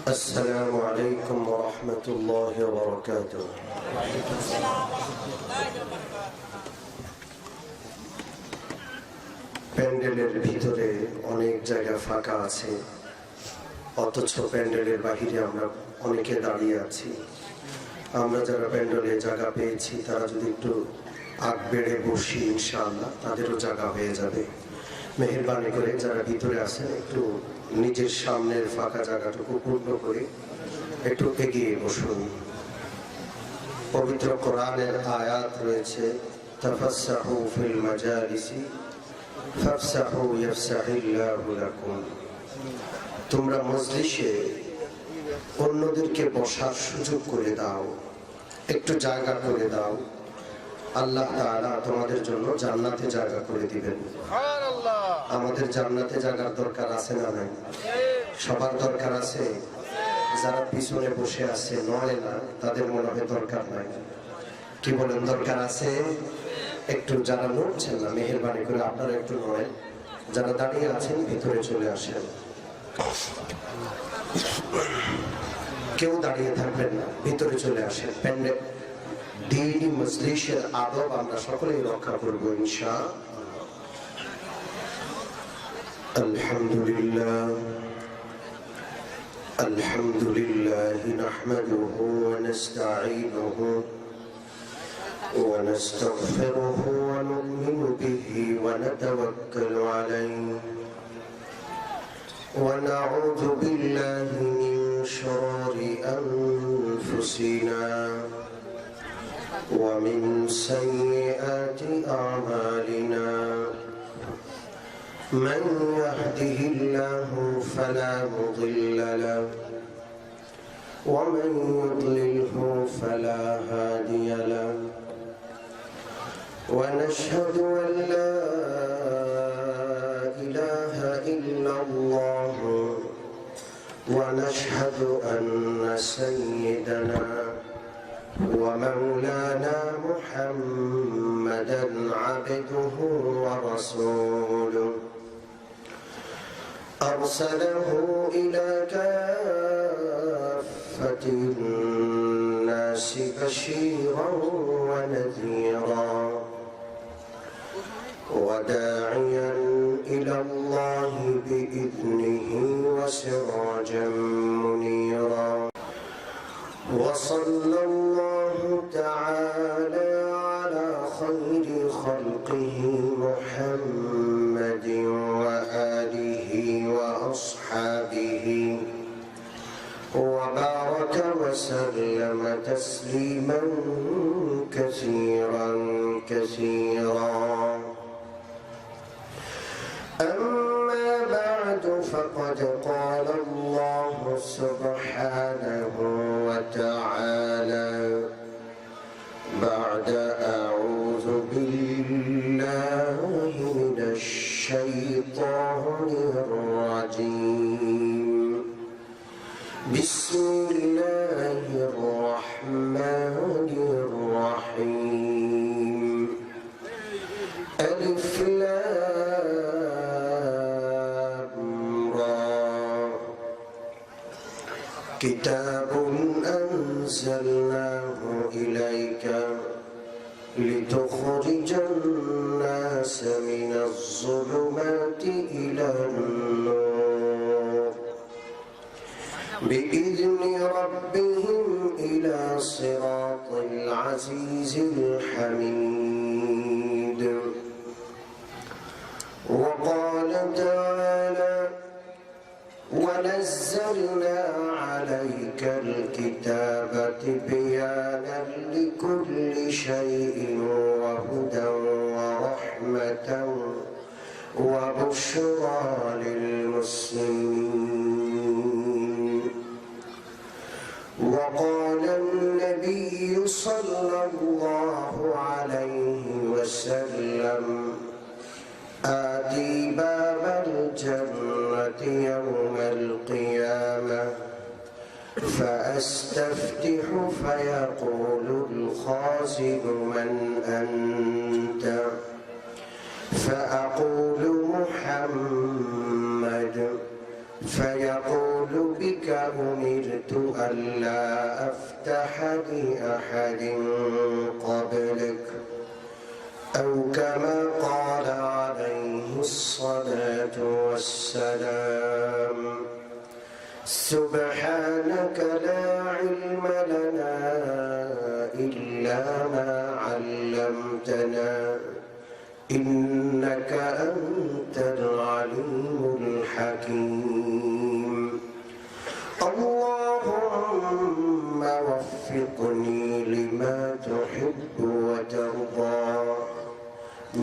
السلام عليكم ورحمة الله وبركاته. প্যান্ডেলের ভিতরে অনেক জায়গা ফাঁকা আছে, অথচ প্যান্ডেলের বাহিরে আমরা অনেকে দাঁড়িয়ে আছি। আমরা যারা প্যান্ডেলে জায়গা পেয়েছি তারা যদি একটু আগ বেড়ে বসি, ইনশাআল্লাহ তাদেরও জায়গা হয়ে যাবে। মেহেরবানি করে যারা ভিতরে আছেন একটু নিজের সামনের ফাঁকা জায়গাটুকু পূর্ণ করে একটু এগিয়ে বসুন। পবিত্র কোরআনের আয়াত রয়েছে, তাফাসসাহু ফিল মাজালিসি ফাফসাহু ইয়াফসাহিল্লাহু লাকুম। তোমরা মজলিসে অন্যদেরকে বসার সুযোগ করে দাও, একটু জায়গা করে দাও। আল্লাহ তাআলা তোমাদের জন্য জান্নাতে জায়গা করে দিবেন। আমাদের জান্নাতে জায়গার দরকার আছে না নাই? সবার দরকার আছে। যারা পিছনে বসে আছে নয় না, তাদের মনে হয় দরকার নাই। কি বলেন, দরকার আছে? একটু যারা নড়ছেন না, মেহেরবানি করে আপনারা একটু নয়। যারা দাঁড়িয়ে আছেন ভিতরে চলে আসেন। কেউ দাঁড়িয়ে থাকবেন না, ভিতরে চলে আসেন। প্যান্ডেল দ্বীনি মজলিসের আদব আমরা সকলেই রক্ষা করবো ইনশাআল্লাহ। আলহামদুলিল্লাহ আলহামদুলিল্লাহ নাহমাদুহু ওয়া নাস্তাঈনুহু ওয়া নাস্তাগফিরুহু ওয়া নু'মিনু বিহি ওয়া নাতাওয়াক্কালু আলাইহি ওয়া নাউযু বিল্লাহি মিন শুরুরি আনফুসিনা ومن سيئات أعمالنا من يهده الله فلا مضل له ومن يضلله فلا هادي له ونشهد أن لا إله إلا الله ونشهد أن سيدنا ومولانا محمدا عبده ورسوله أرسله إلى كافة الناس بشيرا ونذيرا وداعيا إلى الله بإذنه وسراجا منيرا وصلى الله تعالى على خير خلقه محمد وآله وأصحابه وبارك وسلم تسليما كثيرا كثيرا. أما بعد فقد قال الله سبحانه وتعالى بعد أعوذ بالله من الشيطان الرجيم بسم الله الرحمن الرحيم ألف لام را كتاب أنزلناه إليك لتخرج الناس من الظلمات إلى النور بإذن ربهم إلى صراط العزيز الحميد. وقال تعالى ونزلنا عليك الكتاب تبيانا لكل شيء وهدى ورحمة وبشرى للمسلمين. وقال النبي صلى الله عليه وسلم آتي باب الجنة يوم القيامة فأستفتح فيقول الخازن من أنت فأقول محمد فيقول بك أمرت ألا أفتح لأحد قبلك أو كما قال عليه الصلاة والسلام سبحانك لا علم لنا إلا ما علمتنا إنك أنت العليم الحكيم اللهم وفقني لما تحب وترضى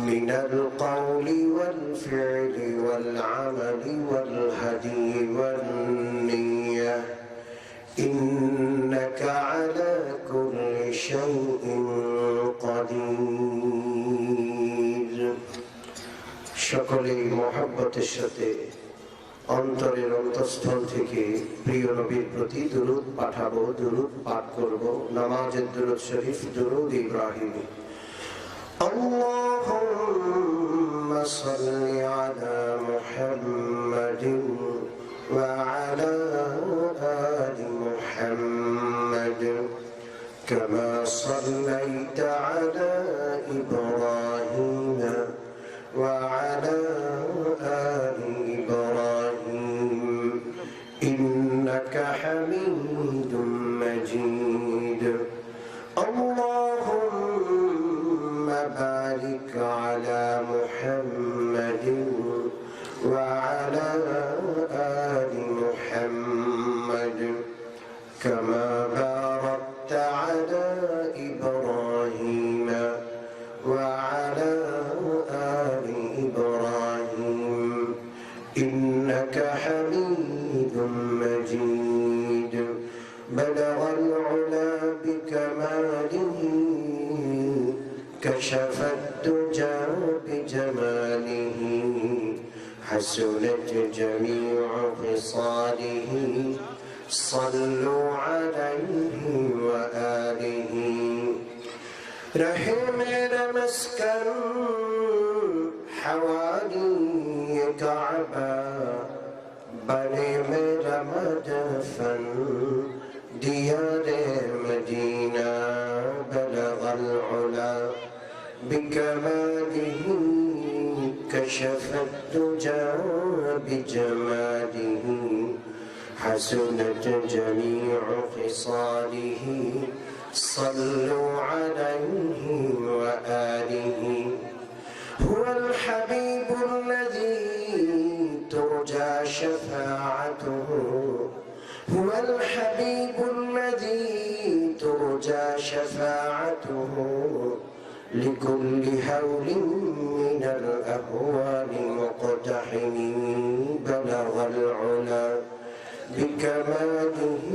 من القول والفعل والعمل والهدي والنية إنك على كل شيء قدير সকলেই মহব্বতের সাথে অন্তরের অন্তঃস্থল থেকে প্রিয় নবীর প্রতি দুরূদ পাঠাবো, দুরূদ পাঠ করব। নামাজের দুরূদ শরীফ, দুরূদ ইব্রাহিমী। اللهم صل على محمد وعلى آل محمد كما صليت على إبراهيم وعلى آل إبراهيم إنك حميد مجيد اللهم بارك على محمد وعلى آل محمد كما باركت على إبراهيم وعلى آل إبراهيم إنك حميد مجيد بلغ العلا بكماله كشف الدجى بجماله حسنت جميع خصاله صلوا عليه وآله رحم مسكن حوالي كعبة بني میرا مدفن ديار مدينة بلغ العلا بكماله كشف الدجى بجماله حسنت جميع خصاله صلوا عليه وآله هو الحبيب الذي ترجى شفاعته هو الحبيب الذي ترجى شفاعته لكل هول من الأهوال مقتحم بلغ العلا بكماله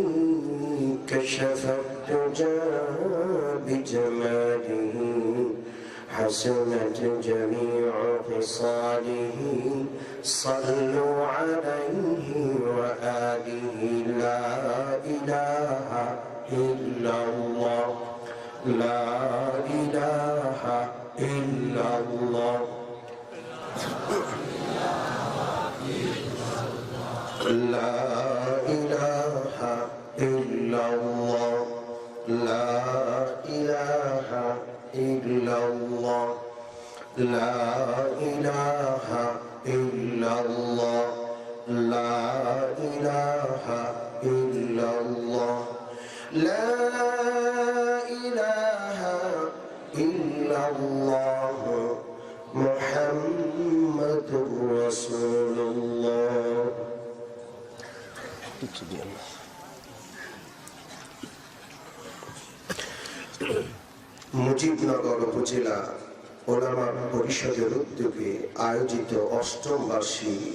كشف الدجى بجماله حسنت جميع خصاله صلوا عليه وآله لا إله إلا الله لا إله إلا الله لا إله إلا الله لا إله إلا الله لا إله إلا الله لا إله إلا الله لا إله إلا الله محمد رسول الله মুজিবনগর উপজেলা ওলামা পরিষদের উদ্যোগে আয়োজিত অষ্টম বার্ষিক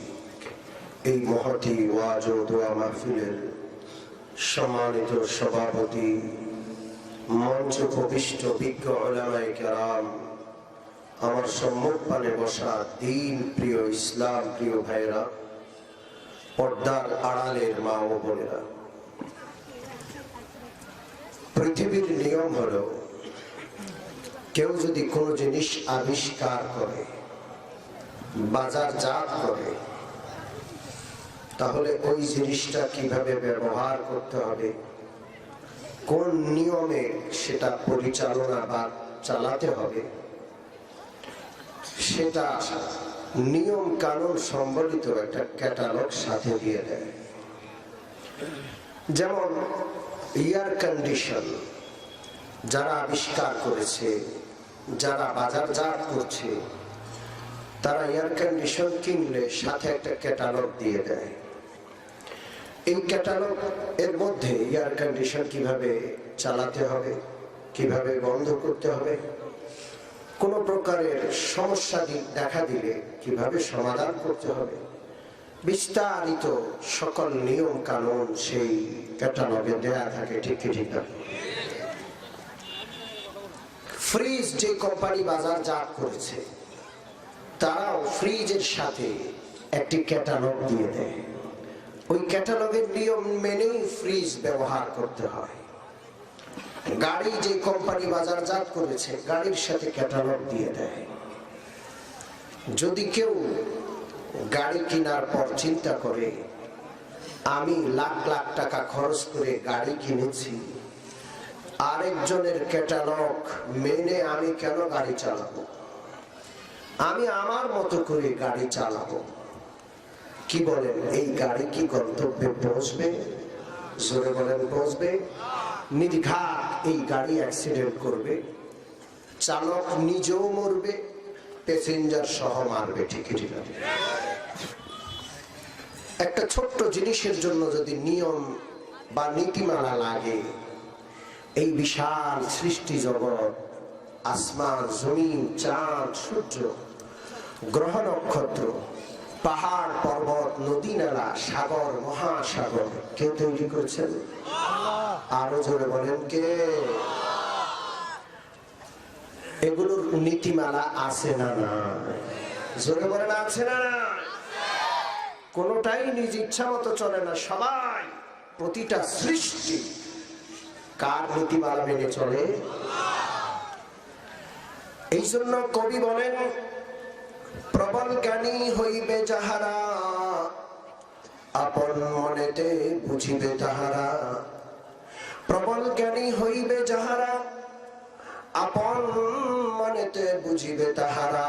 এই মহতী ওয়াজ ও দোয়া মাহফিলের সম্মানিত সভাপতি, মঞ্চ উপবিষ্ট বিজ্ঞ উলামায়ে কেরাম, আমার সম্মুখ পানে বসা দ্বীন প্রিয় ইসলাম প্রিয় ভাইরা, পর্দার আড়ালের মা ও বোনেরা, পৃথিবীর নিয়ম হলো কেউ যদি কোনো জিনিস আবিষ্কার করে, বাজারজাত করে, তাহলে ওই জিনিসটা কিভাবে ব্যবহার করতে হবে, কোন নিয়মে সেটা পরিচালনা বা চালাতে হবে, সেটা নিয়ম কানুন সম্বলিত একটা ক্যাটালগ সাথে দিয়ে দেয়। যেমন এয়ার কন্ডিশন যারা আবিষ্কার করেছে, যারা বাজারজাত করছে, তারা এয়ার কন্ডিশন কিনলে সাথে একটা ক্যাটালগ দিয়ে দেয়। এই ক্যাটালগ এর মধ্যে এয়ার কন্ডিশন কিভাবে চালাতে হবে, কিভাবে বন্ধ করতে হবে, কোন প্রকারের সমস্যা দেখা দিলে কিভাবে সমাধান করতে হবে, বিস্তারিত সকল নিয়ম কানুন সেই ক্যাটালগে দেয়া থাকে। ঠিক না? ফ্রিজ যে কোম্পানি বাজারজাত করেছে, তারাও ফ্রিজের সাথে একটি ক্যাটালগ দিয়ে দেয়। ওই ক্যাটালগের নিয়ম মেনেই ফ্রিজ ব্যবহার করতে হয়। গাড়ি যে কোম্পানি বাজারজাত করেছে, গাড়ির সাথে ক্যাটালগ দিয়ে দেয়। যদি কেউ গাড়ি কেনার পর চিন্তা করে, আমি লাখ লাখ টাকা খরচ করে গাড়ি কিনেছি, আরেকজনের ক্যাটালগ মেনে আমি কেন গাড়ি চালাবো, আমি আমার মতো করে গাড়ি চালাবো, কি বলেন, এই গাড়ি কি গন্তব্যে পৌঁছবে? জোরে বলেন, পৌঁছবে? নির্ঘাত এই গাড়ি অ্যাক্সিডেন্ট করবে, চালক নিজেও মরবে, প্যাসেঞ্জার সহ মারবে। ঠিক না? একটা ছোট্ট জিনিসের জন্য যদি নিয়ম বা নীতিমালা লাগে, এই বিশাল সৃষ্টি জগৎ, আসমান, জমিন, চাঁদ, সূর্য, গ্রহ নক্ষত্র, পাহাড় পর্বত, নদী নালা, সাগর, মহাসাগর কে তৈরি করেছেন? আরো জোরে বলেন, কে? এগুলোর নীতিমালা আছে না? না, জোরে বলেন, আছে না? না, কোনটাই নিজ ইচ্ছা মতো চলে না। সবাই, প্রতিটা সৃষ্টি কার নীতিমালা মেনে চলে? এই জন্য কবি বলেন, প্রবল জ্ঞানী হইবে যাহারা, আপন মনেতে বুঝিবে তাহারা। প্রবল জ্ঞানী হইবে যাহারা, আপন মনেতে বুঝিবে তাহারা।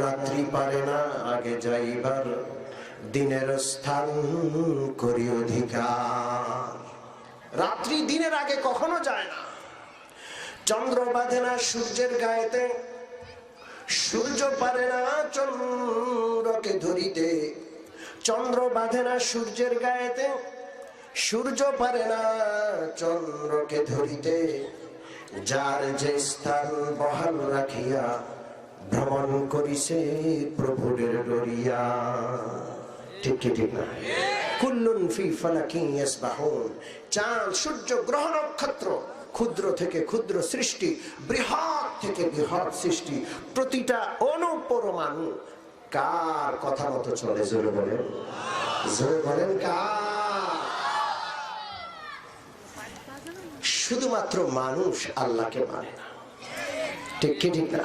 রাত্রি পারে না আগে যাইবার, দিনের স্থান করি অধিকার। রাত্রি দিনের আগে কখনো যায় না। চন্দ্র বাঁধে না সূর্যের গায়েতে, সূর্য পারে না চন্দ্রকে ধরিতে। চন্দ্র বাঁধে না সূর্যের গায়েতে, সূর্য পারে না চন্দ্রকে ধরিতে। যার যে স্থান বহাল রাখিয়া, ভ্রমণ করিছে প্রভুর ডরিয়া। ঠিক না? কুল্লুন ফি ফালাকিন ইয়াসবাহুন। চাঁদ, সূর্য, গ্রহ নক্ষত্র, ক্ষুদ্র থেকে ক্ষুদ্র সৃষ্টি, বৃহৎ থেকে বৃহৎ সৃষ্টি, প্রতিটা অনুপরমাণু কার কথা মতো চলে? জোরে বলেন, জোরে বলেন, কার? শুধুমাত্র মানুষ আল্লাহকে মানে না। ঠিক না?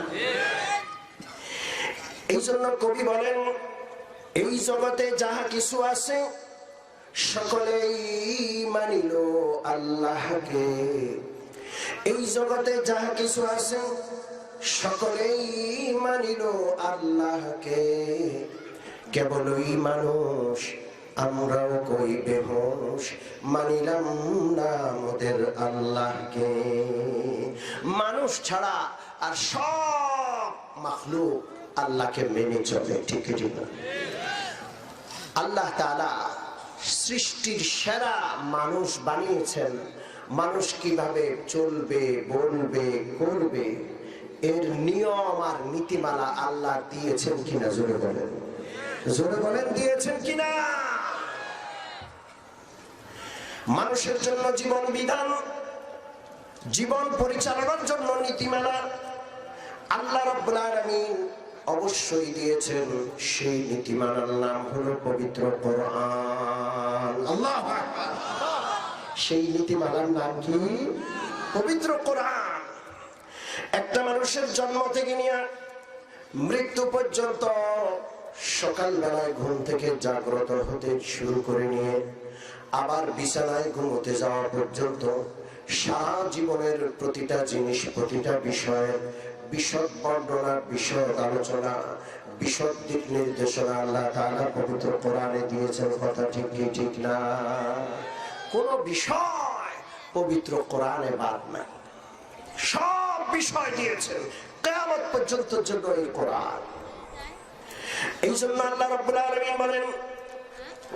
এই জন্য কবি বলেন, এই জগতে যাহা কিছু আছে, সকলেই মানিল আল্লাহকে। এই জগতে যাহা কিছু আছে, সকলেই মানিল আল্লাহকে। কেবলই মানুষ, আমরাও কই বেহুশ, মানিলাম না মোদের আল্লাহকে। মানুষ ছাড়া আর সব মাখলুক আল্লাহকে মেনে চলে। ঠিক না? আল্লাহ তাআলা সৃষ্টির সেরা মানুষ বানিয়েছেন। মানুষ কিভাবে চলবে, বলবে, করবে, এর নিয়ম আর নীতিমালা আল্লাহ দিয়েছেন কিনা? জোরে বলেন, জোরে বলেন, দিয়েছেন কিনা? মানুষের জন্য জীবন বিধান, জীবন পরিচালনার জন্য নীতিমালা আল্লাহ রাব্বুল আলামিন অবশ্যই দিয়েছেন। সেই নীতিমালার নাম হলো পবিত্র কোরআন। আল্লাহু আকবার। সেই নীতিমালার নাম কি? পবিত্র কোরআন। একটা মানুষের জন্ম থেকে নিয়ে মৃত্যু পর্যন্ত সকালবেলায় ঘুম থেকে জাগ্রত হতে শুরু করে নিয়ে আবার বিছানায় ঘুমোতে যাওয়া পর্যন্ত সারা জীবনের প্রতিটা জিনিস, প্রতিটা বিষয়ের বিশদ বর্ণনা, বিশদ আলোচনা, বিশদ দিক নির্দেশনা আল্লাহ তাআলা পবিত্র কোরআনে দিয়েছেন। কথা ঠিক কি ঠিক না? কোন বিষয় পবিত্র কোরআনে বাদ নাই, সব বিষয় দিয়েছেন কিয়ামত পর্যন্ত জন্য এই কোরআন। এই জন্য আল্লাহ রাব্বুল আলামিন বলেন,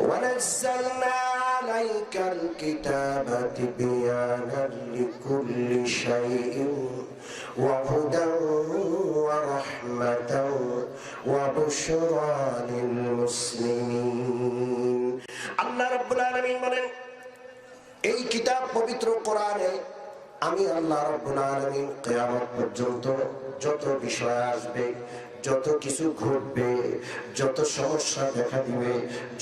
وَنَزَّلْنَا عَلَيْكَ الْكِتَابَ تِبْيَانًا لِكُلِّ شَيْءٍ وَهُدًى وَرَحْمَةً وَبُشْرَى لِلْمُسْلِمِينَ। আল্লাহ রাব্বুল আলামিন বলেন, এই কিতাব পবিত্র কোরআনে আমি আল্লাহ রাব্বুল আলামিন কিয়ামত পর্যন্ত যত বিষয় আসবে, যত কিছু ঘটবে, যত সমস্যা দেখা দিবে,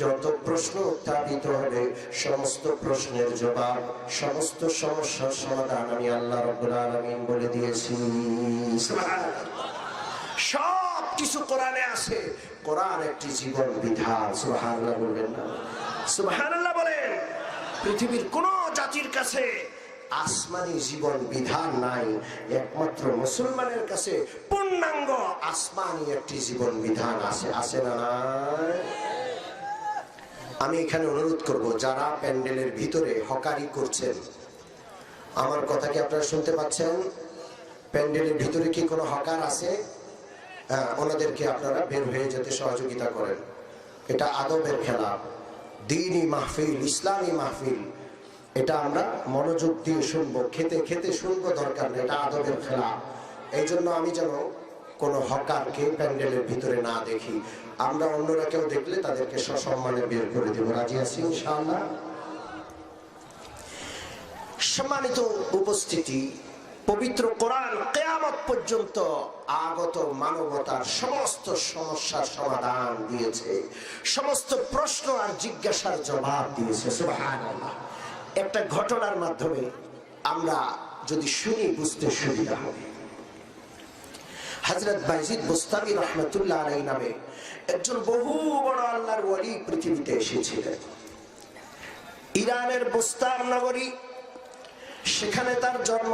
যত প্রশ্ন উত্থাপিত হবে, সমস্ত প্রশ্নের জবাব, সমস্ত সমস্যার সমাধান আমি আল্লাহ রাব্বুল আলামিন বলে দিয়েছি। সুবহানাল্লাহ। সব কিছু কোরআনে আছে। কোরআন একটি জীবন বিধান। সুবহানাল্লাহ বলবেন না? সুবহানাল্লাহ বলেন। পৃথিবীর কোন জাতির কাছে আসমানি জীবন বিধান নাই, একমাত্র মুসলমানের কাছে পূর্ণাঙ্গ আসমানি একটি জীবন বিধান আছে। আছে না? আমি এখানে অনুরোধ করব, যারা প্যান্ডেলের ভিতরে হকারি করছেন, আমার কথা কি আপনারা শুনতে পাচ্ছেন? প্যান্ডেলের ভিতরে কি কোনো হকার আছে? ওনাদেরকে আপনারা বের হয়ে যেতে সহযোগিতা করেন। এটা আদবের খেলা, দ্বীনি মাহফিল, ইসলামী মাহফিল। এটা আমরা মনোযোগ দিয়ে শুনবো, খেতে খেতে শুনবো, দরকার নেই, এটা আদবের খেলা। এই জন্য আমি যেন কোনো হকারকে প্যান্ডেলের ভিতরে না দেখি। আমরা অন্যরা কেউ দেখলে তাদেরকে সসম্মানে বের করে দেবো। রাজি আছি ইনশাআল্লাহ? সম্মানিত উপস্থিতি, পবিত্র কোরআন কিয়ামত পর্যন্ত আগত মানবতার সমস্ত সমস্যার সমাধান দিয়েছে, সমস্ত প্রশ্ন আর জিজ্ঞাসার জবাব দিয়েছে। সুবহানাল্লাহ। একটা ঘটনার মাধ্যমে আমরা যদি শুনি বুঝতে সুবিধা হবে। হযরত বাইজিদ বুস্তামি রাহমাতুল্লাহ আলাইহি নামে একজন বহু বড় আল্লাহর ওলি পৃথিবীতে এসেছিলেন। ইরানের বুস্তাম নগরী, সেখানে তার জন্ম।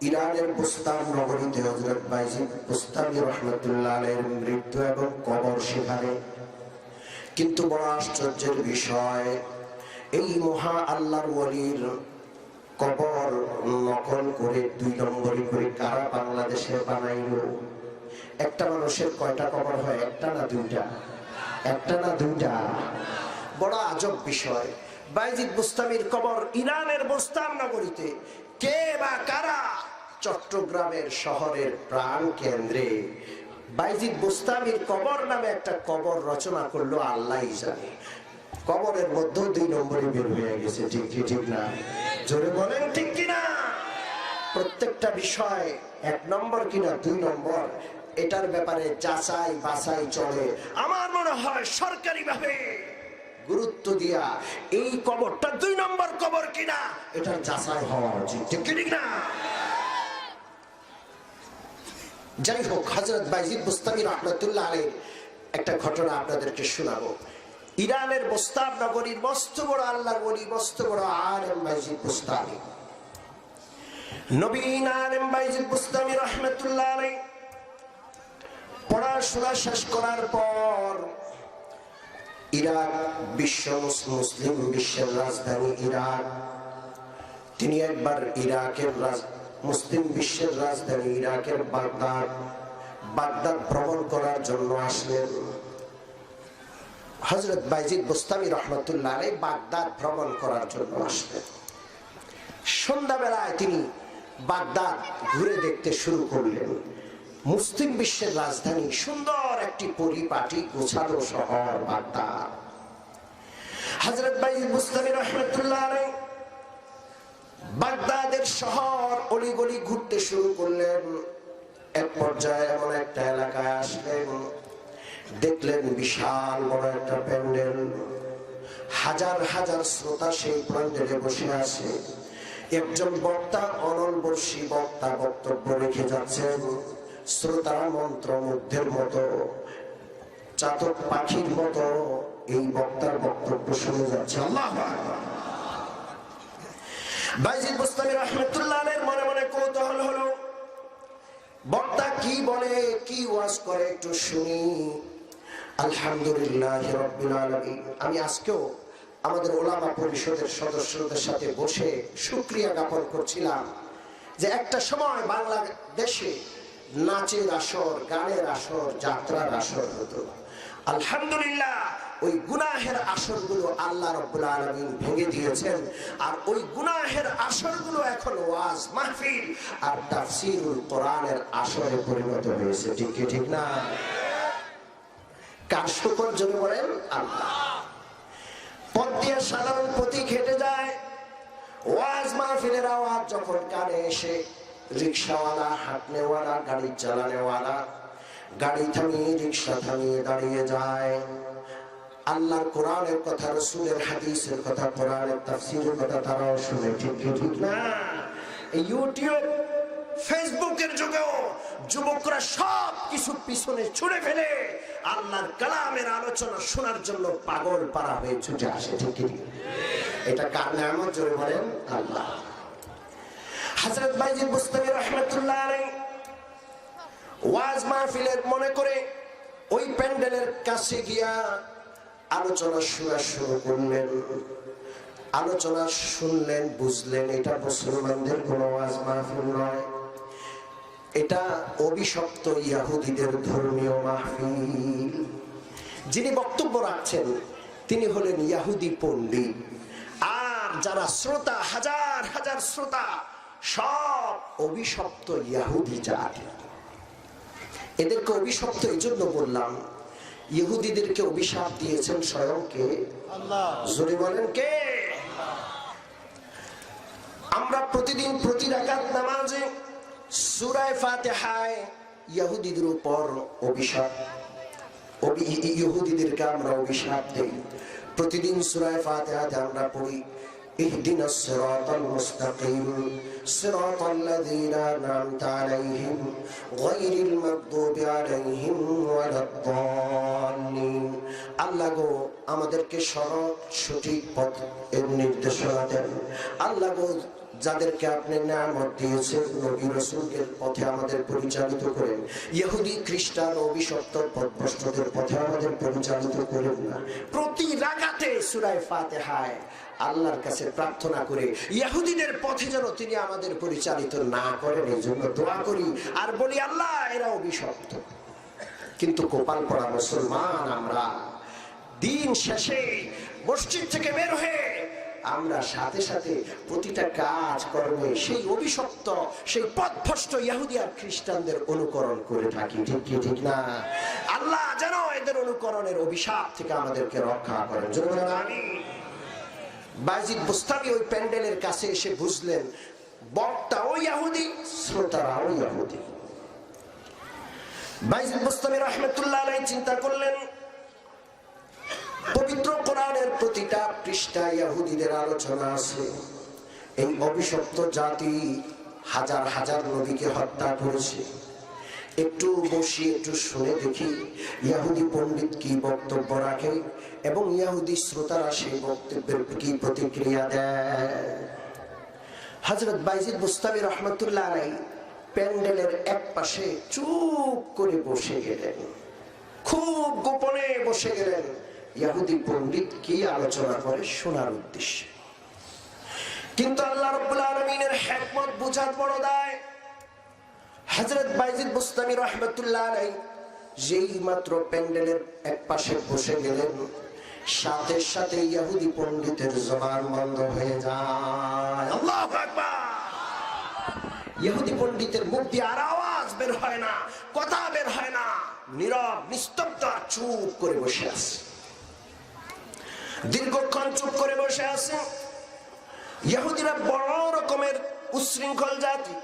ইরানের বুস্তাম নগরীতে হযরত বাইজিদ বুস্তামি রাহমাতুল্লাহ আলাইহির মৃত্যু এবং কবর সেখানে। কিন্তু বড় আশ্চর্যের বিষয়, এই মহা আল্লাহর ওলির কবর নকল করে 2 নম্বরই করে কারা বাংলাদেশে বানাইল? একটা মানুষের কয়টা কবর হয়? একটা না দুইটা? একটা না দুইটা? বড় আজব বিষয়। বাইজিদ বুস্তামির কবর ইরানের বুস্তাম নগরীতে। কে বা কারা চট্টগ্রামের শহরের প্রাণ কেন্দ্রে বাইজিদ বুস্তামির কবর নামে একটা কবর রচনা করলো আল্লাহই জানে। কবরের মধ্যে 2 নম্বরই বের হয়ে গেছে। ঠিক কি ঠিক না? জোরে বলেন ঠিক কিনা? প্রত্যেকটা বিষয় 1 নম্বর কিনা 2 নম্বর, এটার ব্যাপারে যাচাই বাছাই চলে। আমার মনে হয় সরকারি ভাবে গুরুত্ব দিয়া এই কবরটা 2 নম্বর কবর কিনা এটা যাচাই হওয়া উচিত। ঠিক কি ঠিক না? যাই হোক, হযরত বাইজিদ বুস্তামি রাহমাতুল্লাহ আলাইহি একটা ঘটনা আপনাদেরকে শোনাবো। ইরানের বুস্তাম নগরীর মস্ত বড় আল্লাহর ওলি, মস্ত বড় আলেম বাইজিদ বুস্তামি, নবীন আলেম বাইজিদ বুস্তামি রাহমাতুল্লাহ আলাইহি পড়াশোনা শেষ করার পর ইরাক মুসলিম বিশ্বের রাজধানী ইরাক, তিনি একবার ইরাকের মুসলিম বিশ্বের রাজধানী ইরাকের বাগদাদ ভ্রমণ করার জন্য আসলেন। হযরত বাইজিদ বুস্তামি রাহমাতুল্লাহ আলাইহি বাগদাদ ভ্রমণ করার জন্য আসলেন। সন্ধ্যাবেলায় তিনি বাগদাদ ঘুরে দেখতে শুরু করলেন। মুসলিম বিশ্বের রাজধানী, সুন্দর একটি পরিপাটি গোছানো শহর বাগদাদ। হযরত বাইজিদ বুস্তামি রাহমাতুল্লাহ আলাইহি বাগদাদের শহর অলিগলি ঘুরতে শুরু করলেন। এক পর্যায়ে এমন একটা এলাকায় আসলেন, দেখলেন বিশাল বড় একটা প্যান্ডেল, হাজার হাজার শ্রোতা সেই প্যান্ডেলে বসে আছে। একজন বক্তা, অনলবর্ষী বক্তা বক্তব্য রেখে যাচ্ছেন। শ্রোতারা মন্ত্রমুগ্ধের মতো চাতক পাখির মতো এই বক্তার বক্তব্য শুনে যাচ্ছে। আল্লাহু আকবার। বাইজিদ বুস্তামি রাহমাতুল্লাহ আলাইহির মনে মনে কৌতূহল হলো, বক্তা কি বলে, কি ওয়াজ করে একটু শুনি। আলহামদুলিল্লাহ রাব্বিল আলামিন। আমি আজকেও আমাদের ওলামা পরিষদের সদস্যদের সাথে বসে শুকরিয়া জ্ঞাপন করছিলাম যে একটা সময় বাংলাদেশে নাচের আসর, গানের আসর, যাত্রার আসর হতো। আলহামদুলিল্লাহ ওই গুনাহের আসরগুলো আল্লাহ রাব্বুল আলামিন ভেঙে দিয়েছেন, আর ওই গুনাহের আসরগুলো এখন ওয়াজ মাহফিল আর তাফসীরুল কোরআনের আসরে পরিণত হয়েছে। ঠিক কি ঠিক না? কার শুকর জন্য বলেন? আল্লাহ। পথ দিয়ে সাধারণ পথিক হেঁটে যায়, ওয়াজ মাহফিলের আওয়াজ যখন কানে এসে রিকশাওয়ালা, হাঁটনেওয়ালা, গাড়ি চালানেওয়ালা গাড়ি থামিয়ে, রিকশা থামিয়ে দাঁড়িয়ে যায়। আল্লাহর কোরআনের কথা, রাসূলের হাদিসের কথা, কোরআনের তাফসীরের কথা তারাও শুনে। ঠিক কি ঠিক না? ইউটিউব, ফেসবুকের যুগেও যুবকরা সব কিছু পিছনে ছুড়ে ফেলে আল্লাহর কালামের আলোচনা শোনার জন্য পাগল পারা হয়ে ছুটে আসে। ঠিক কি? এটা কার নিয়ামত জোরে বলেন? আল্লাহ। হযরত বাইজিদ বুস্তামি রাহমাতুল্লাহ আলাইহি ওয়াজ মাহফিলের মনে করে ওই প্যান্ডেলের কাছে গিয়া আলোচনা শোনা শুরু করলেন। আলোচনা শুনলেন, বুঝলেন এটা মুসলমানদের কোন ওয়াজ মাহফিল নয়, এটা অভিশপ্ত ইহুদিদের ধর্মীয় মাহফিল। যিনি বক্তব্য রাখছেন তিনি হলেন ইহুদি পণ্ডিত, আর যারা শ্রোতা, হাজার হাজার শ্রোতা, সব অভিশপ্ত ইহুদি জাতি। এদেরকে অভিশপ্ত এই জন্য বললাম, ইহুদিদেরকে অভিশাপ দিয়েছেন স্বয়ং কে? আল্লাহ। জোরে বলেন কে? আমরা প্রতিদিন প্রতি রাকাত নামাজে সূরা ফাতিহায় ইহুদিদের উপর অভিশাপ, ইহুদিদেরকে আমরা অভিশাপ দেই। প্রতিদিন সূরা ফাতিহাতে আমরা পড়ি ইহদিনাস সিরাতাল মুস্তাকিম সিরাতাল্লাযীনা আন'আমতা আলাইহিম গায়রিল মাগদুবি আলাইহিম ওয়ালাদ-দাল্লিন। আল্লাহ গো আমাদেরকে সঠিক পথ এর নির্দেশনা দেন। আল্লাহ গো যাদেরকে আপনি নিয়ামত দিয়েছেন, নবী রাসূলের পথে আমাদের পরিচালিত করেন। ইহুদি, খ্রিস্টান, অভিশপ্ত পথভ্রষ্টদের পথে আমাদের পরিচালিত করেন না। প্রতি রাকাতে সূরা ফাতিহায় আল্লাহর কাছে প্রার্থনা করে ইহুদিদের পথে যেন তিনি আমাদের পরিচালিত না করেন, এই জন্য দোয়া করি আর বলি আল্লাহ এরা অভিশপ্ত। কিন্তু কপাল পড়া মুসলমান আমরা, দিন শেষে মসজিদ থেকে বের হয়ে আমরা সাথে সাথে প্রতিটা কাজ কর্মে সেই অভিশপ্ত, সেই পথভ্রষ্ট ইহুদি আর খ্রিস্টানদের অনুকরণ করে থাকি। ঠিক কি ঠিক না? আল্লাহ যেন এদের অনুকরণের অভিশাপ থেকে আমাদেরকে রক্ষা করেন। আমি বাইজিদ বুস্তামি ওই প্যান্ডেলের কাছে এসে বুঝলেন বক্তা ওই ইহুদি, শ্রোতারা ওই ইহুদি। বাইজিদ বুস্তামি রাহমাতুল্লাহ আলাইহি চিন্তা করলেন, পবিত্র কোরআনের প্রতিটা পৃষ্ঠায় ইহুদিদের আলোচনা আছে। এই অভিশপ্ত জাতি হাজার হাজার নবীকে হত্যা করেছে। একটু বসি, একটু শুনে দেখি ইহুদি পণ্ডিত কি বক্তব্য রাখে এবং ইহুদি শ্রোতারা সেই বক্তব্যের কি প্রতিক্রিয়া দেয়। হযরত বাইজিদ বুস্তামি রাহমাতুল্লাহ আলাইহি প্যান্ডেলের এক পাশে চুপ করে বসে গেলেন, খুব গোপনে বসে গেলেন ইহুদি পণ্ডিত কি আলোচনা করে শোনার উদ্দেশ্যে। কিন্তু আল্লাহ রাব্বুল আলামিনের হিকমত বুঝার বড় দায়। হযরত বাইজিদ বুস্তামি রাহমাতুল্লাহ আলাইহি যেই মাত্র প্যান্ডেলের এক পাশে বসে গেলেন, সাথে সাথে ইহুদি পণ্ডিতের জবান বন্ধ হয়ে যায়। আল্লাহু আকবার। ইহুদি পণ্ডিতের মুখ দিয়ে আর আওয়াজ বের হয় না, কথা বের হয় না, নীরব নিস্তব্ধ চুপ করে বসে আছে। দীর্ঘক্ষণ চুপ করে বসে আছে। ইহুদিরা বড় রকমের উচ্ছৃঙ্খল জাতি।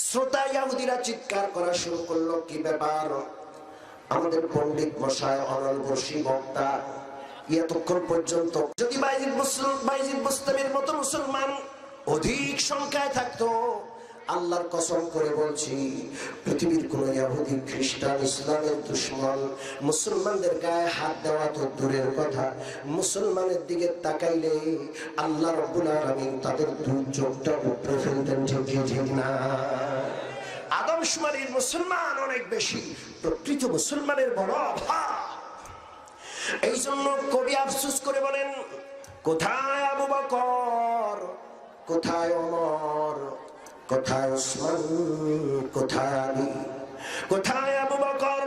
শ্রোতা ইহুদিরা চিৎকার করা শুরু করলো, কি ব্যাপার? আমাদের পণ্ডিত মশাই, অনলবর্ষী বক্তা এতক্ষণ পর্যন্ত যদি বাইজিদ বুস্তামির মতো মুসলমান অধিক সংখ্যায় থাকতো, আল্লাহর কসম করে বলছি, পৃথিবীর কোন ইহুদি খ্রিস্টান ইসলামের দুশমন মুসলমানদের গায়ে হাত দেওয়া তো দূরের কথা, মুসলমানের দিকে তাকাইলে আল্লাহ রাব্বুল আলামিন তাদের দুর্যোগটা উপরে ফেলতেন। ঠিক না? আদমশুমারির মুসলমান অনেক বেশি, প্রকৃত মুসলমানের বড় অভাব। এই জন্য কবি আফসোস করে বলেন, কোথায় আবু বকর, কোথায় ওমর, কোথায় ওসমান, কোথায় আলী, কোথায় আবু বকর,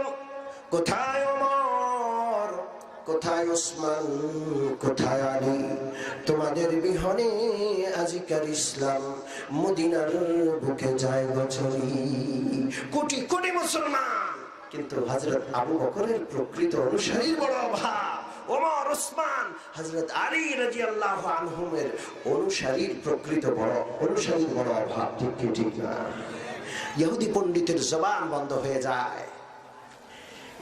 কোথায় ওমর, কোথায় ওসমান, কোথায় আলী, তোমাদের বিহনে আজিকার ইসলাম মদিনার বুকে যায় বছরি। কোটি কোটি মুসলমান, কিন্তু হযরত আবু বকরের প্রকৃত অনুসারীর বড় অভাব। ওমর, ওসমান, হযরত আলী রাদিয়াল্লাহু আনহুমের অনুসারীর প্রকৃত অনুসারীর বড় অভাব। ঠিক না? ইহুদি পণ্ডিতের জবান বন্ধ হয়ে যায়।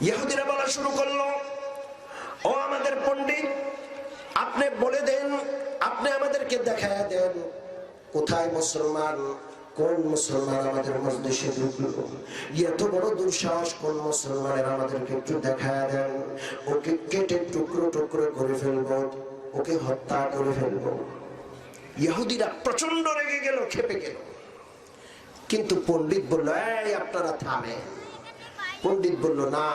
ইহুদিরা বলা শুরু করলো, ও আমাদের পণ্ডিত, আপনি বলে দেন, আপনি আমাদেরকে দেখায় দেন কোথায় মুসলমান, কোন মুসলমান আমাদের মজলিসে ঢুকলো, এত বড় দুঃসাহস কোন মুসলমানের, আমাদেরকে একটু দেখায় দেন, ওকে কেটে টুকরো টুকরো করে ফেলবো, ওকে হত্যা করে ফেলবো। ইহুদিরা প্রচন্ড রেগে গেল, খেপে গেল। কিন্তু পণ্ডিত বলল, এই আপনারা থামেন। পণ্ডিত বলল, না,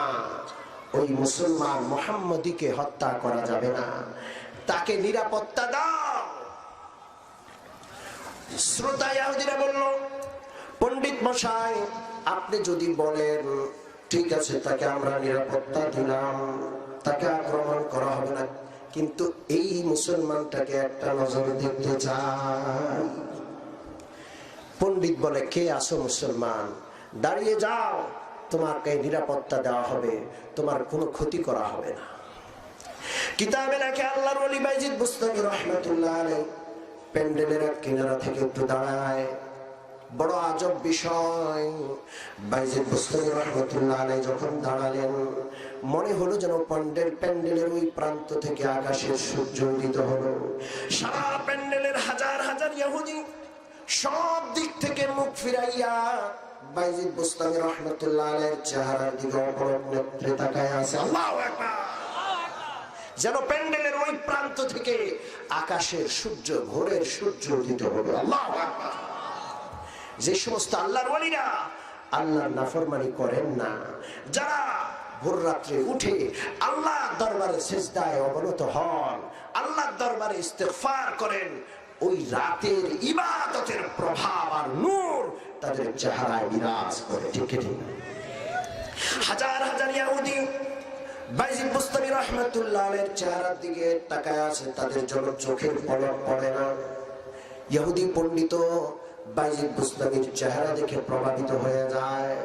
ওই মুসলমান মুহাম্মদীকে হত্যা করা যাবে না, তাকে নিরাপত্তা দাও। শ্রোতা ইহুদিরা বলল, পণ্ডিত মশাই, আপনি যদি বলেন ঠিক আছে, তাকে আমরা নিরাপত্তা দিলাম, তাকে আক্রমণ করা হবে না, কিন্তু এই মুসলমানটাকে একটা নজর দেখতে চাই। পণ্ডিত বলে, কে আসো মুসলমান, দাঁড়িয়ে যাও, তোমাকে নিরাপত্তা দেওয়া হবে, তোমার কোনো ক্ষতি করা হবে না। কিতাবে লেখে আল্লাহর ওলি বাইজিদ বুস্তামি রাহমাতুল্লাহ আলাইহি প্যান্ডেলের এক কিনারা থেকে একটু দাঁড়ায়। বড় আজব বিষয়, বাইজিদ বুস্তামি রাহমাতুল্লাহ আলাইহি যখন দাঁড়ালেন, মনে হলো যেন প্যান্ডেলের ওই প্রান্ত থেকে আকাশের সূর্য উদিত হলো। সারা প্যান্ডেলের হাজার হাজার ইহুদি সব দিক থেকে মুখ ফিরাইয়া বাইজিদ বুস্তামি রাহমাতুল্লাহ আলাইহির চেহারার দিকে অপলক নেত্রে তাকায় আছে। আল্লাহু আকবার! যেন প্যান্ডেলের ওই প্রান্ত থেকে আকাশের সূর্য, ভোরের সূর্য উদিত হবে। আল্লাহু আকবার! যে সমস্ত আল্লাহর ওলিরা আল্লাহর নাফরমানি করেন না, যারা ভোর রাত্রে উঠে আল্লাহর দরবারে সিজদায় অবনত হন, আল্লাহর দরবারে ইস্তিগফার করেন, ওই রাতের ইবাদতের প্রভাব আর নূর তাদের চেহারায় বিরাজ করে। ঠিক ঠিক? হাজার হাজার ইহুদি বাইজিদ বুস্তামি রাহমাতুল্লাহ আলাইহির চেহারার দিকে তাকায় আছে, তাদের জন্য চোখের পলক পড়ে না। ইহুদি পণ্ডিত বাইজিদ বুস্তামির চেহারা দেখে প্রভাবিত হয়ে যায়।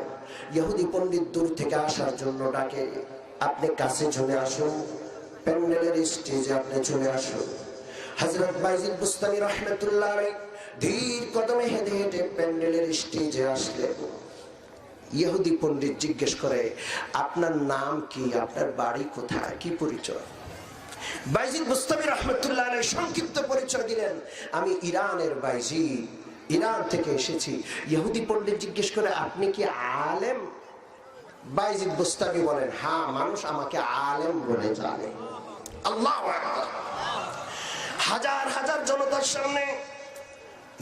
ইহুদি পণ্ডিত দূর থেকে আসার জন্য ডাকে, আপনি কাছে চলে আসুন, প্যান্ডেলের স্টেজে আপনি চলে আসুন। হযরত বাইজিদ বুস্তামি রাহমাতুল্লাহ আলাইহি ধীর কদমে হেঁটে হেঁটে প্যান্ডেলের স্টেজে আসলেন। ইহুদি পণ্ডিত জিজ্ঞেস করে, আপনার নাম কি, আপনার বাড়ি কোথায়, কি পরিচয়? বাইজিদ বুস্তামি রাহমাতুল্লাহ আলাইহি সংক্ষিপ্ত পরিচয় দিলেন, আমি ইরানের বাইজিদ, ইরান থেকে এসেছি। ইহুদি পণ্ডিত জিজ্ঞেস করে, আপনি কি আলেম? বাইজিদ বুস্তামি বলেন, হ্যাঁ, মানুষ আমাকে আলেম বলে জানে। আল্লাহু আকবার! হাজার হাজার জনতার সামনে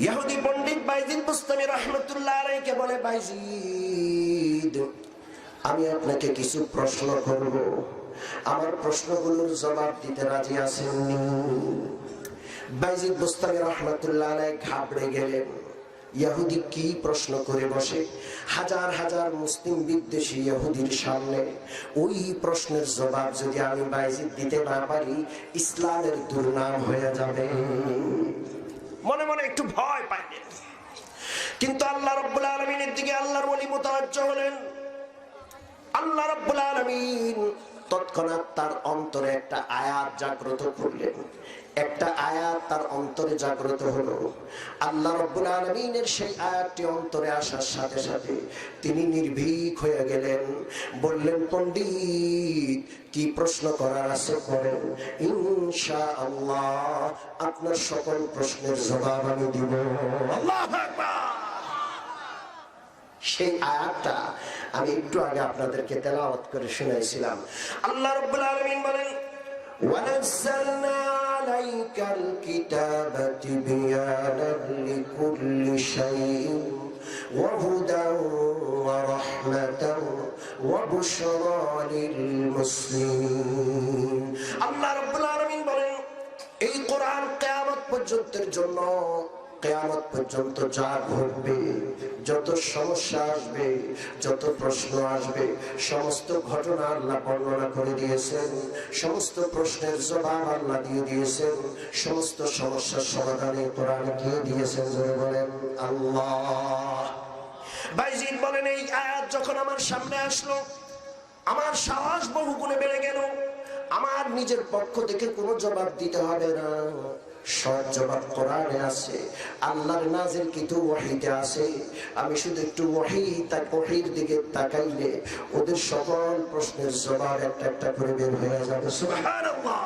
ইহুদি পণ্ডিত বাইজিদ বুস্তামি রাহমাতুল্লাহ আলাইহিকে বলে, বাইজিদ, আমি আপনাকে কিছু প্রশ্ন করব, আমার প্রশ্নগুলোর জবাব দিতে রাজি আছেন? বাইজিদ বুস্তামি রাহমাতুল্লাহ আলাইহি ঘাবড়ে গেলেন। ইহুদি কি প্রশ্ন করে বসে? হাজার হাজার মুসলিম বিদ্বেষী ইহুদির সামনে ওই প্রশ্নের জবাব যদি আমি বাইজিদ দিতে না পারি, ইসলামের দুর্নাম হয়ে যাবে। মনে মনে একটু ভয় পাইলেন, কিন্তু আল্লাহ রাব্বুল আলামিনের দিকে আল্লাহর ওলি মুতাওয়াজ্জিহ হলেন। আল্লাহ রাব্বুল আলামিন তৎক্ষণাৎ তার অন্তরে একটা আয়াত জাগ্রত করলেন। একটা আয়াত তার অন্তরে জাগ্রত হলো। আল্লাহ রাব্বুল আলামিনের সেই আয়াতটি অন্তরে আসার সাথে সাথে তিনি নির্ভীক হয়ে গেলেন। বললেন, পণ্ডিত, কি প্রশ্ন করার আছে করেন, ইনশাআল্লাহ আপনার সকল প্রশ্নের জবাব আমি দিব। আল্লাহু আকবার! সেই আয়াতটা আমি একটু আগে আপনাদেরকে তেলাওয়াত করে শুনাইছিলাম। আল্লাহ রাব্বুল আলামিন বলেন, ওয়ানাজ্জালনা আলাইকাল কিতাবা তিবয়ানান লিকুল্লি শাইইন ওয়া হুদান ওয়া রাহমাতান ওয়া বুশরা লিল মুসলিমিন। আল্লাহ রাব্বুল আলামিন বলেন, এই কোরআন কিয়ামত পর্যন্তের জন্য, কিয়ামত পর্যন্ত যা ঘটবে, যত সমস্যা আসবে, যত প্রশ্ন আসবে, সমস্ত ঘটনা আল্লাহ বর্ণনা করে দিয়েছেন, সমস্ত প্রশ্নের জবাব আল্লাহ দিয়ে দিয়েছেন, সমস্ত সমস্যার সমাধানে কোরআন কি দিয়েছেন জোরে বলেন আল্লাহ। বাইজিদ বলেন, এই আয়াত যখন আমার সামনে আসলো, আমার সাহস বহু গুণে বেড়ে গেল। আমার নিজের পক্ষ থেকে কোনো জবাব দিতে হবে না, সব জবাব কোরআনে আছে, আল্লাহর নাযিলকৃত ওহীতে আছে। আমি শুধু একটু ওহীর দিকে তাকাইলে ওদের সকল প্রশ্নের জবাব একটা একটা করে বের হয়ে যাবে। সুবহানাল্লাহ।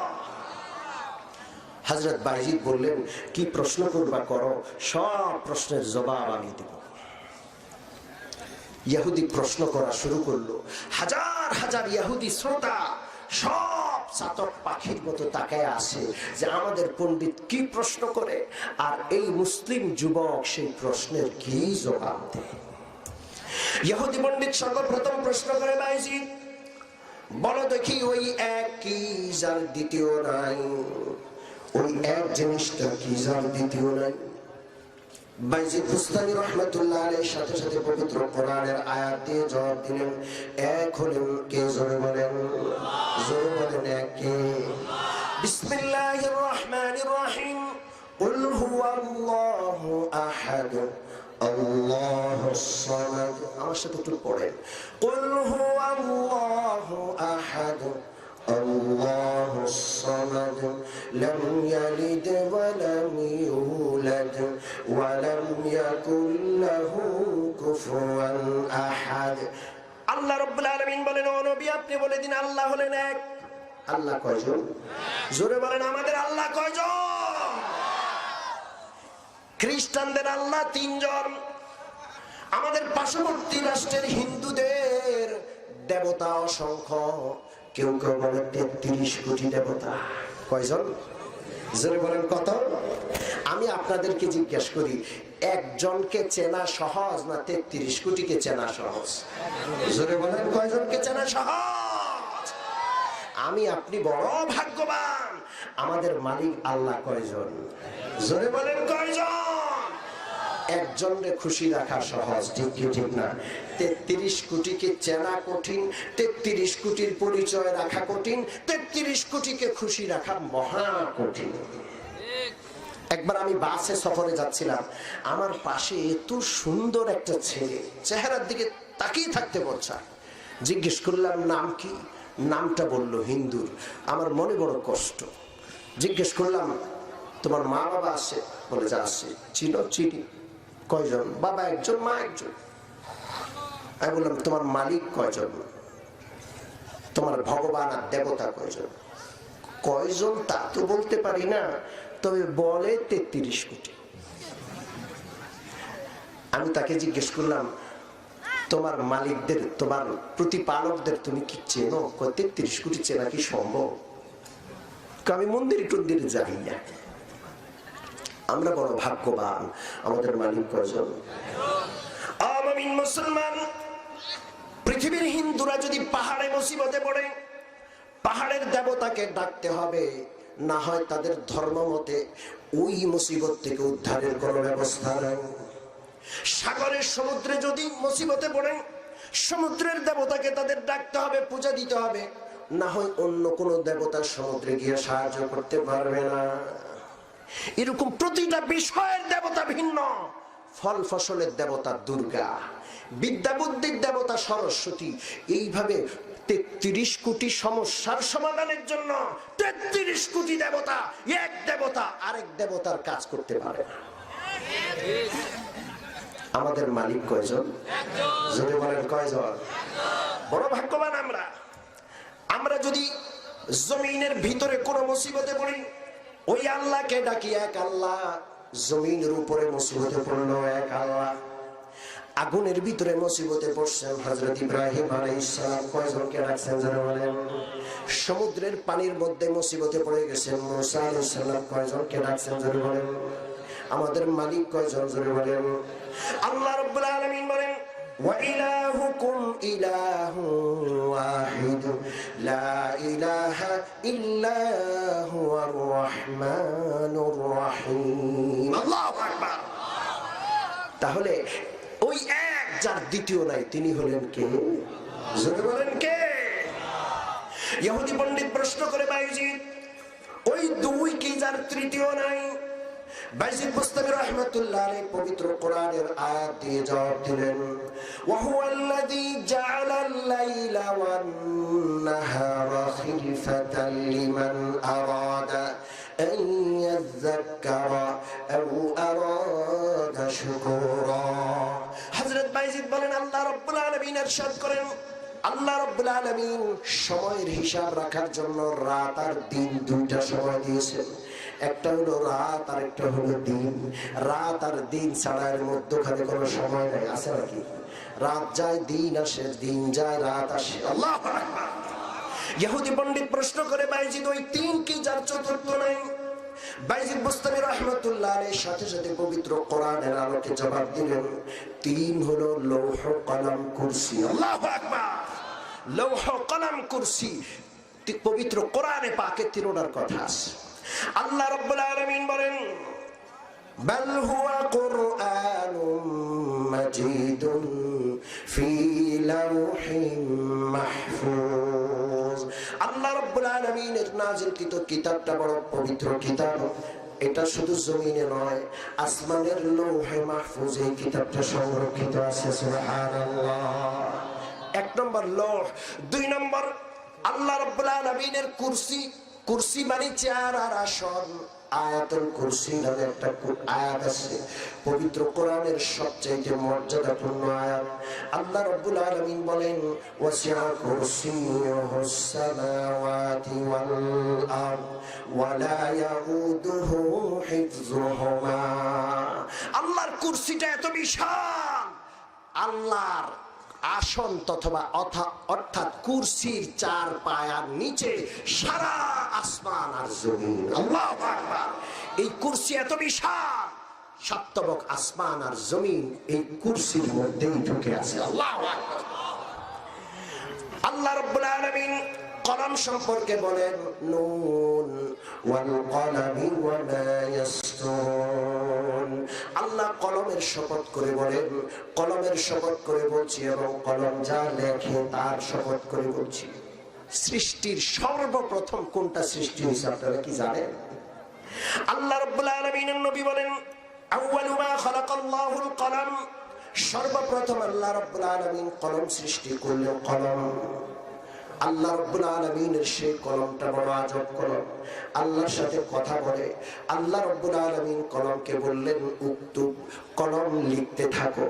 হযরত বাইজিদ বললেন, কি প্রশ্ন করবা করো, সব প্রশ্নের জবাব আমি দেব। ইহুদি প্রশ্ন করা শুরু করলো। হাজার হাজার ইহুদি শ্রোতা সব চাতক পাখির মতো তাকায় আছে যে আমাদের পণ্ডিত কি প্রশ্ন করে, আর এই মুসলিম যুবক সেই প্রশ্নের কি জবাব দেয়। ইহুদি পণ্ডিত সর্বপ্রথম প্রশ্ন করে, বাইজিদ বলো দেখি, ওই এক কি যার দ্বিতীয় নাই, ওই এক জিনিসটা কি যার দ্বিতীয় নাই? বাইজিদ বুস্তামি রাহমাতুল্লাহ আলাইহির সাথে সাথে পবিত্র কোরআনের আয়াত দিয়ে জবাব দিলেন, এক হলেন কে জোরে বলেন, জোরে বলেন এক কে। বিসমিল্লাহির রহমানির রহিম, কুল হুয়াল্লাহু আহাদ আল্লাহুস সামাদ। আমার সাথে একটু পড়েন, কুল হুয়াল্লাহু আহাদ আল্লাহুস সামাদ লাম ইয়ালিদ ওয়া লাম ইউলাদ ওয়া লাম ইয়াকুল লাহু কুফুয়ান আহাদ। আল্লাহ রাব্বুল আলামিন বলেন, ও নবী আপনি বলে দিন আল্লাহ হলেন এক। আল্লাহ কয়জন? জোরে বলেন, আমাদের আল্লাহ কয়জন? খ্রিস্টানদের আল্লাহ তিনজন। আমাদের পার্শ্ববর্তী রাষ্ট্রের হিন্দুদের দেবতা অসংখ্য, কেউ কেউ বলে 33 কোটি দেবতা। কয়জন? জোরে বলেন কত? আমি আপনাদেরকে জিজ্ঞেস করি, একজনকে চেনা সহজ না 33 কোটিকে চেনা সহজ? জোরে বলেন কয়জনকে চেনা সহজ? আমি আপনি বড় ভাগ্যবান, আমাদের মালিক আল্লাহ কয়জন? জোরে বলেন কয়জন? একজনকে খুশি রাখা সহজ, ঠিক কি ঠিক না? 33 কোটিকে চেনা কঠিন, 33 কোটির পরিচয় রাখা কঠিন, 33 কোটিকে খুশি রাখা মহা কঠিন। একবার আমি বাসে সফরে যাচ্ছিলাম, আমার পাশে এত সুন্দর একটা ছেলে, চেহারার দিকে তাকিয়ে থাকতে বলছে। জিজ্ঞেস করলাম নাম কি? নামটা বলল হিন্দুর। আমার মনে বড় কষ্ট। জিজ্ঞেস করলাম তোমার মা বাবা আছে? বলে যে আছে। চিনি? কয়জন? বাবা একজন, মা একজন। আমি বললাম তোমার মালিক কয়জন? তোমার ভগবান আর দেবতা কয়জন? কয়জন তা তো বলতে পারি না, তবে বলে 33 কোটি। আমি তাকে জিজ্ঞেস করলাম তোমার মালিকদের, তোমার প্রতিপালকদের তুমি কি চেনো? 33 কোটি চেনা কি সম্ভব? আমি মন্দিরে টন্দিরে যাই না। আমরা বড় ভাগ্যবান, আমাদের মালিক কয়জন? আমিন মুসলমান। পৃথিবীর হিন্দুরা যদি পাহাড়ে মুসিবতে পড়ে, পাহাড়ের দেবতাকে ডাকতে হবে, না হয় তাদের ধর্ম মতে ওই মুসিবত থেকে উদ্ধারের কোন ব্যবস্থা নেই। সাগরের সমুদ্রে যদি মুসিবতে পড়ে, সমুদ্রের দেবতাকে তাদের ডাকতে হবে, পূজা দিতে হবে, না হয় অন্য কোন দেবতা সমুদ্রে গিয়ে সাহায্য করতে পারবে না। এরকম প্রতিটা বিষয়ের দেবতা ভিন্ন। ফল ফসলের দেবতা দুর্গা, বিদ্যা বুদ্ধির দেবতা সরস্বতী। এইভাবে 33 কোটি সমস্যার সমাধানের জন্য 33 কোটি দেবতা, এক দেবতা আরেক দেবতার কাজ করতে পারে না। আমাদের মালিক কয়জন? যদি বলেন কয়জন? বড় ভাগ্যবান আমরা। আমরা যদি জমিনের ভিতরে কোনো মুসিবতে পড়ি, ওই আল্লাহকে ডাকি, এক আল্লাহ। জমিনের উপরে মুসিবতে পড়লো, এক আল্লাহ। আগুনের ভিতরে মুসিবতে পড়ছেন হযরত ইব্রাহিম আলাইহিস সালাম কয়জনকে ডাকছেন যারা বলেন? সমুদ্রের পানির মধ্যে মুসিবতে পড়ে গেছেন মুসা আলাইহিস সালাম কয়জনকে ডাকছেন যারা বলেন? আমাদের মালিক কয়জন যারা বলেন? আল্লাহ রাব্বুল আলামিন বলেন ওয়া ইলাহুকুম ইলাহুন ওয়াহিদ লা ইলাহা ইল্লা হুয়ার রহমানুর রহিম। আল্লাহু আকবার। তাহলে ওই এক যার দ্বিতীয় নাই তিনি হলেন কে? জোরে বলেন কে? ইহুদি পণ্ডিত প্রশ্ন করে বাইজিদ ওই দুই কি যার তৃতীয় নাই? বাইজিদ বুস্তামি রাহমাতুল্লাহ আলাইহি পবিত্র কোরআনের আয়াত দিয়ে জবাব দিলেন ওয়া হুয়াল্লাযী জাআলাল লাইলা ওয়ান নাহারা খিলফাতান লিমান আরাদা আন ইয়াযাক্কারা আও আরাদা শুকুরা। হযরত বাইজিদ বলেন আল্লাহ রাব্বুল আলামিন ইরশাদ করেন আল্লাহ রাব্বুল আলামিন সময়ের হিসাব রাখার জন্য রাত আর দিন দুইটা সময় দিয়েছেন। একটা হলো রাত আর একটা হলো দিন। রাত আর দিন ছাড়া এর মধ্যখানে কোনো সময় নাই, আছে নাকি? রাত যায় দিন আসে, দিন যায় রাত আসে। আল্লাহু আকবার। ইহুদি পণ্ডিত প্রশ্ন করে বাইজিদ ওই তিন কি যার চতুর্থ নাই? বাইজিদ বুস্তামি রাহমাতুল্লাহ আলাইহির সাথে সাথে পবিত্র কোরআনের আলোকে জবাব দিলেন তিন হলো লৌহ কলম কুরসি। আল্লাহু আকবার। লৌহ কলম কুরসি পবিত্র কোরআনে পাকে তিনটার কথা আছে। আল্লাহ রাব্বুল আলামিন বলেন বাল হুয়া কুরআনুম মাজিদুন ফি লাওহিন মাহফুজ। আল্লাহ রাব্বুল আলামিনের নাযিলকৃত কিতাবটা বড় পবিত্র কিতাব। এটা শুধু জমিনে নয়, আসমানের লৌহে মাহফুজে এই কিতাবটা সংরক্ষিত আছে। সুবহানাল্লাহ। এক নম্বর লৌহ। দুই নম্বর আল্লাহ রাব্বুল আলামিনের কুরসি। কুরসি মানে চেয়ার আর আসন। আয়াতুল কুরসি নামে একটা আয়াত আছে পবিত্র কোরআনের সবচেয়ে মর্যাদাপূর্ণ আয়াত। আল্লাহ রাব্বুল আলামিন বলেন ওয়াসিআ কুরসিয়ুহুস সামাওয়াতি ওয়াল আরদ ওয়া লা ইয়াউদুহু হিফযুহুমা। আল্লাহর কুরসিটা এত বিশাল, আল্লাহর আসন তথবা অর্থাৎ কুরসির চার পায়ার নিচে সারা আসমান আর জমিন। আল্লাহু আকবার। এই কুরসি এত বিশাল, সাতবক আসমান আর জমিন এই কুরসির মধ্যেই ঢুকে আছে। আল্লাহু আকবার। আল্লাহ রাব্বুল আলামিন কলম সম্পর্কে বলেন নুন ওয়াল কলামি ওয়া মা ইয়াসতুরুন। আল্লাহ কলমের শপথ করে বলেন, কলমের শপথ করে বলছি এবং কলম যা লেখে তার শপথ করে বলছি। সৃষ্টির সর্বপ্রথম কোনটা সৃষ্টি হয়েছে আপনারা কি জানেন? আল্লাহ রাব্বুল আলামিনের নবী বলেন আউয়ালু মা খালাকাল্লাহুল কলম। সর্বপ্রথম আল্লাহ রাব্বুল আলামিন কলম সৃষ্টি করলেন। কলম আল্লাহ রাব্বুল আলামিনের সেই কলমটা বড় আজব কলম, আল্লাহর সাথে কথা বলে। আল্লাহ রাব্বুল আলামিন কলমকে বললেন উক্তুব, কলম লিখতে থাকো।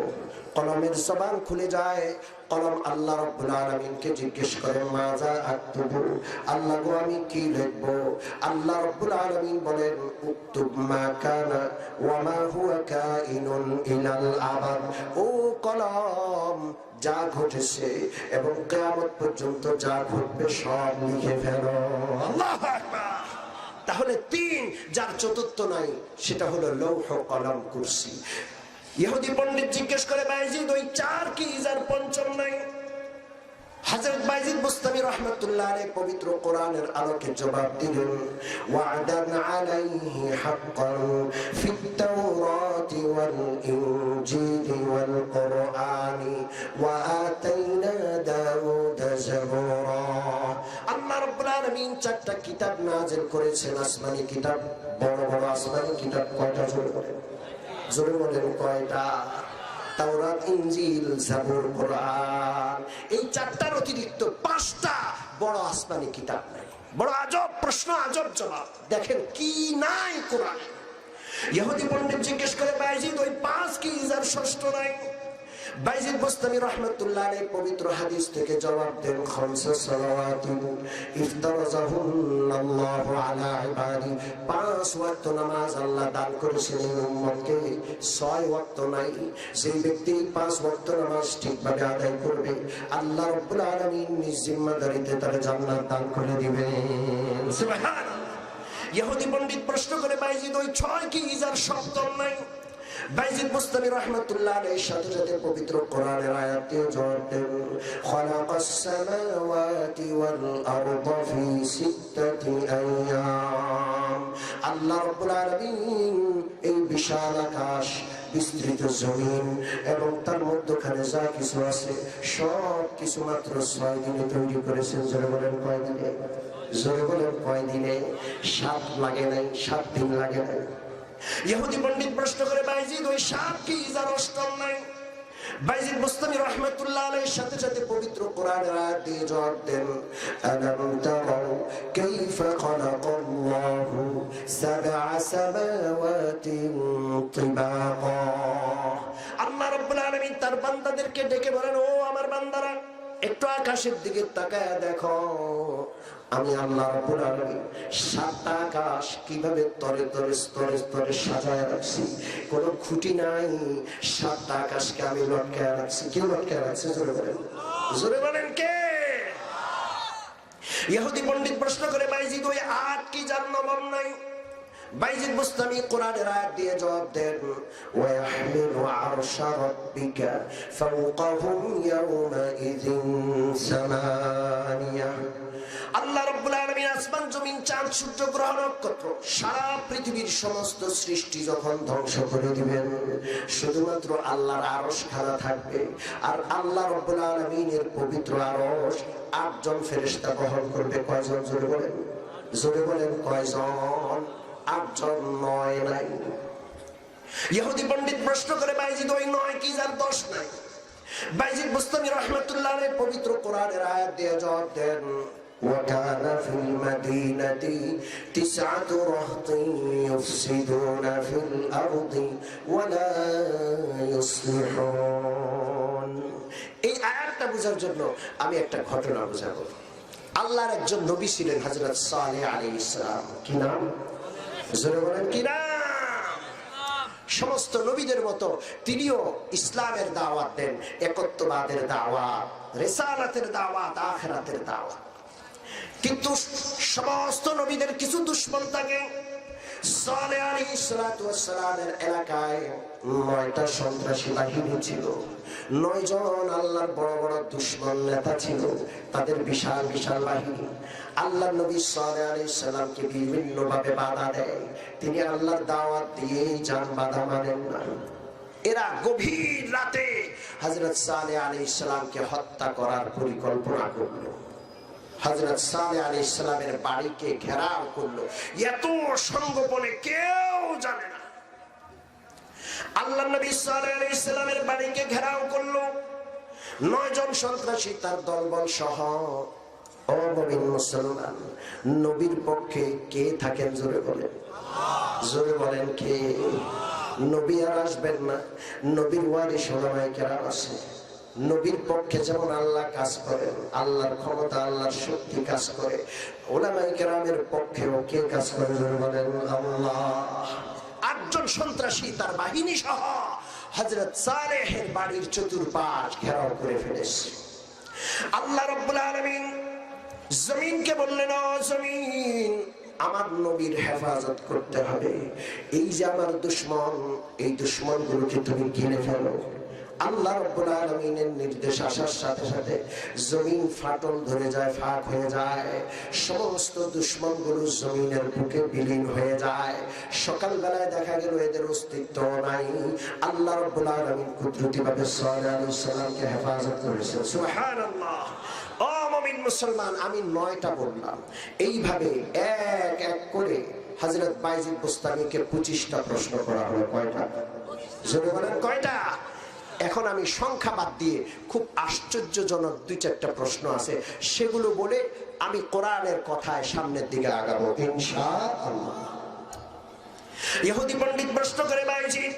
কলমের জবান খুলে যায়। কলম আল্লাহ রাব্বুল আলামিনকে জিজ্ঞেস করে মাযা আকতুবু, আল্লাহ গো আমি কি লিখব? আল্লাহ রাব্বুল আলামিন বলেন উকতুব মা কানা ওয়া মা হুয়া কাইনুন ইলাল আবাদ। ও কলম যা ঘটেছে এবং কিয়ামত পর্যন্ত যা ঘটবে সব লিখে ফেলো। আল্লাহু আকবার। তাহলে তিন যার চতুর্থ নাই সেটা হলো লৌহ কলম কুরসি। ইহুদি পণ্ডিত জিজ্ঞেস করে বাইজিদ ওই চার কি যার পঞ্চম নাই? হযরত বাইজিদ বুস্তামি রাহমাতুল্লাহ আলাইহি পবিত্র কোরআনের আলোকে জবাব দিলেন ওয়া'দান আলাইহি হাক্কান ফিত তাওরাতি ওয়াল ইনজিলি ওয়াল কুরআনি ওয়া আতাইনা দাউদা জাবুরা। আল্লাহ রাব্বুল আলামিন চারটা কিতাব নাযিল করেছেন, আসমানি কিতাব। বড় বড় আসমানি কিতাব কয়টা জোরে বলেন কয়টা? তাওরাত, ইনজিল, জাবুর, কোরআন। এই চারটার অতিরিক্ত পাঁচটা বড় আসমানি কিতাব নাই। বড় আজব প্রশ্ন, আজব জবাব। দেখেন কি নাই কোরআনে। ইহুদি পণ্ডিত জিজ্ঞেস করে বাইজিদ ওই পাঁচ কি যার ষষ্ঠ নাই? বাইজিদ বুস্তামি রাহমাতুল্লাহ আলাইহি পবিত্র হাদিস থেকে জবাব দেন, খামসা সালাওয়াতুন ইফতারাযাহুন্নাল্লাহু আলা ইবাদি, 5 ওয়াক্ত নামাজ আল্লাহ দান করেছেন এই উম্মতকে, 6 ওয়াক্ত নাই। যে ব্যক্তি 5 ওয়াক্ত নামাজ ঠিকভাবে আদায় করবে, আল্লাহ রাব্বুল আলামিন নিজ জিম্মাদারিতে তার জান্নাত দান করে দিবেন। সুবহানাল্লাহ। ইহুদি পণ্ডিত প্রশ্ন করে, বাইজিদ ওই 6 কি ইজার শব্দ নাই? বাইজিদ বুস্তামি রাহমাতুল্লাহ আলাইহির সাথে সাথে পবিত্র কোরআনের আয়াত দিয়ে জবাব দেন, খালাকাস সামাওয়াতি ওয়াল আরদা ফি সিত্তাতি আইয়াম। আল্লাহ রাব্বুল আলামিন এই বিশাল আকাশ, বিস্তৃত জমিন এবং তার মধ্যখানে যা কিছু আছে সব কিছু মাত্র 6 দিনে তৈরি করেছেন। জোরে বলেন কয় দিনে? জোরে বলেন কয় দিনে? 7 লাগে নাই, 7 দিন লাগে নাই। ইহুদি পণ্ডিত প্রশ্ন করে, বাইজিদ ওই 7 কি ইজার অষ্টম নাই? বাইজিদ বুস্তামি রাহমাতুল্লাহ আলাইহির সাথে সাথে পবিত্র কোরআনের আয়াত দিয়ে জবাব দেন, আলাম তারাউ কাইফা খালাকাল্লাহু সাবআ সামাওয়াতিন তিবাকা। আল্লাহ রাব্বুল আলামিন তার বান্দাদেরকে ডেকে বলেন, ও আমার বান্দারা, একটু আকাশের দিকে তাকায় দেখো, আমি আল্লাহ রাব্বুল আলামিন 7টা আকাশ কিভাবে তরে তরে স্তরে স্তরে সাজায় রাখছি, কোনো খুঁটি নাই। 7টা আকাশকে আমি লটকায় রাখছি। কে লটকায় রাখছে? জোরে বলেন, জোরে বলেন কে? ইহুদি পণ্ডিত প্রশ্ন করে, বাইজিদ ওই 8 কি যার নবম নাই? বাইজিদ বুস্তামি কোরআনের আয়াত দিয়ে জবাব দেন, ওয়া ইয়াহমিলু আরশা রাব্বিকা ফাওকাহুম ইয়াওমাইযিন সামানিয়া। আল্লাহ রাব্বুল আলামিন আসমান জমিন চাঁদ সূর্য গ্রহ নক্ষত্র সারা পৃথিবীর সমস্ত সৃষ্টি যখন ধ্বংস করে দিবেন, শুধুমাত্র আল্লাহর আরশ খানা থাকবে। আর আল্লাহ রাব্বুল আলামিনের পবিত্র আরশ 8 জন ফেরেশতা বহন করবে। কয়জন? জোরে বলেন, জোরে বলেন কয়জন? 8 জন, 9 নাই। ইহুদি পণ্ডিত প্রশ্ন করে, বাইজিদ ওই 9 কি যার 10 নাই? বাইজিদ বুস্তামি রাহমাতুল্লাহ আলাইহি পবিত্র কোরআনের আয়াত দিয়ে জবাব দেন, وكان في المدينة 9 رهط يفسدون في الأرض ولا يصلحون। এই আয়াতটা বোঝার জন্য আমি একটা ঘটনা বোঝাবো। আল্লাহর একজন নবী ছিলেন হযরত সালেহ আলাইহিস সালাম। কি নাম? জোরে বলেন কি নাম? সমস্ত নবীদের মতো তিনিও ইসলামের দাওয়াত দেন, একত্ববাদের দাওয়াত, রিসালাতের দাওয়াত, আখিরাতের দাওয়াত। কিন্তু সমস্ত নবীদের কিছু দুশমন থাকে। সালেহ আলাইহিস সালাতু ওয়াস সালামের এলাকায় 9টা সন্ত্রাসী বাহিনী ছিল। 9 জন আল্লাহর বড় বড় দুশমন নেতা ছিল, তাদের বিশাল বিশাল বাহিনী। আল্লাহ নবী সালেহ আলাইহিস সালামকে বিভিন্ন ভাবে বাধা দেয়, তিনি আল্লাহর দাওয়াত দিয়েই যান, বাধা মানেন না। এরা গভীর রাতে হযরত সালেহ আলাইহিস সালামকে হত্যা করার পরিকল্পনা করলো। হযরত সালেহ আলাইহিস সালামের বাড়িকে ঘেরাও করলো। এত সংগোপনে কেউ জানে না। আল্লাহ নবী সালেহ আলাইহিস সালামের বাড়িকে ঘেরাও করলো 9 জন সন্ত্রাসী তার দলবল সহ। ও মুমিন মুসলমান, নবীর পক্ষে কে থাকেন? জোরে বলেন, জোরে বলেন কে? নবী আর আসবেন না, নবীর ওয়ারিস ওলামায়ে কেরাম আছে। নবীর পক্ষে যেমন আল্লাহ কাজ করেন, আল্লাহর ক্ষমতা, আল্লাহর শক্তি কাজ করে, ওলামায়ে কেরামের পক্ষেও কে কাজ করে? জোরে বলেন আল্লাহ। 8 জন সন্ত্রাসী তার বাহিনী সহ হযরত সালেহের বাড়ির চতুর্পাশ ঘেরাও করে ফেলেছে। আল্লাহ রাব্বুল আলামিন জমিনকে বললেন, ও জমিন, আমার নবীর হেফাজত করতে হবে। এই যে আমার দুশমন, এই দুশমনগুলোকে তুমি ঘিরে ফেলো। আল্লাহ রাব্বুল আলামিনের নির্দেশ আসার সাথে সাথে জমিন ফাটল ধরে যায়, ফাঁক হয়ে যায়, সমস্ত দুশমনগুলো জমিনের বুকে বিলীন হয়ে যায়। সকালবেলায় দেখা গেল এদের অস্তিত্ব নাই। আল্লাহ রাব্বুল আলামিন কুদরতিভাবে সালেহ আলাইহিস সালামকে হেফাজত করেছেন। সুবহানাল্লাহ। ও মুমিন মুসলমান, আমি 9টা বললাম। এইভাবে এক এক করে হযরত বাইজিদ বুস্তামিকে 25টা প্রশ্ন করা হলো। কয়টা? জোরে বলেন কয়টা? এখন আমি সংখ্যা বাদ দিয়ে খুব আশ্চর্যজনক 2-4টা প্রশ্ন আছে, সেগুলো বলে আমি কোরআনের কথায় সামনের দিকে আগাবো ইনশাআল্লাহ। ইহুদি পণ্ডিত প্রশ্ন করে, বাইজিদ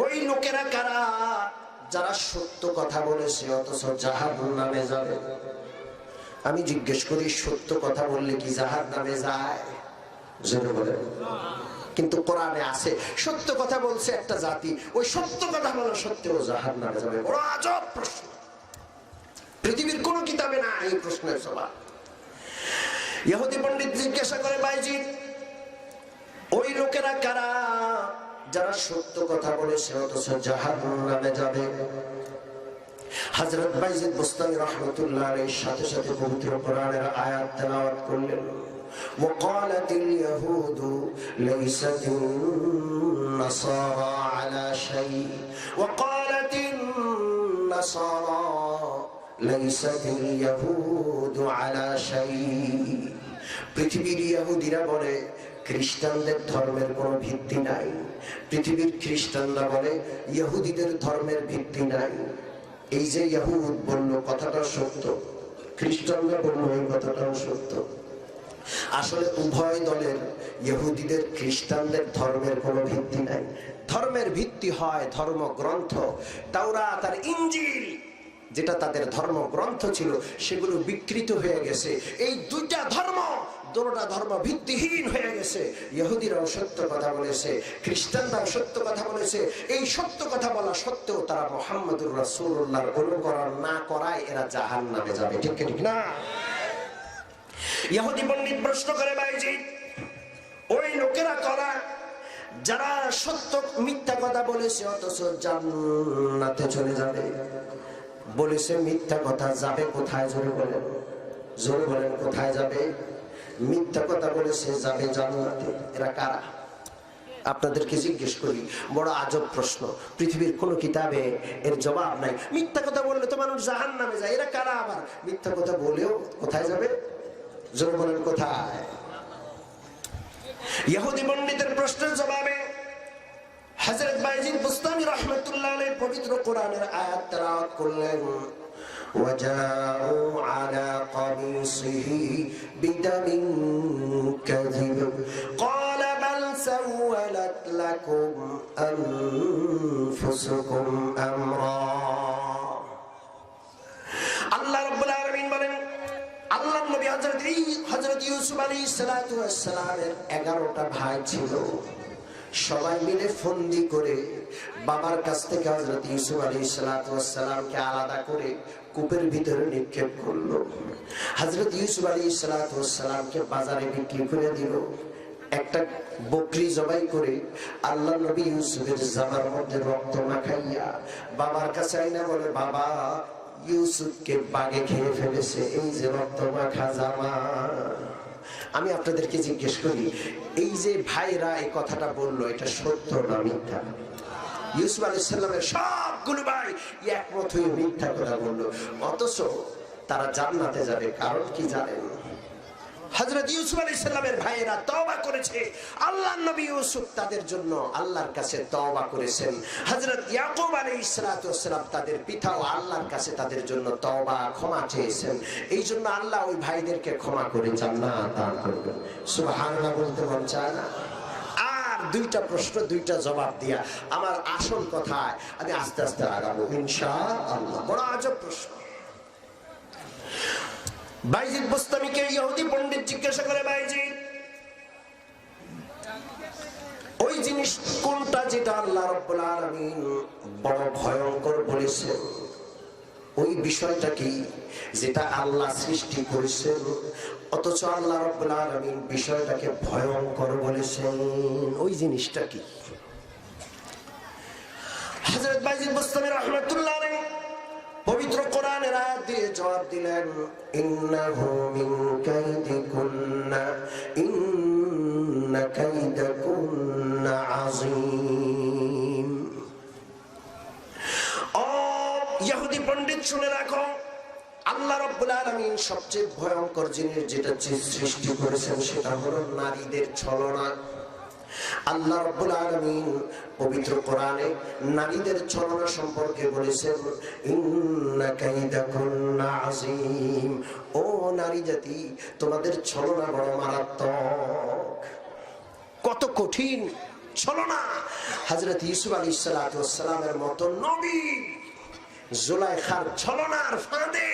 ওই লোকেরা কারা যারা সত্য কথা বলেছে অথচ জাহান্নামে যাবে। আমি জিজ্ঞেস করি, সত্য কথা বললে কি জাহান্নামে যায়? জোরে বলেন। কিন্তু কোরআনে আছে সত্য কথা বলছে একটা জাতি, ওই সত্য কথা বলা সত্ত্বেও জাহান্নামে যাবে। বড় আজব প্রশ্ন, পৃথিবীর কোন কিতাবে না এই প্রশ্নের জবাব। ইহুদি পণ্ডিত জিজ্ঞাসা করে, ভাইজি ওই লোকেরা কারা যারা সত্য কথা বলেছে অথচ জাহান্নামে যাবে? হযরত বাইজিদ বুস্তামি রাহমাতুল্লাহ আলাইহির সাথে সাথে পবিত্র কোরআনের আয়াত তেলাওয়াত করলেন। وقالت اليهود ليست النصارى على شيء وقالت النصارى ليست اليهود على شيء। পৃথিবীর ইহুদিরা বলে খ্রিস্টানদের ধর্মের কোনো ভিত্তি নাই, পৃথিবীর খ্রিস্টানরা বলে ইহুদিদের ধর্মের ভিত্তি নাই। এই যে ইহুদ বলল কথাটা সত্য, খ্রিস্টানরা বলল এই কথাটাও সত্য। আসলে উভয় দলের, ইহুদিদের খ্রিস্টানদের ধর্মের কোনো ভিত্তি নাই। ধর্মের ভিত্তি হয় ধর্মগ্রন্থ, তাওরাত আর ইনজিল, যেটা তাদের ধর্মগ্রন্থ ছিল, সেগুলো বিকৃত হয়ে গেছে। এই দুইটা ধর্ম, দুটোটা ধর্ম ভিত্তিহীন হয়ে গেছে। ইহুদিরাও সত্য কথা বলেছে, খ্রিস্টানরাও সত্য কথা বলেছে। এই সত্য কথা বলা সত্ত্বেও তারা মুহাম্মদুর রাসূলুল্লাহর অনুকরণ না করায় এরা জাহান্নামে যাবে। ঠিক ঠিক না? ইহুদি পণ্ডিত প্রশ্ন করে, ভাইজি ওই লোকেরা কারা যারা সত্য মিথ্যা কথা বলেছে অথচ জান্নাতে চলে যাবে? বলেছে মিথ্যা কথা, যাবে কোথায়? জোরে বলেন, জোরে বলেন, কোথায় যাবে? মিথ্যা কথা বলেছে, যাবে জান্নাতে। এরা কারা? আপনাদেরকে জিজ্ঞেস করি, বড় আজব প্রশ্ন, পৃথিবীর কোন কিতাবে এর জবাব নাই। মিথ্যা কথা বললে তো মানুষ জাহান্নামে যায়, এরা কারা আবার? মিথ্যা কথা বলেও কোথায় যাবে? জোরে বলেন, কোথায়? ইহুদি পণ্ডিতের প্রশ্নের জবাবে হযরত বাইজিদ বুস্তামি রাহমাতুল্লাহ আলাইহি পবিত্র কোরআনের আয়াত তেলাওয়াত করলেন। وجاءوا على قميصه بدم كذب قال بل سولت لكم أنفسكم أمرا। আল্লাহ রাব্বুল আলামিন বলেন, আল্লাহর নবী হযরত ইউসুফ আলাইহিস সালাতু ওয়াস সালামের 11টা ভাই ছিল। সবাই মিলে ফন্দি করে বাবার কাছ থেকে হযরত ইউসুফ আলাইহিস সালাতু ওয়াস সালামকে আলাদা করে কূপের ভিতরে নিক্ষেপ করলো। হযরত ইউসুফ আলাইহিস সালাতু ওয়াস সালামকে বাজারে বিক্রি করে দিল। একটা বকরি জবাই করে আল্লাহ নবী ইউসুফের জামার মধ্যে রক্ত মাখাইয়া বাবার কাছে আইনা বলে, বাবা ইউসুফকে বাঘে খেয়ে ফেলেছে, এই যে রক্ত মাখা জামা। আমি আপনাদেরকে জিজ্ঞেস করি, এই যে ভাইরা এই কথাটা বললো, এটা সত্য না মিথ্যা? ইউসুফ আলাইহিস সালামের সবগুলো ভাই একমত হয়ে মিথ্যা কথা বললো, অথচ তারা জান্নাতে যাবে। কারণ কি জানেন? হযরত ইউসুফ আলাইহিস সালামের ভাইয়েরা তওবা করেছে, আল্লাহর নবী ইউসুফ তাদের জন্য আল্লাহর কাছে তওবা করেছেন। হযরত ইয়াকুব আলাইহিস সালাতু ওয়াস সালাম তাদের পিতাও আল্লাহর কাছে তাদের জন্য তওবা ক্ষমা চেয়েছেন। এই জন্য আল্লাহ ওই ভাইদেরকে ক্ষমা করে জান্নাত দান করবেন। সুবহানাল্লাহ বলতে মন চায় না? আর দুইটা প্রশ্ন, দুইটা জবাব দিয়া আমার আসল কথায় আমি আস্তে আস্তে আগাবো ইনশাআল্লাহ। বড় আজব প্রশ্ন। বাইজিদ বুস্তামিকে ইহুদি পণ্ডিত জিজ্ঞাসা করে, বাইজিদ ওই জিনিস কোনটা যেটা আল্লাহ রাব্বুল আলামিন বড় ভয়ঙ্কর বলেছেন? ওই বিষয়টা কি যেটা আল্লাহ সৃষ্টি করেছেন অথচ আল্লাহ রাব্বুল আলামিন বিষয়টাকে ভয়ঙ্কর বলেছেন? ওই জিনিসটা কি? হযরত বাইজিদ বুস্তামি রাহমাতুল্লাহ আলাইহি পবিত্র কোরআনের আয়াত দিয়ে জবাব দিলেন, ইন্নাহু মিন কাইদিকুন্না ইন্না কাইদাকুন্না আযীম। ও ইহুদি পণ্ডিত শুনে রাখো, আল্লাহ রাব্বুল আলামিন সবচেয়ে ভয়ঙ্কর জিনিস যেটা সৃষ্টি করেছেন সেটা হলো নারীদের ছলনা। আল্লাহ রাব্বুল আলামিন পবিত্র কোরআনে নারীদের ছলনা সম্পর্কে বলেছেন, ইন্না কাইদাকুন্না আযীম। ও নারী জাতি, তোমাদের ছলনা বড় মারাত্মক। কত কঠিন ছলনা! হযরত ইউসুফ আলাইহিস সালাতু ওয়াস সালামের মতো নবী জুলাইখার ছলনার ফাঁদে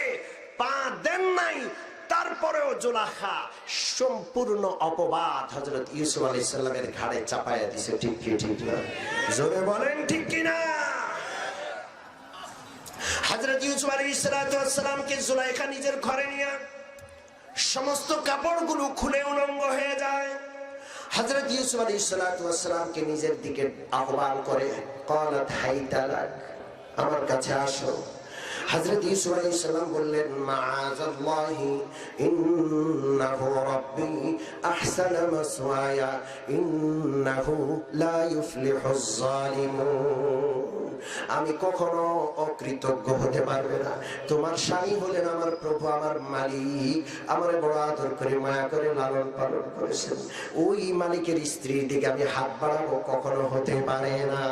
পা দেন নাই, তারপরেও জুলাইখা সম্পূর্ণ অপবাদ হযরত ইউসুফ আলাইহিস সালামের ঘাড়ে চাপায়া দিয়েছে। ঠিক কি ঠিক না? জোরে বলেন ঠিক কি না? হযরত ইউসুফ আলাইহিস সালামকে জুলাইখা নিজের ঘরে নিয়ে সমস্ত কাপড়গুলো খুলে উলঙ্গ হয়ে যায়। হযরত ইউসুফ আলাইহিস সালামকে নিজের দিকে আহ্বান করে, ক্বালাত হাইতা লাক, আমার কাছে আসো। হযরত ইউসুফ আলাইহিস সালাম বললেন, মাআযাল্লাহি ইন্নাহু রাব্বি আহসানা মাসওয়ায়া ইন্নাহু লা ইউফলিহুজ জালিমুন। আমি কখনো অকৃতজ্ঞ হতে পারবে না। তোমার স্বামী হলেন আমার প্রভু, আমার মালিক, আমার বড় আদর করে মায়া করে লালন পালন করেছেন। ওই মালিকের স্ত্রীর দিকে আমি হাত বাড়াবো কখনো হতে পারে না।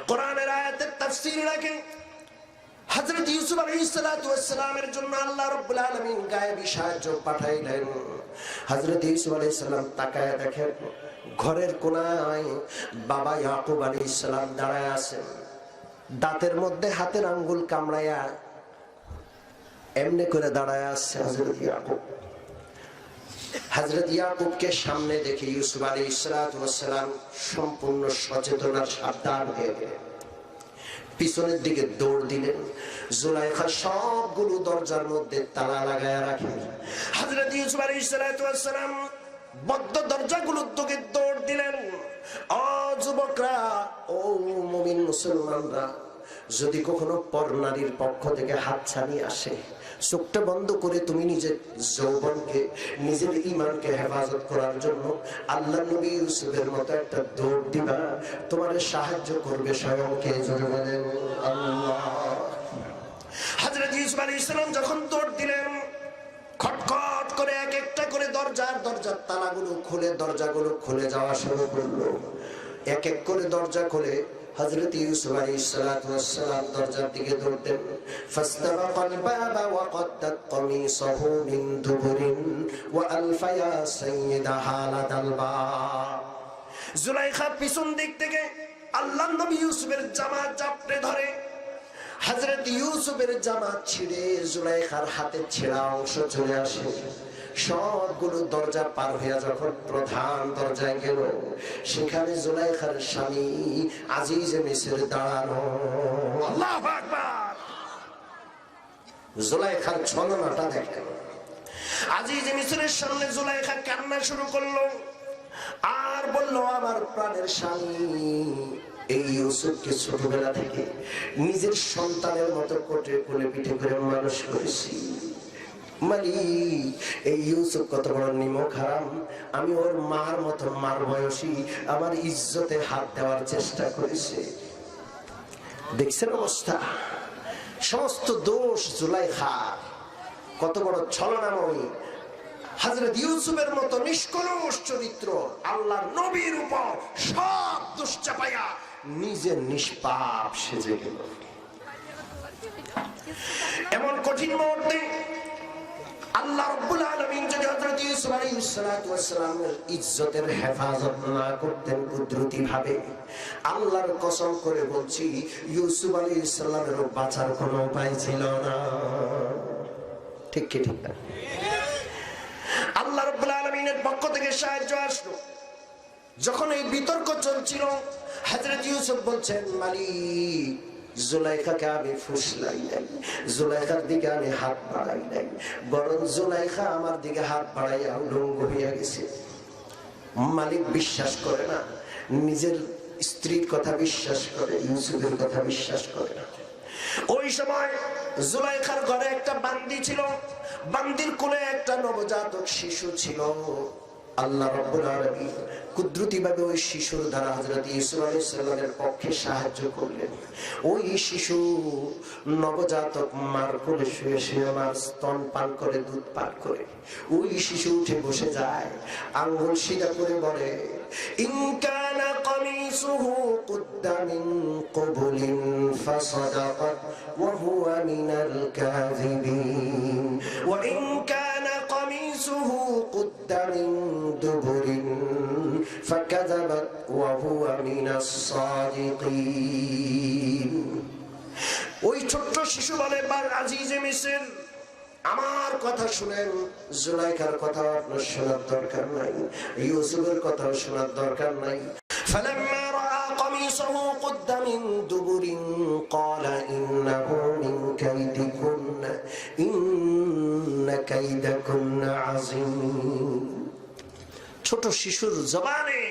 কোরআনের আয়াতের তাফসীর রাখেন, হযরত ইউসুফ আলাইহিস সালামের জন্য আল্লাহ রাব্বুল আলামিন গায়েবী সাহায্য পাঠাইলেন। হযরত ইউসুফ আলাইহিস সালাম তাকায় দেখেন, ঘরের কোনায় বাবা ইয়াকুব আলাইহিস সালাম দাঁড়ায় আছেন, দাঁতের মধ্যে হাতের আঙ্গুল কামড়াইয়া এমনি করে দাঁড়ায় আছে হযরত ইয়াকুব। হযরত ইয়াকুবকে সামনে দেখে ইউসুফ আলাইহিস সালাম সম্পূর্ণ সচেতন আর সাবধান হয়ে গেলেন, পিছনের দিকে দৌড় দিলেন। জুলাইখা সবগুলো দরজার মধ্যে তালা লাগায়া রাখেন। হযরত ইউসুফ আলাইহিস সালাম বদ্ধ দরজাগুলোর দিকে দৌড় দিলেন। ও যুবকরা, ও মুমিন মুসলমানরা, যদি কখনো পর নারীর পক্ষ থেকে হাতছানি আসে, চোখটা বন্ধ করে তুমি নিজের যৌবনকে, নিজের ঈমানকে হেফাজত করার জন্য আল্লাহ নবী ইউসুফের মতো একটা দৌড় দিবা। তোমার সাহায্য করবে স্বয়ং কে? জোরে বলেন আল্লাহ। হযরত ইউসুফ আলাইহিস সালাম যখন দৌড় দিলেন, খটখট করে এক একটা করে দরজার তালাগুলো খুলে, দরজাগুলো খুলে যাওয়া শুরু করলো। এক এক করে দরজা খুলে হযরত ইউসুফ আলাইহিস সালাম দরজার দিকে দৌড়তেন। ফাস্তাবাকাল বাবা ওয়া কদ্দাত কামিসাহু মিন দুবুরিন ওয়া আলফায়া সাইয়্যিদাহা লাদাল বাব। জুলাইখা পিছন দিক থেকে আল্লাহর নবী ইউসুফের জামা চাপড়ে ধরে। হযরত ইউসুফের জামা ছিঁড়ে জুলাইখার হাতে ছেঁড়া অংশ চলে আসে। সবগুলো দরজা পার হইয়া যখন প্রধান দরজায় গেল, সেখানে জুলাইখার স্বামী আজিজ মিসর দাঁড়ানো। আল্লাহু আকবার। জুলাইখার ছলনাটা দেখেন। আজিজ মিসরের সামনে জুলাইখা কান্না শুরু করলো আর বলল, আমার প্রাণের স্বামী, এই ইউসুফকে ছোটবেলা থেকে নিজের সন্তানের মতো কোটে কোলে পিঠে করে মানুষ করেছি। মালিক, এই ইউসুফ কত বড় নিমক হারাম। আমি ওর মার মতো, মার বয়সী, আমার ইজ্জতে হাত দেওয়ার চেষ্টা করেছে। দেখছেন অবস্থা? সমস্ত দোষ জুলাইখা। কত বড় ছলনাময়ী। হযরত ইউসুফের মতো নিষ্কলুষ চরিত্র আল্লাহর নবীর উপর সব দোষ চাপাইয়া নিজে নিষ্পাপ সেজে গেল। এমন কঠিন মুহূর্তে আল্লাহ রাব্বুল আলামিন যদি হযরত ইউসুফ আলাইহিস সালামের ইজ্জতের হেফাজত না করতেন কুদরতি ভাবে, আল্লাহর কসম করে বলছি, ইউসুফ আলাইহিস সালামের বাঁচার কোনো উপায় ছিল না। ঠিক কি ঠিক না? আল্লাহ রাব্বুল আলামিনের পক্ষ থেকে সাহায্য আসলো। যখন এই বিতর্ক চলছিল, হযরত ইউসুফ বলছেন, মালিক, জুলাইখাকে আমি ফুসলাই নাই, জুলাইখার দিকে আমি হাত বাড়াই নাই, বরং জুলাইখা আমার দিকে হাত বাড়াইয়া উলঙ্গ হইয়া গেছে। মালিক বিশ্বাস করে না, নিজের স্ত্রীর কথা বিশ্বাস করে, ইউসুফের কথা বিশ্বাস করে না। ওই সময় জুলাইখার ঘরে একটা বান্দি ছিল, বান্দির কোলে একটা নবজাতক শিশু ছিল। আল্লাহ রাব্বুল আলামিন কুদরতিভাবে ওই শিশুর দ্বারা হযরত ইউসুফ আলাইহিস সালামের পক্ষে সাহায্য করলেন। ওই শিশু নবজাতক মার কোলে শুয়ে শুয়ে মার স্তন পান করে, দুধ পান করে। ওই শিশু উঠে বসে যায়, আঙ্গুল সিধা করে বলে, ইন কানা কামিসুহু কুদ্দা মিন ক্বাবলিন ফাসাদাকাত ওয়া হুয়া মিনাল কাযিবিন ওয়া ইন কানা কামিসুহু কুদ্দা মিন দুবুরিন ফাকাযাবাত ওয়া হুয়া মিনাস সাদিকিন। ওই ছোট্ট শিশু বলে, আজিজে মিসর, আমার কথা শুনেন, জুলাইখার কথা আপনার শোনার দরকার নাই, ইউসুফের কথা শোনার দরকার নাই। فلما رأى قميصه قد من دبر قال إنه من كيدكن إن كيدكن عظيم। ছোট শিশুর জবানে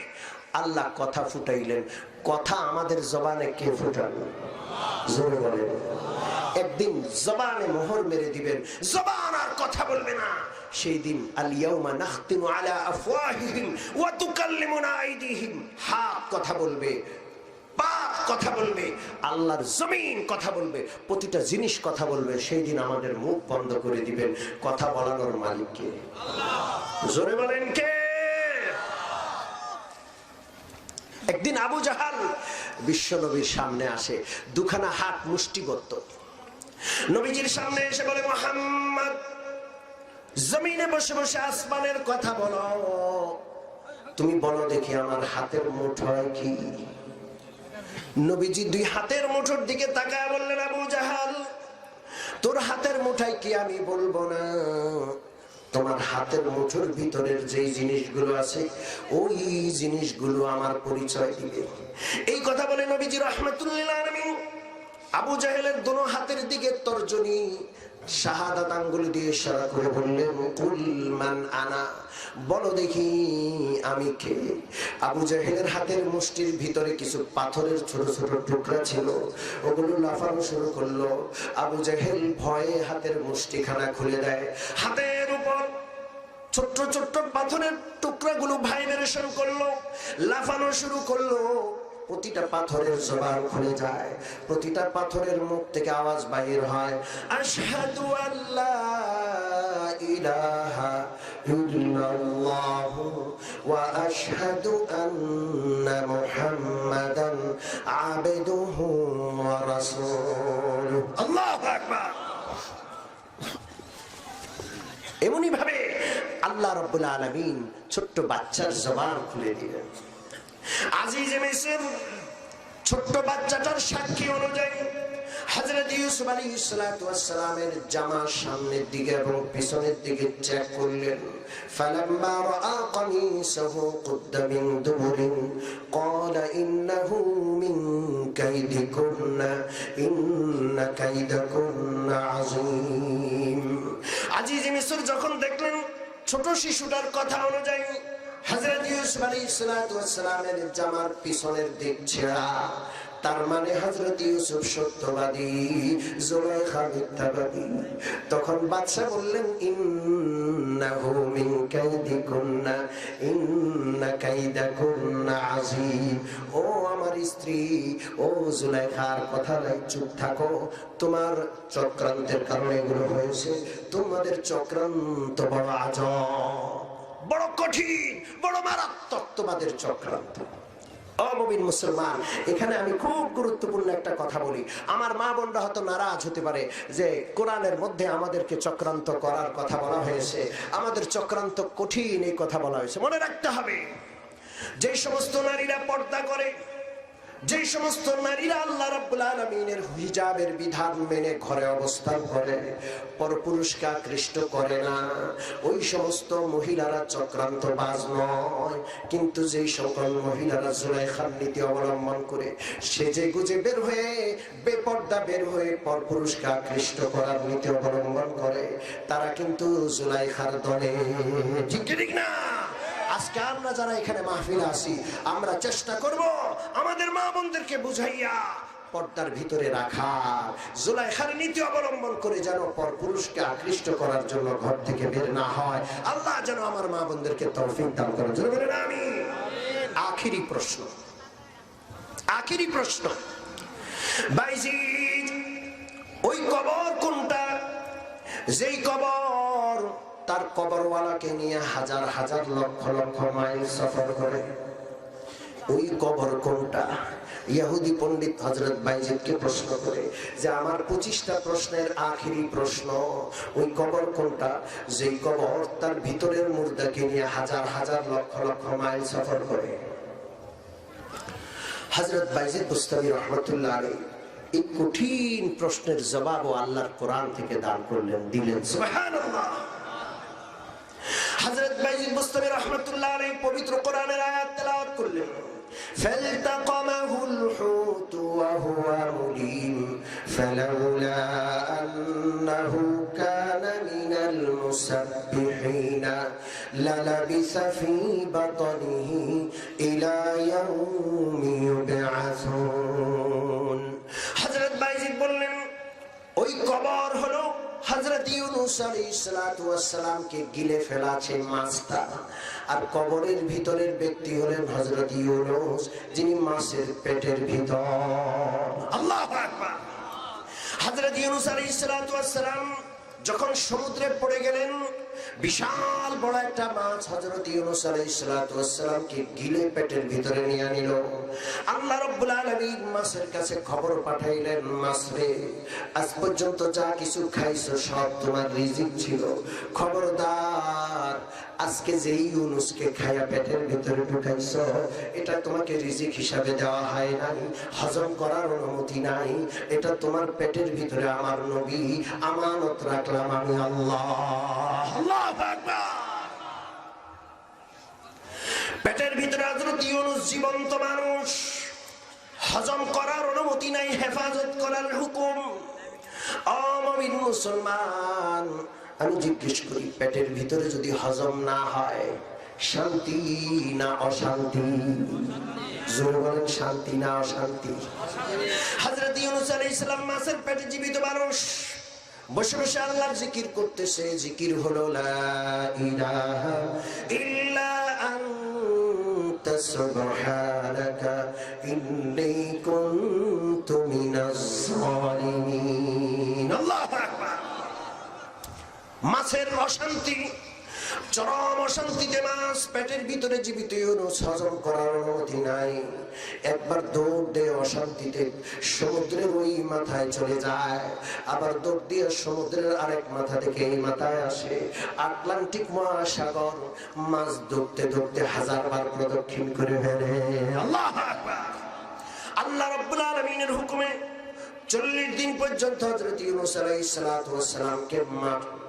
আল্লাহ কথা ফুটাইলেন। কথা আমাদের জবানে কে ফুটান? জোরে বলেন। একদিন জবানে মোহর মেরে দিবেন, জবান আর কথা বলবে না। সেই দিন আল ইয়াউমা নাখতিমু আলা আফওয়াহিহিম ওয়া তুকাল্লিমুনা আইদিহিম, হাত কথা বলবে, পা কথা বলবে, আল্লাহর জমিন কথা বলবে, প্রতিটা জিনিস কথা বলবে। সেই দিন আমাদের মুখ বন্ধ করে দিবেন। কথা বলানোর মালিক কে? আল্লাহ। জোরে বলেন কে? একদিন আবু জাহাল বিশ্ব নবীর সামনে আসে, দুখানা হাত মুষ্টিবদ্ধ। নবীজির সামনে এসে বলে, মুহাম্মদ, জমিনে বসে বসে আসমানের কথা বলো, তুমি বলো দেখি আমার হাতের মুঠোয় কি? নবীজি দুই হাতের মুঠোর দিকে তাকায় বললেন, আবু জাহাল, তোর হাতের মুঠায় কি আমি বলবো না? তোমার হাতের মুঠোর ভিতরের যে জিনিসগুলো আছে ওই জিনিসগুলো আমার পরিচয় দিবে। এই কথা বলে নবীজি রাহমাতুল লিল আলামিন আবু জাহেলের দোনো হাতের দিকে তর্জনী শাহাদাত আঙ্গুল দিয়ে ইশারা করে বললেন, কুল মান আনা, বলো দেখি আমি কে? আবু জাহেলের হাতের মুষ্টির ভিতরে কিছু পাথরের ছোট ছোট টুকরা ছিল, ওগুলো লাফানো শুরু করলো। আবু জাহেল ভয়ে হাতের মুষ্টিখানা খুলে দেয়। হাতের উপর ছোট্ট ছোট্ট পাথরের টুকরাগুলো ভাইব্রেশন করলো, লাফানো শুরু করলো। প্রতিটা পাথরের জবান খুলে যায়, প্রতিটা পাথরের মুখ থেকে আওয়াজ বাহির হয়, আশহাদু আল্লা ইলাহা ইল্লাল্লাহু ওয়া আশহাদু আন্না মুহাম্মাদান আবদুহু ওয়া রাসূলুহু। আল্লাহু আকবার। এমনি ভাবে আল্লাহ রাব্বুল আলামিন ছোট্ট বাচ্চার জবান খুলে দিলেন। আজিজে মিসর ছোট্ট বাচ্চাটার সাক্ষী অনুযায়ী হযরত ইউসুফ আলাইহিস সালাতু ওয়াস সালামের জামা সামনের দিকে এবং পিছনের দিকে চেক করলেন। ফালাম্মা রাআ কামিসাহু কুদ্দা মিন দুবুরিন ক্বালা ইন্নাহু মিন কাইদিকুন্না ইন্না কাইদাকুন্না আযীম। আজিজে মিসর যখন দেখলেন ছোট শিশুটার কথা অনুযায়ী হযরত ইউসুফ আলাইহিস সালাতু ওয়াস সালামের জামার পিছনের দিক ছেঁড়া, তার মানে হযরত ইউসুফ সত্যবাদী, জুলাইখা মিথ্যাবাদী। তখন বাদশা বললেন, ইন্নাহু মিন কাইদিকুন্না ইন্না কাইদাকুন্না আযীম। ও আমার স্ত্রী, ও জুলাইখার কথা নাই, চুপ থাকো। তোমার চক্রান্তের কারণে এগুলো হয়েছে। তোমাদের চক্রান্ত বড় আজব, বড় কঠিন, বড় মারাত্মক তোমাদের চক্রান্ত। অমুমিন মুসলমান, এখানে আমি খুব গুরুত্বপূর্ণ একটা কথা বলি। আমার মা বোনরা হয়তো নারাজ হতে পারে যে কোরআনের মধ্যে আমাদেরকে চক্রান্ত করার কথা বলা হয়েছে, আমাদের চক্রান্ত কঠিন এই কথা বলা হয়েছে। মনে রাখতে হবে, যে সমস্ত নারীরা পর্দা করে, যে সমস্ত নারীরা আল্লাহ রাব্বুল আলামিনের হিজাবের বিধান মেনে ঘরে অবস্থান করে, পরপুরুষকে আকৃষ্ট করে না, ওই সমস্ত মহিলারা চক্রান্তবাজ নয়। কিন্তু যেই সকল মহিলারা জুলাইখার নীতি অবলম্বন করে সেজে গুজে বের হয়ে, বেপর্দা বের হয়ে পরপুরুষকে আকৃষ্ট করার নীতি অবলম্বন করে, তারা কিন্তু জুলাইখার দলে। ঠিক না? আজকে আমরা যারা এখানে মাহফিলে আছি, আমরা চেষ্টা করব আমাদের মা বোনদেরকে বুঝাইয়া পর্দার ভিতরে রাখা, জুলাইখার নীতি অবলম্বন করে যেন পরপুরুষকে আকৃষ্ট করার জন্য ঘর থেকে বের না হয়। আল্লাহ যেন আমার মা বোনদেরকে তৌফিক দান করেন। জোরে বলেন আমিন। আখিরি প্রশ্ন, আখিরি প্রশ্ন, বাইজিদ, ওই কবর কোনটা যেই কবর তার কবরওয়ালাকে নিয়ে হাজার হাজার লক্ষ লক্ষ মাইল সফর করে? ওই কবর কোনটা? ইহুদি পণ্ডিত হযরত বাইজিদকে প্রশ্ন করে যে আমার 25টা প্রশ্নের আখিরি প্রশ্ন, ওই কবর কোনটা যেই কবর তার ভিতরের মুর্দাকে নিয়ে হাজার হাজার লক্ষ লক্ষ মাইল সফর করে? হযরত বাইজিদ বুস্তামি রাহমাতুল্লাহ আলাইহি এই কঠিন প্রশ্নের জবাবও আল্লাহর কোরআন থেকে দান করলেন, দিলেন। সুবহানাল্লাহ। হযরত বাইজিদ বুস্তামি রাহমাতুল্লাহ আলাইহি পবিত্র কোরআনের আয়াত তেলাওয়াত করলেন। فالتقمه الحوت وهو مليم فلولا أنه كان من المسبحين للبث في بطنه إلى يوم يبعثون। হযরত বাইজিদ বললেন ওই কবর হলো হযরত ইউনূস আলাইহিস সালাতু ওয়াস সালামকে গিলে ফেলাছে মাছটা, আর কবরের ভিতরের ব্যক্তি হলেন হযরত ইউনূস, যিনি মাছের পেটের ভিতর। আল্লাহু আকবার। হযরত ইউনূস আলাইহিস সালাতু ওয়াস সালাম যখন সমুদ্রে পড়ে গেলেন, বিশাল বড় একটা মাছ হযরত ইউনূস আলাইহিস সালাতু ওয়াস সালামকে গিলে পেটের ভিতরে নিয়ে নিল। আল্লাহ রাব্বুল আলামিন মাছের কাছে খবর পাঠাইলেন, মাছ রে, আজ পর্যন্ত যা কিছু খাইছো সব তোমার রিজিক ছিল, খবরদার আজকে যে ইউনূসকে খায়া পেটের ভিতরে ঢুকাইছো এটা তোমাকে রিজিক হিসাবে দেওয়া হয় নাই, হজম করার অনুমতি নাই, এটা তোমার পেটের ভিতরে আমার নবী আমানত রাখলাম আমি আল্লাহ। আল্লাহু আকবার। পেটের ভিতরে হযরত ইউনূস জীবন্ত মানুষ, হজম করার অনুমতি নাই, হেফাজত করার হুকুম। ও মুমিন মুসলমান, আমি জিজ্ঞেস করি, পেটের ভিতরে যদি হজম না হয় শান্তি না অশান্তি? জোরে বলেন, শান্তি না অশান্তি? হযরত ইউনূস আলাইহিস সালাম মাছের পেটে জীবিত মানুষ, বসে বসে আল্লাহর জিকির করতেছে। জিকির হলো লা ইলাহা ইল্লা আনতা সুবহানাকা ইন্নী কুনতু মিনাজ জালিমিন। আল্লাহু আকবার। মাছের অশান্তি, চরম অশান্তিতে মাছ, পেটের ভিতরে জীবিত ইউনূস, হজম করার অনুমতি নাই। একবার দৌড় দিয়ে অশান্তিতে সমুদ্রের ওই মাথায় চলে যায়, আবার দৌড় দিয়ে সমুদ্রের আরেক মাথা থেকে এই মাথায় আসে, আটলান্টিক মহাসাগর। মাছ দৌড়তে দৌড়তে 1000 বার প্রদক্ষিণ করে ফেলে। আল্লাহু আকবার। আল্লাহ রাব্বুল আলামিনের হুকুমে 40 দিন পর্যন্ত হযরত ইউনূস আলাইহিস সালাতু ওয়াস সালামকে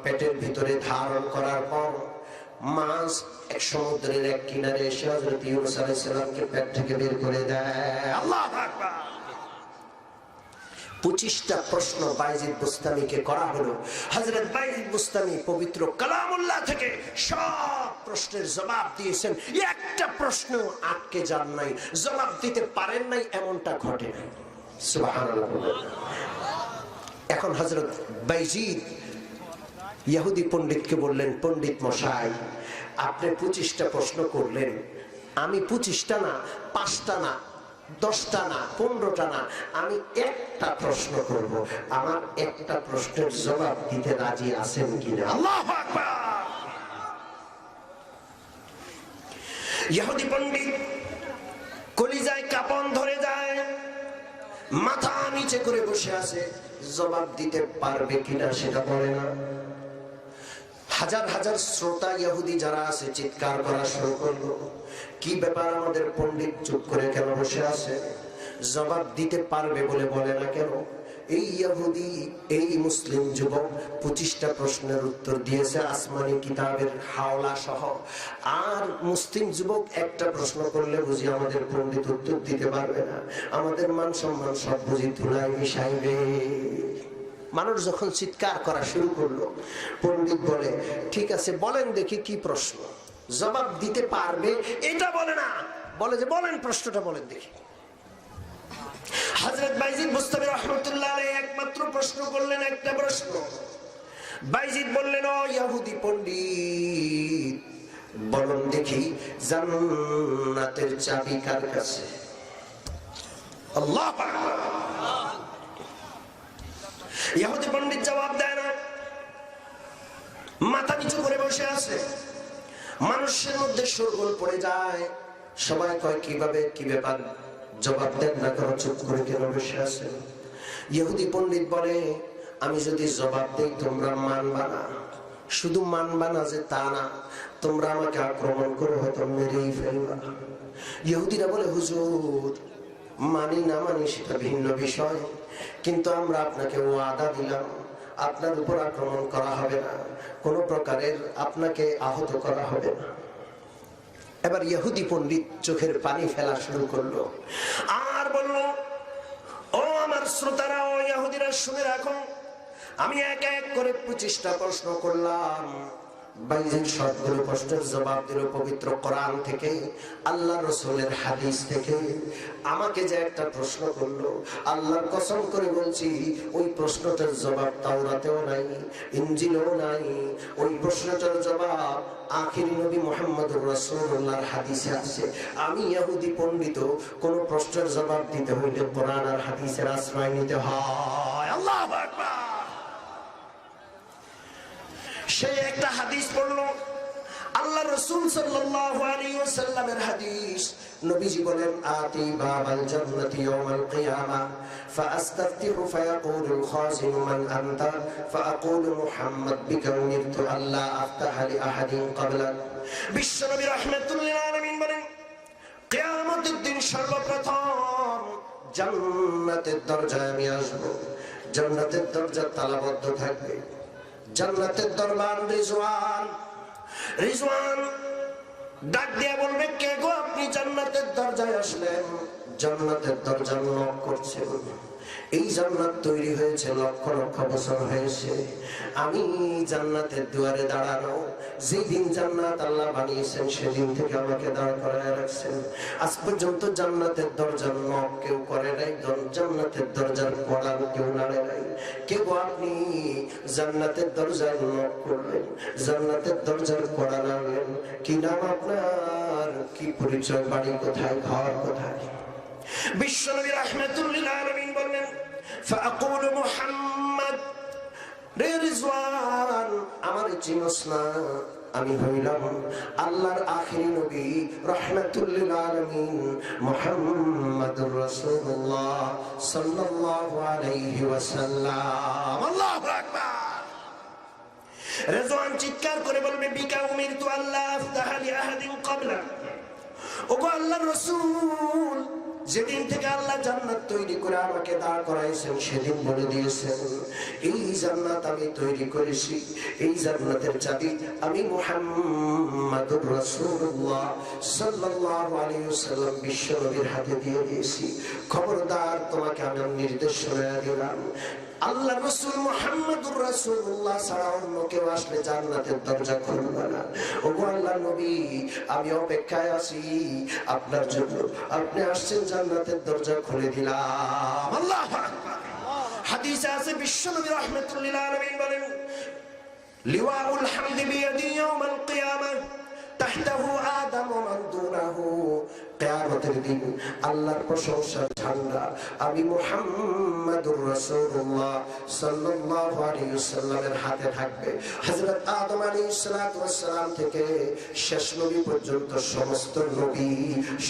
পেটের ভিতরে ধারণ করার পর মাছ এক সমুদ্রের এক কিনারে এসে হযরত ইউনূস আলাইহিস সালামকে পেট থেকে বের করে দেয়। আল্লাহু আকবার। 25টা প্রশ্ন বাইজিদ বুস্তামিকে করা হলো। হযরত বাইজিদ বুস্তামি পবিত্র কালামুল্লাহ থেকে সব প্রশ্নের জবাব দিয়েছেন, একটা প্রশ্ন আটকে যান নাই, জবাব দিতে পারেন নাই এমনটা ঘটে নাই। সুবহানাল্লাহ। এখন হযরত বাইজিদ ইহুদি পণ্ডিতকে বললেন, পণ্ডিত মশাই, আপনি 25টা প্রশ্ন করলেন, আমি 25টা না, 5টা না, 10টা না, 15টা না, আমি একটা প্রশ্ন করব, আমার একটা প্রশ্নের জবাব দিতে রাজি আছেন কিনা? আল্লাহু আকবার। ইহুদি পণ্ডিত কলিজায় কাঁপন ধরে যায়, মাথা নিচে করে বসে আছে, জবাব দিতে পারবে কিনা সেটা বলে না। হাজার হাজার শ্রোতা ইহুদি যারা আছে চিৎকার করা শুরু করলো, কি ব্যাপার, আমাদের পণ্ডিত চুপ করে কেন বসে আছে, জবাব দিতে পারবে বলে বলে না কেন? এই ইহুদি, এই মুসলিম যুবক 25টা প্রশ্নের উত্তর দিয়েছে আসমানি কিতাবের হাওলা সহ, আর মুসলিম যুবক একটা প্রশ্ন করলে বুঝি আমাদের পণ্ডিত উত্তর দিতে পারবে না, আমাদের মান সম্মান সব বুঝি ধুলায় মিশাইবে। মানুষ যখন চিৎকার করা শুরু করলো, পণ্ডিত বলে, ঠিক আছে বলেন দেখি কি প্রশ্ন, জবাব দিতে পারবে এটা বলে না, বলে যে বলেন প্রশ্নটা বলেন দেখি। হযরত বাইজিদ বুস্তামি রাহমাতুল্লাহ আলাইহি একমাত্র প্রশ্ন করলেন, একটা প্রশ্ন। বাইজিদ বললেন, ও ইহুদি পণ্ডিত, বলুন দেখি জান্নাতের চাবি কার কাছে? আল্লাহু আকবার। ইহুদি পণ্ডিত জবাব দেয় না, মাথা নিচু করে বসে আছে। মানুষের মধ্যে শোরগোল পড়ে যায়, সবাই কয় কিভাবে, কি ব্যাপার, জবাব দেন না কেন, চুপ করে কেন বসে আছেন? ইহুদি পণ্ডিত বলে, আমি যদি জবাব দেই তোমরা মানবা না, শুধু মানবা না যে তা না, তোমরা আমাকে আক্রমণ করে হয়তো মেরেই ফেলবা। ইহুদিরা বলে, হুজুর মানি না মানি সেটা ভিন্ন বিষয়, কিন্তু আমরা আপনাকে ওয়াদা দিলাম আপনার উপর আক্রমণ করা হবে না, কোনো প্রকারের আপনাকে আহত করা হবে না। এবার ইহুদি পণ্ডিত চোখের পানি ফেলা শুরু করলো আর বলল, ও আমার শ্রোতারা, ও ইহুদিরা, শুনে রাখো, আমি এক এক করে 25টা প্রশ্ন করলাম। বাইজিদ সবগুলো প্রশ্নের জবাব দিল পবিত্র কোরআন থেকে, আল্লাহ রসুলের হাদিস থেকে। আমাকে যে একটা প্রশ্ন করলো, আল্লাহর কসম করে বলছি ওই প্রশ্নটার জবাব তাওরাতেও নাই, ইনজিলেও নাই। ওই প্রশ্নটার জবাব আখিরি নবী মুহাম্মদুর রাসূলুল্লাহর হাদিসে আছে। আমি ইহুদি পণ্ডিত, কোন প্রশ্নের জবাব দিতে হইলে কোরআন আর হাদিসের আশ্রয় নিতে হয়। আল্লাহু আকবার। সেই একটা হাদিস পড়লো, আল্লাহ রাসূল সাল্লাল্লাহু আলাইহি ওয়াসাল্লামের হাদিস। নবীজি বলেন, আতি বাবাল জান্নাতি ইয়াউমাল কিয়ামা ফাআস্তাফতিহু ফায়াকুলুল খাজিনু মান আনতা ফাআকুলু মুহাম্মদ বিকা উমিরতু আল্লা আফতাহা লি আহাদিন ক্বাবলাক। বিশ্বনবী রাহমাতুল লিল আলামিন বলেন, কিয়ামতের দিন সর্বপ্রথম জান্নাতের দরজায় আমি আসব। জান্নাতের দরজা তালাবদ্ধ থাকবে। জান্নাতের দরবার রিজওয়ান। রিজওয়ান ডাক দিয়ে বলবে, কে গো, আপনি জান্নাতের দরজায় আসলেন? জান্নাতের দরজা নক করছে। এই জান্নাত তৈরি হয়েছে লক্ষ লক্ষ বছর হয়েছে। আমি জান্নাতের দুয়ারে দাঁড়ানো। যেদিন জান্নাত আল্লাহ বানিয়েছেন সেদিন থেকে আমাকে দাঁড় করায় রাখছেন। আজ পর্যন্ত জান্নাতের দরজার নক কেউ করে নাই, জান্নাতের দরজার কড়া কেউ নাড়ে নাই। কেউ আপনি জান্নাতের দরজার নক করলেন, জান্নাতের দরজার কড়া নাড়লেন। কি নাম আপনার? কি পরিচয়? বাড়ি কোথায়? ঘর কোথায়? বিশ্বনবী রাহমাতুল লিল আলামিন বললেন, ফাআকুলু মুহাম্মদ। রে রিজওয়ান, আমার চিনস না? আমি হইলাম আল্লাহর আখিরি নবী রাহমাতুল লিল আলামিন মুহাম্মাদুর রাসূলুল্লাহ সাল্লাল্লাহু আলাইহি ওয়াসাল্লাম। আল্লাহু আকবার। রিজওয়ান চিৎকার করে বলবে, বিকা উমিরতু আল্লাহ আফতাহা লি আহাদিন ক্বাবলাক। ওগো আল্লাহর রাসূল, যেদিন থেকে আল্লাহ জান্নাত তৈরি করে আমাকে দাঁড় করাইছেন সেদিন বলে দিয়েছেন, এই জান্নাত আমি তৈরি করেছি, এই জান্নাতের চাবি আমি মুহাম্মাদুর রাসূলুল্লাহ সাল্লাল্লাহু আলাইহি ওয়াসাল্লাম বিশ্বনবীর হাতে দিয়ে দিয়েছি। খবরদার, তোমাকে আমি নির্দেশ শোনায়া দিলাম, আল্লাহ রাসূল মুহাম্মাদুর রাসূলুল্লাহ ছাড়া অন্য কেউ আসলে জান্নাতের দরজা খুলবে না। ওগো আল্লাহর নবী, আমি অপেক্ষায় আছি আপনার জন্য। আপনি আসছেন, জান্নাতের দরজা খুলে দিলাম। আল্লাহু আকবার। হাদিসে আছে, বিশ্বনবী রাহমাতুল লিল আলামিন বলেন, লিওয়াউল হামদি বিয়াদি ইয়াউমাল কিয়ামাহ তাহতাহু আদম ওয়া মান দুনাহু। কিয়ামতের দিন আল্লাহর প্রশংসার ঝান্ডা আমি মুহাম্মাদুর রাসূলুল্লাহ সাল্লাল্লাহু আলাইহি ওয়াসাল্লামের হাতে থাকবে। হযরত আদম আলাইহিস সালাতু ওয়াস সালাম থেকে শেষ নবী পর্যন্ত সমস্ত নবী,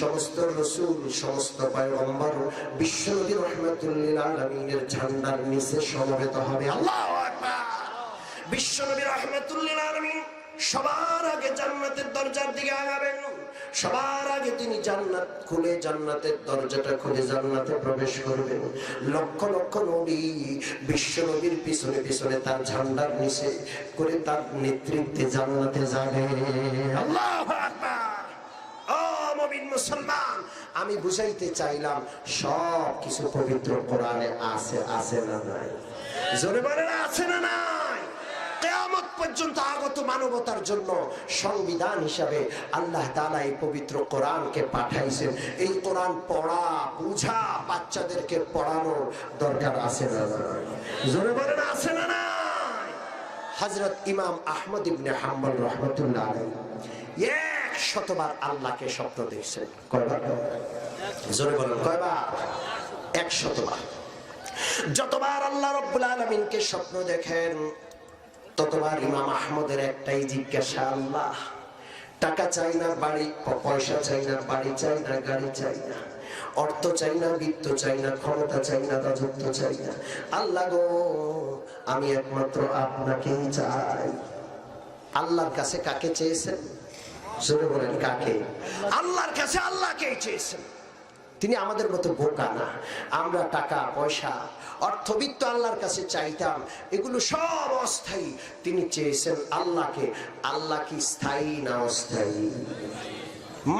সমস্ত রাসূল, সমস্ত পয়গম্বর বিশ্বনবী রাহমাতুল লিল আলামিনের ঝান্ডার নিচে সমবেত হবে। আল্লাহু আকবার। বিশ্বনবী রাহমাতুল লিল আলামিন সবার আগে জান্নাতের দরজার দিকে আগাবেন। সবার আগে তিনি জান্নাত খুলে, জান্নাতের দরজাটা খুলে জান্নাতে প্রবেশ করবেন। লক্ষ লক্ষ নবী বিশ্ব নবীর পিছনে পিছনে তার ঝান্ডার নিচে করে তার নেতৃত্বে জান্নাতে যাবে। আল্লাহু আকবার। ও মুমিন মুসলমান, আমি বুঝাইতে চাইলাম সব কিছু পবিত্র কোরআনে আছে, আছে না নাই? জোরে বলেন, আছে না নাই? কিয়ামত পর্যন্ত আগত মানবতার জন্য সংবিধান হিসাবে আল্লাহ তাআলা এই পবিত্র কোরআনকে পাঠাইছেন। এই কোরআন পড়া, বুঝা, বাচ্চাদেরকে পড়ানোর দরকার আছে না নাই? জোরে বলেন, আছে না নাই? হযরত ইমাম আহমদ ইবনে হাম্বল রাহমাতুল্লাহ আলাইহি 100বার আল্লাহকে স্বপ্ন দেখছেন। কয়বার? জোরে বলেন, কয়বার? 100বার। যতবার আল্লাহ রাব্বুল আলামিনকে স্বপ্ন দেখেন ততবার ইমাম আহমদের একটাই জিজ্ঞাসা, আল্লাহ, টাকা চাই না, বাড়ি পয়সা চাই না, বাড়ি চাই না, গাড়ি চাই না, অর্থ চাই না, বিত্ত চাই না, ক্ষমতা চাই না, রাজত্ব চাই না, আল্লাহ গো, আমি একমাত্র আপনাকেই চাই। আল্লাহর কাছে কাকে চেয়েছেন? জোরে বলেন, কাকে? আল্লাহর কাছে আল্লাহকেই চেয়েছেন। তিনি আমাদের মতো বোকা না। আমরা টাকা পয়সা অর্থবিত্ত আল্লাহর কাছে চাইতাম, এগুলো সব অস্থায়ী। তিনি চেয়েছেন আল্লাহকে। আল্লাহ কি স্থায়ী না অস্থায়ী?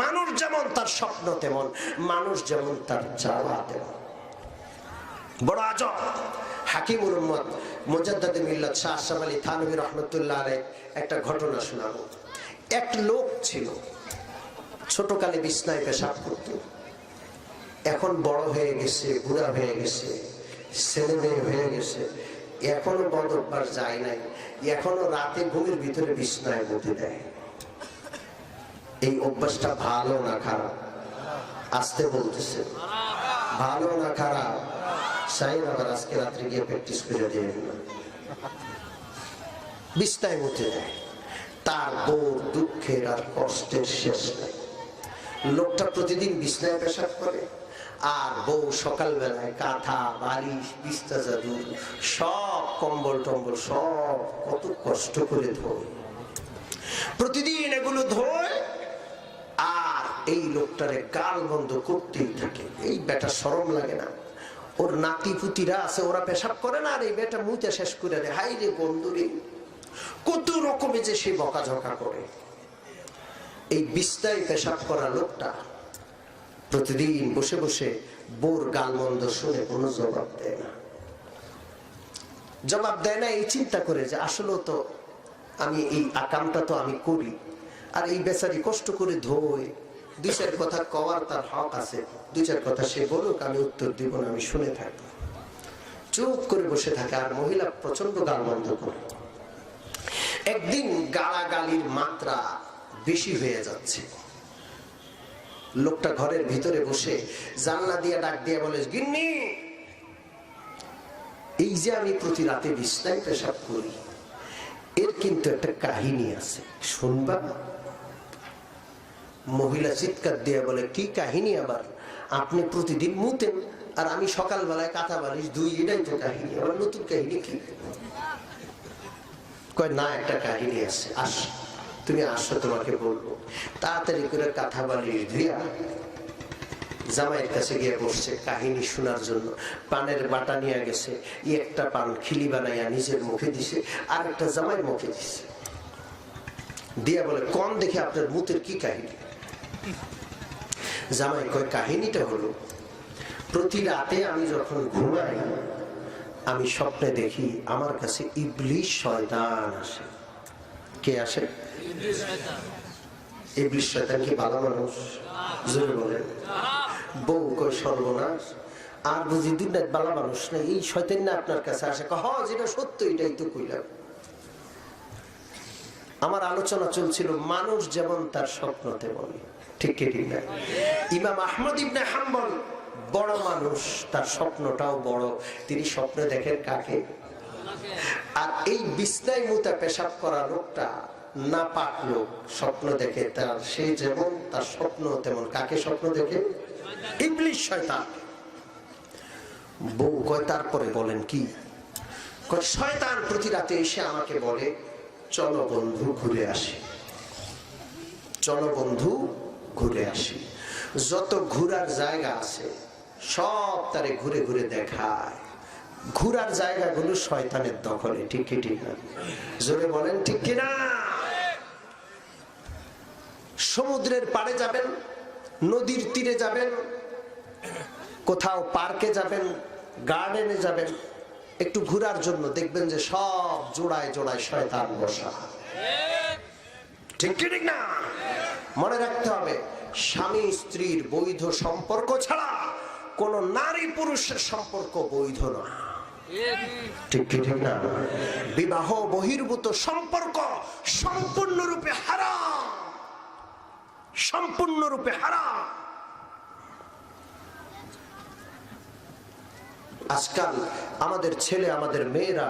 মানুষ যেমন তার স্বপ্ন তেমন, মানুষ যেমন তার চাওয়া তেমন। বড় আজব। হাকিমুল উম্মত মুজাদ্দিদে মিল্লাত শাহ আশরাফ আলী থানভী রহমাতুল্লাহ আলাইহি একটা ঘটনা শোনাবো। এক লোক ছিল, ছোটকালে বিছনায় পেশাব করত, এখন বড় হয়ে গেছে, বুড়া হয়ে গেছে, ছেলে মেয়ে হয়ে গেছে, এখনো বদ অভ্যাস যায় নাই, এখনো রাতে ঘুমের ভিতরে বিছনায় মুতে দেয়। এই অভ্যাসটা ভালো না খারাপ? আসতে বলতেছে, ভালো না খারাপ? সাইন আবার আজকে রাত্রে গিয়ে প্র্যাকটিস করে দেন না। বিছনায় মুতে দেয়। তার বউ দুঃখের আর কষ্টের শেষ নাই। লোকটা প্রতিদিন বিছনায় পেশাব করে, আর বউ সকালবেলায় কাঁথা বালিশ বিছনা চাদর সব কম্বল টম্বল সব কত কষ্ট করে ধোয়। প্রতিদিন এগুলো ধোয়, আর এই লোকটারে গাল বন্ধ করতেই থাকে। এই বেটা শরম লাগে না? ওর নাতি পুতিরা আছে, ওরা পেশাব করে না, আর এই বেটা মুতে শেষ করে দেয়। হাই রে বন্ধুরে, কত রকমে যে সে বকাঝকা করে। এই বিছনায় পেশাব করা লোকটা প্রতিদিন বসে বসে বোর গালমন্দ শুনে কোনো জবাব দেয় না। জবাব দেয় না এই চিন্তা করে যে আসলে তো আমি এই আকামটা তো আমি করি, আর এই বেচারি কষ্ট করে ধোয়। দুই চার কথা কওয়ার তার হক আছে, দুই চার কথা সে বলুক, আমি উত্তর দিব না, আমি শুনে থাকবো। চুপ করে বসে থাকে, আর মহিলা প্রচন্ড গালমন্দ করে। একদিন গালাগালির মাত্রা বেশি হয়ে যাচ্ছে। লোকটা ঘরের ভিতরে বসে জানলা দিয়ে ডাক দিয়ে বলে, গিন্নি, এই যে আমি প্রতি রাতে বিছনায় পেশাব করি, এর কিন্তু একটা কাহিনী আছে, শুনবা? মহিলা চিৎকার দিয়ে বলে, কি কাহিনী আবার? আপনি প্রতিদিন মুতেন, আর আমি সকালবেলায় কাঁথা বালিশ দুই, এটাই তো কাহিনী, আবার নতুন কাহিনী কি? কয় না, একটা কাহিনী আছে, আস তুমি আসো, তোমাকে বলবো। তাড়াতাড়ি করে কাঁথা বালিশ ধুইয়া জামাইয়ের কাছে গিয়ে বসছে কাহিনী শোনার জন্য। পানের বাটা নিয়ে গেছে, একটা পান খিলি বানাইয়া নিজের মুখে দিছে, আর একটা জামাইয়ের মুখে দিছে। দিয়া বলে, কোন দেখে আপনার মুতের কি কাহিনী? জামাই কয়, কাহিনীটা হলো, প্রতি রাতে আমি যখন ঘুমাই, আমি স্বপ্নে দেখি আমার কাছে ইবলিশ শয়তান আসে। কে আসে? ইবলিশ শয়তান কি ভালো মানুষ? জোরে বলেন। বউ কয়, সর্বনাশ, আর বুঝি দুনিয়ার ভালো মানুষ না, এই শয়তান না আপনার কাছে আসে? হ, যেটা সত্য এটাই তো কইলাম। আমার আলোচনা চলছিল মানুষ যেমন তার স্বপ্ন তেমন, ঠিক কি ঠিক না? ইমাম আহমদ ইবনে হাম্বল বড় মানুষ, তার স্বপ্নটাও বড়। তিনি স্বপ্নে দেখেন কাকে? আর এই বিছনায় মুতা পেশাব করা লোকটা নাপাক লোক, স্বপ্ন দেখে তার, সে যেমন তার স্বপ্ন তেমন। কাকে স্বপ্ন দেখে? ইবলিশ শয়তান। বউ কয়, তারপরে বলেন কি? কয়, শয়তান প্রতি রাতে এসে আমাকে বলে, চলো বন্ধু ঘুরে আসি, চলো বন্ধু ঘুরে আসি। যত ঘুরার জায়গা আছে সব তারে ঘুরে ঘুরে দেখায়। ঘুরার জায়গাগুলো শয়তানের দখলে, ঠিক কি ঠিক না? জোরে বলেন, ঠিক কিনা? সমুদ্রের পাড়ে যাবেন, নদীর তীরে যাবেন, কোথাও পার্কে যাবেন, গার্ডেনে যাবেন, একটু ঘুরার জন্য, দেখবেন যে সব জোড়ায় জোড়ায় শয়তান বসা, ঠিক কি ঠিক না? মনে রাখতে হবে, স্বামী স্ত্রীর বৈধ সম্পর্ক ছাড়া কোন নারী পুরুষের সম্পর্ক বৈধ নয়, ঠিক কি ঠিক না? বিবাহ বহির্ভূত সম্পর্ক সম্পূর্ণরূপে হারাম, সম্পূর্ণরূপে হারাম। আজকাল আমাদের ছেলে আমাদের মেয়েরা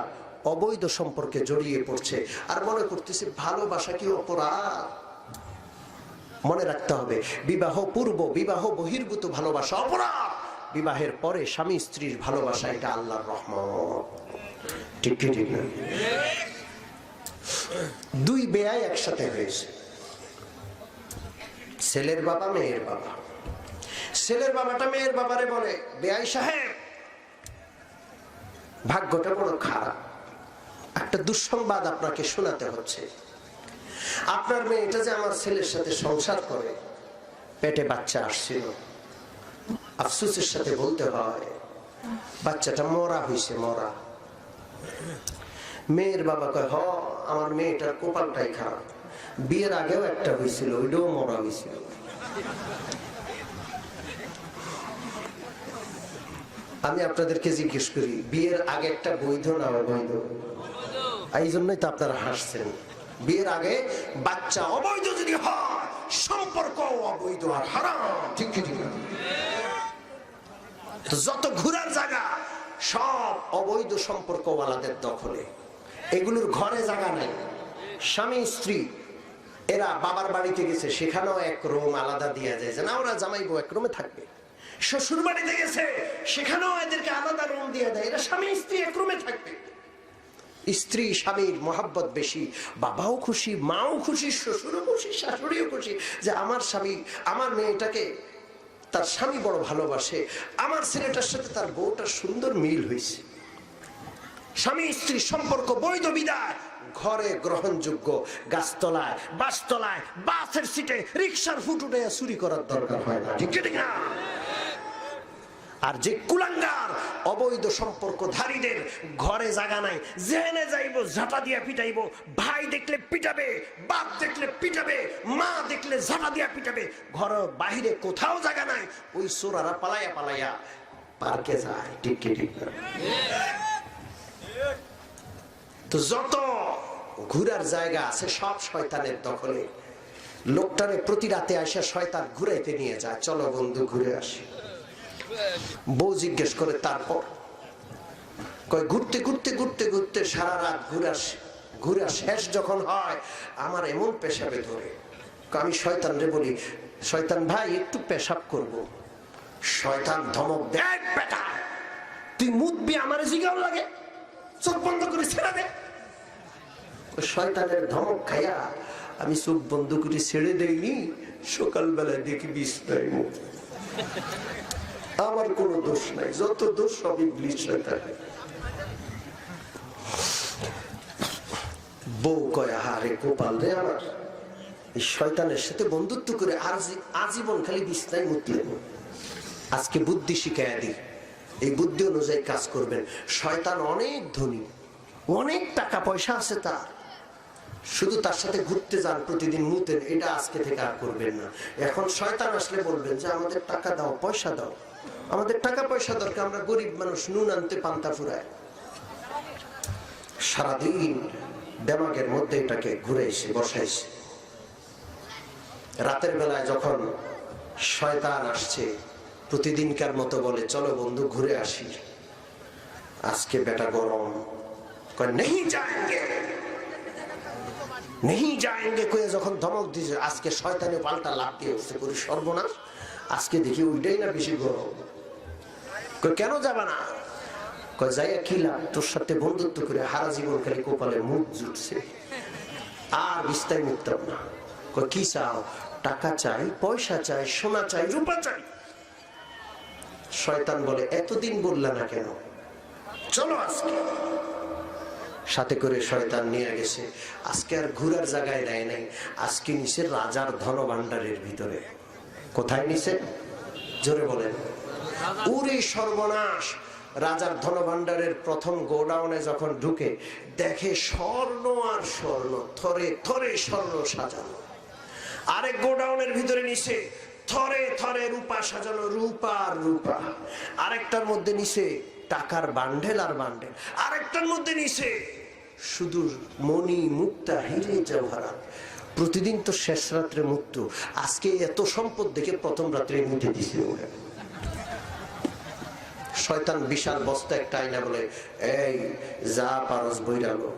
অবৈধ সম্পর্কে জড়িয়ে পড়ছে, আর মনে করতেছে ভালোবাসা কি অপরাধ। মনে রাখতে হবে, বিবাহ পূর্ব বিবাহ বহির্ভূত ভালোবাসা অপরাধ, বিবাহের পরে স্বামী স্ত্রীর ভালোবাসা এটা আল্লাহর রহমত, ঠিক কি ঠিক না? দুই বেয়াই একসাথে হয়েছে, ছেলের বাবা মেয়ের বাবা। ছেলের বাবাটা মেয়ের বাবারে বলে, বেয়াই সাহেব, ভাগ্যটা বড় খারাপ, একটা দুঃসংবাদ আপনাকে শোনাতে হচ্ছে। আপনার মেয়েটা যে আমার ছেলের সাথে সংসার করে, পেটে বাচ্চা আসছিল, আফসোসের সাথে বলতে হয় বাচ্চাটা মরা হয়েছে, মরা। মেয়ের বাবা কয়, হ, আমার মেয়েটার কপালটাই খারাপ, বিয়ের আগেও একটা হয়েছিল, ওইটাও মরা হয়েছিল। আমি আপনাদেরকে জিজ্ঞেস করি, বিয়ের আগে একটা বৈধ না অবৈধ? এই জন্যই তো আপনারা হাসছেন। বিয়ের আগে বাচ্চা অবৈধ যদি হয়, সম্পর্ক অবৈধ আর হারাম, ঠিক কি ঠিক না? যত ঘোরার জায়গা সব অবৈধ সম্পর্কওয়ালাদের দখলে, এগুলোর ঘরে জায়গা নাই। স্বামী স্ত্রী এরা বাবার বাড়িতে গেছে, সেখানেও এক রুম আলাদা দিয়ে যায়, যে না ওরা জামাই বউ এক রুমে থাকবে। শ্বশুর বাড়িতে গেছে, সেখানেও এদেরকে আলাদা রুম দিয়ে দেয়, এরা স্বামী স্ত্রী এক রুমে থাকবে। স্ত্রী স্বামীর মহাব্বত বেশি, বাবাও খুশি, মাও খুশি, শ্বশুরও খুশি, শাশুড়িও খুশি যে আমার স্বামী, আমার মেয়েটাকে তার স্বামী বড় ভালোবাসে, আমার ছেলেটার সাথে তার বউটার সুন্দর মিল হয়েছে। স্বামী স্ত্রীর সম্পর্ক বৈধ বিদায় ঘরে গ্রহণযোগ্য। গাছতলায়, বাসতলায়, বাসের সিটে, রিক্সার ফুটুটে চুরি করার দরকার হয় না, ঠিক ঠিক না? আর যে কুলাঙ্গার অবৈধ সম্পর্কধারীদের ঘরে জায়গা নাই, জেনে যাইবো ঝাঁটা দিয়া পিটাইবো, ভাই দেখলে পিটাবে, বাপ দেখলে পিটাবে, মা দেখলে ঝাঁটা দিয়া পিটাবে, ঘর বাহিরে কোথাও জায়গা নাই, ওই চোরারা পালাইয়া পালাইয়া পার্কে যায়, ঠিক কি ঠিক না? তো যত ঘুরার জায়গা আছে সব শয়তানের দখলে। লোকটারে প্রতি রাতে আসা শয়তান ঘুরাইতে নিয়ে যায়, চলো বন্ধু ঘুরে আসি। বউ জিজ্ঞেস করে, তারপর কয়, ঘুরতে ঘুরতে ঘুরতে ঘুরতে সারা রাত ঘুরা শেষ যখন হয়, আমার এমন পেশাবে ধরে, আমি শয়তান রে বলি, শয়তান ভাই একটু পেশাব করব। শয়তান ধমক দেয়, বেটা তুই মুতবি, আমার জিগাও লাগে, চোখ বন্ধ করে ছেড়ে দে। শয়তানের ধমক খাইয়া আমি চোখ বন্ধ করে ছেড়ে দেইনি, সকালবেলায় দেখি বিছনায় মুখ। আমার কোনো দোষ নাই, যত দোষ সব ইবলিস শয়তানের। বউ কয়, হারে কপাল রে আমার, এই শয়তানের সাথে বন্ধুত্ব করে আর আজীবন খালি বিছনায় মুতলেন। আজকে বুদ্ধি শিখাইয়া দিই, এই বুদ্ধি অনুযায়ী কাজ করবেন। শয়তান অনেক ধনী, অনেক টাকা পয়সা আছে তার, শুধু তার সাথে ঘুরতে যান, প্রতিদিন মুতেন, এটা আজকে থেকে আর করবেন না। এখন শয়তান আসলে বলবেন যে আমাদের টাকা দাও, পয়সা দাও, আমাদের টাকা পয়সা দরকার, আমরা গরিব মানুষ, নুন আনতে পান্তা ফুরায়। সারাদিন দেমাগের মধ্যে এটাকে ঘুরাইছে, বসাইছে। রাতের বেলায় যখন শয়তান আসছে, প্রতিদিনকার মতো বলে, চলো বন্ধু ঘুরে আসি, আজকে বেটা গরম, কয় নেই যায়েঙ্গে, নেই যায়েঙ্গে কয়ে যখন ধমক দিয়েছে, আজকে শয়তানে পাল্টা লাভ দিয়ে উঠছে, করি সর্বনাশ, আজকে দেখি ওইটাই না বেশি গরম। কেন যাবা না? কয় যাইয়া কি লাভ, তোর সাথে বন্ধুত্ব করে হারা জীবন খালি কপালে মুখ জুটছে, আর বিস্তায় মুক্তাম না। কয় কি চাও? টাকা চাই, পয়সা চাই, সোনা চাই, রূপা চাই। শয়তান বলে, এতদিন বললা না কেন, চলো আজকে। সাথে করে শয়তান নিয়ে গেছে। আজকে আর ঘুরার জায়গায় দেয় নাই, আজকে নিচে রাজার ধন ভাণ্ডারের ভিতরে। কোথায় নিচে? জোরে বলেন। উরে সর্বনাশ! রাজার ধন ভাণ্ডারের প্রথম গোডাউনে যখন ঢুকে দেখে স্বর্ণ আর স্বর্ণ, থরে থরে স্বর্ণ সাজানো। আরেক গোডাউনের ভিতরে নিচে থরে থরে রূপা সাজানো, রূপা আর রূপা। আরেকটার মধ্যে নিচে টাকার বান্ডেল আর বান্ডেল। আরেকটার মধ্যে নিচে শুধু মণি, মুক্তা, হিরে, জওহরাত। প্রতিদিন তো শেষ রাত্রে মৃত্যু, আজকে এত সম্পদ দেখে প্রথম রাত্রে মুতে দিছে। শয়তান বিশাল বস্তা একটা আইনা বলে, এই যা পারস বইরালো।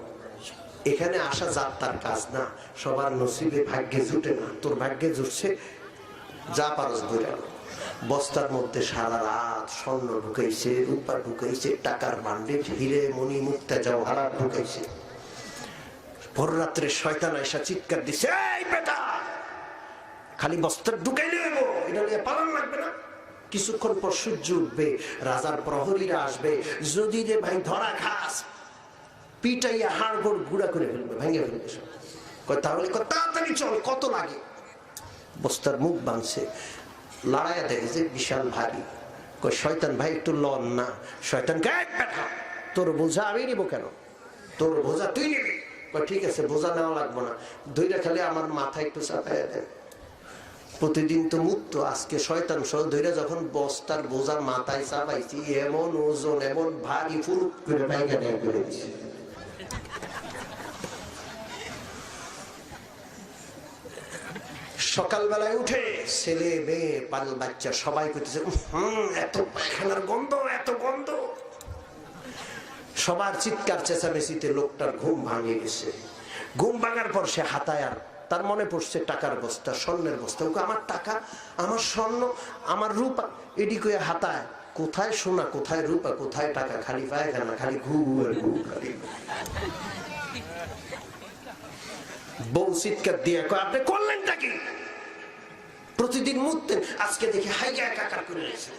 এখানে আসা যার তার কাজ না, সবার নসিবে ভাগ্যে জুটে না, তোর ভাগ্যে জুটছে, যা পারস বইরালো। বস্তার মধ্যে সারা রাত স্বর্ণ ঢুকাইছে, রূপা ঢুকাইছে, টাকার বান্ডেল, হিরে, মণি, মুক্তা, জওহরাত ঢুকাইছে। ভোর রাত্রে শয়তান আইসা চিৎকার দিছে, এই বেটা খালি বস্তা ঢুকাইলে এটা নিয়ে পালন লাগবে না, কিছুক্ষণ পর সূর্য উঠবে, রাজার প্রহরীরা আসবে, যদি রে ভাই ধরা খাস পিটাইয়া হাড় গোড় গুঁড়া করে ফেলবে, ভেঙে ফেলবে সব। তাহলে তাড়াতাড়ি চল, কত লাগে। বস্তার মুখ বাঁধছে, লড়াইয়া দেখে যে বিশাল ভারী। শয়তান ভাই একটু লন না। শয়তানকে তোর বোঝা আমি নিবো কেন, তোর বোঝা তুই নিবি। ঠিক আছে, বোঝা নেওয়া লাগবো না, ধৈর্য খালি আমার মাথা একটু চাপাইয়া দেন। প্রতিদিন তো মুক্ত, আজকে শয়তান সহ ধৈর্য যখন বস্তার বোঝা মাথায় চাপাইছি, এমন ওজন এমন ভারী ফুরুত করে পায়খানা করে দিচ্ছে। সকালবেলায় উঠে ছেলে মেয়ে বাল বাচ্চা সবাই করতেছে, এত পায়খানার গন্ধ, এত গন্ধ। সবার চিৎকার চেঁচামেচিতে লোকটার ঘুম ভাঙে গেছে। ঘুম ভাঙার পর সে হাতায়, আর তার মনে পড়ছে টাকার বস্তা, স্বর্ণের বস্তা। ওকে আমার টাকা, আমার স্বর্ণ, আমার রূপা, এডি করে হাতায়। কোথায় সোনা, কোথায় রূপা, কোথায় টাকা, খালি পায়খানা, খালি ঘু আর ঘু। খালি বউ চিৎকার দিয়ে আপনি করলেনটা কি? প্রতিদিন মুততেন, আজকে দেখি হাইগা একাকার করে রয়েছে।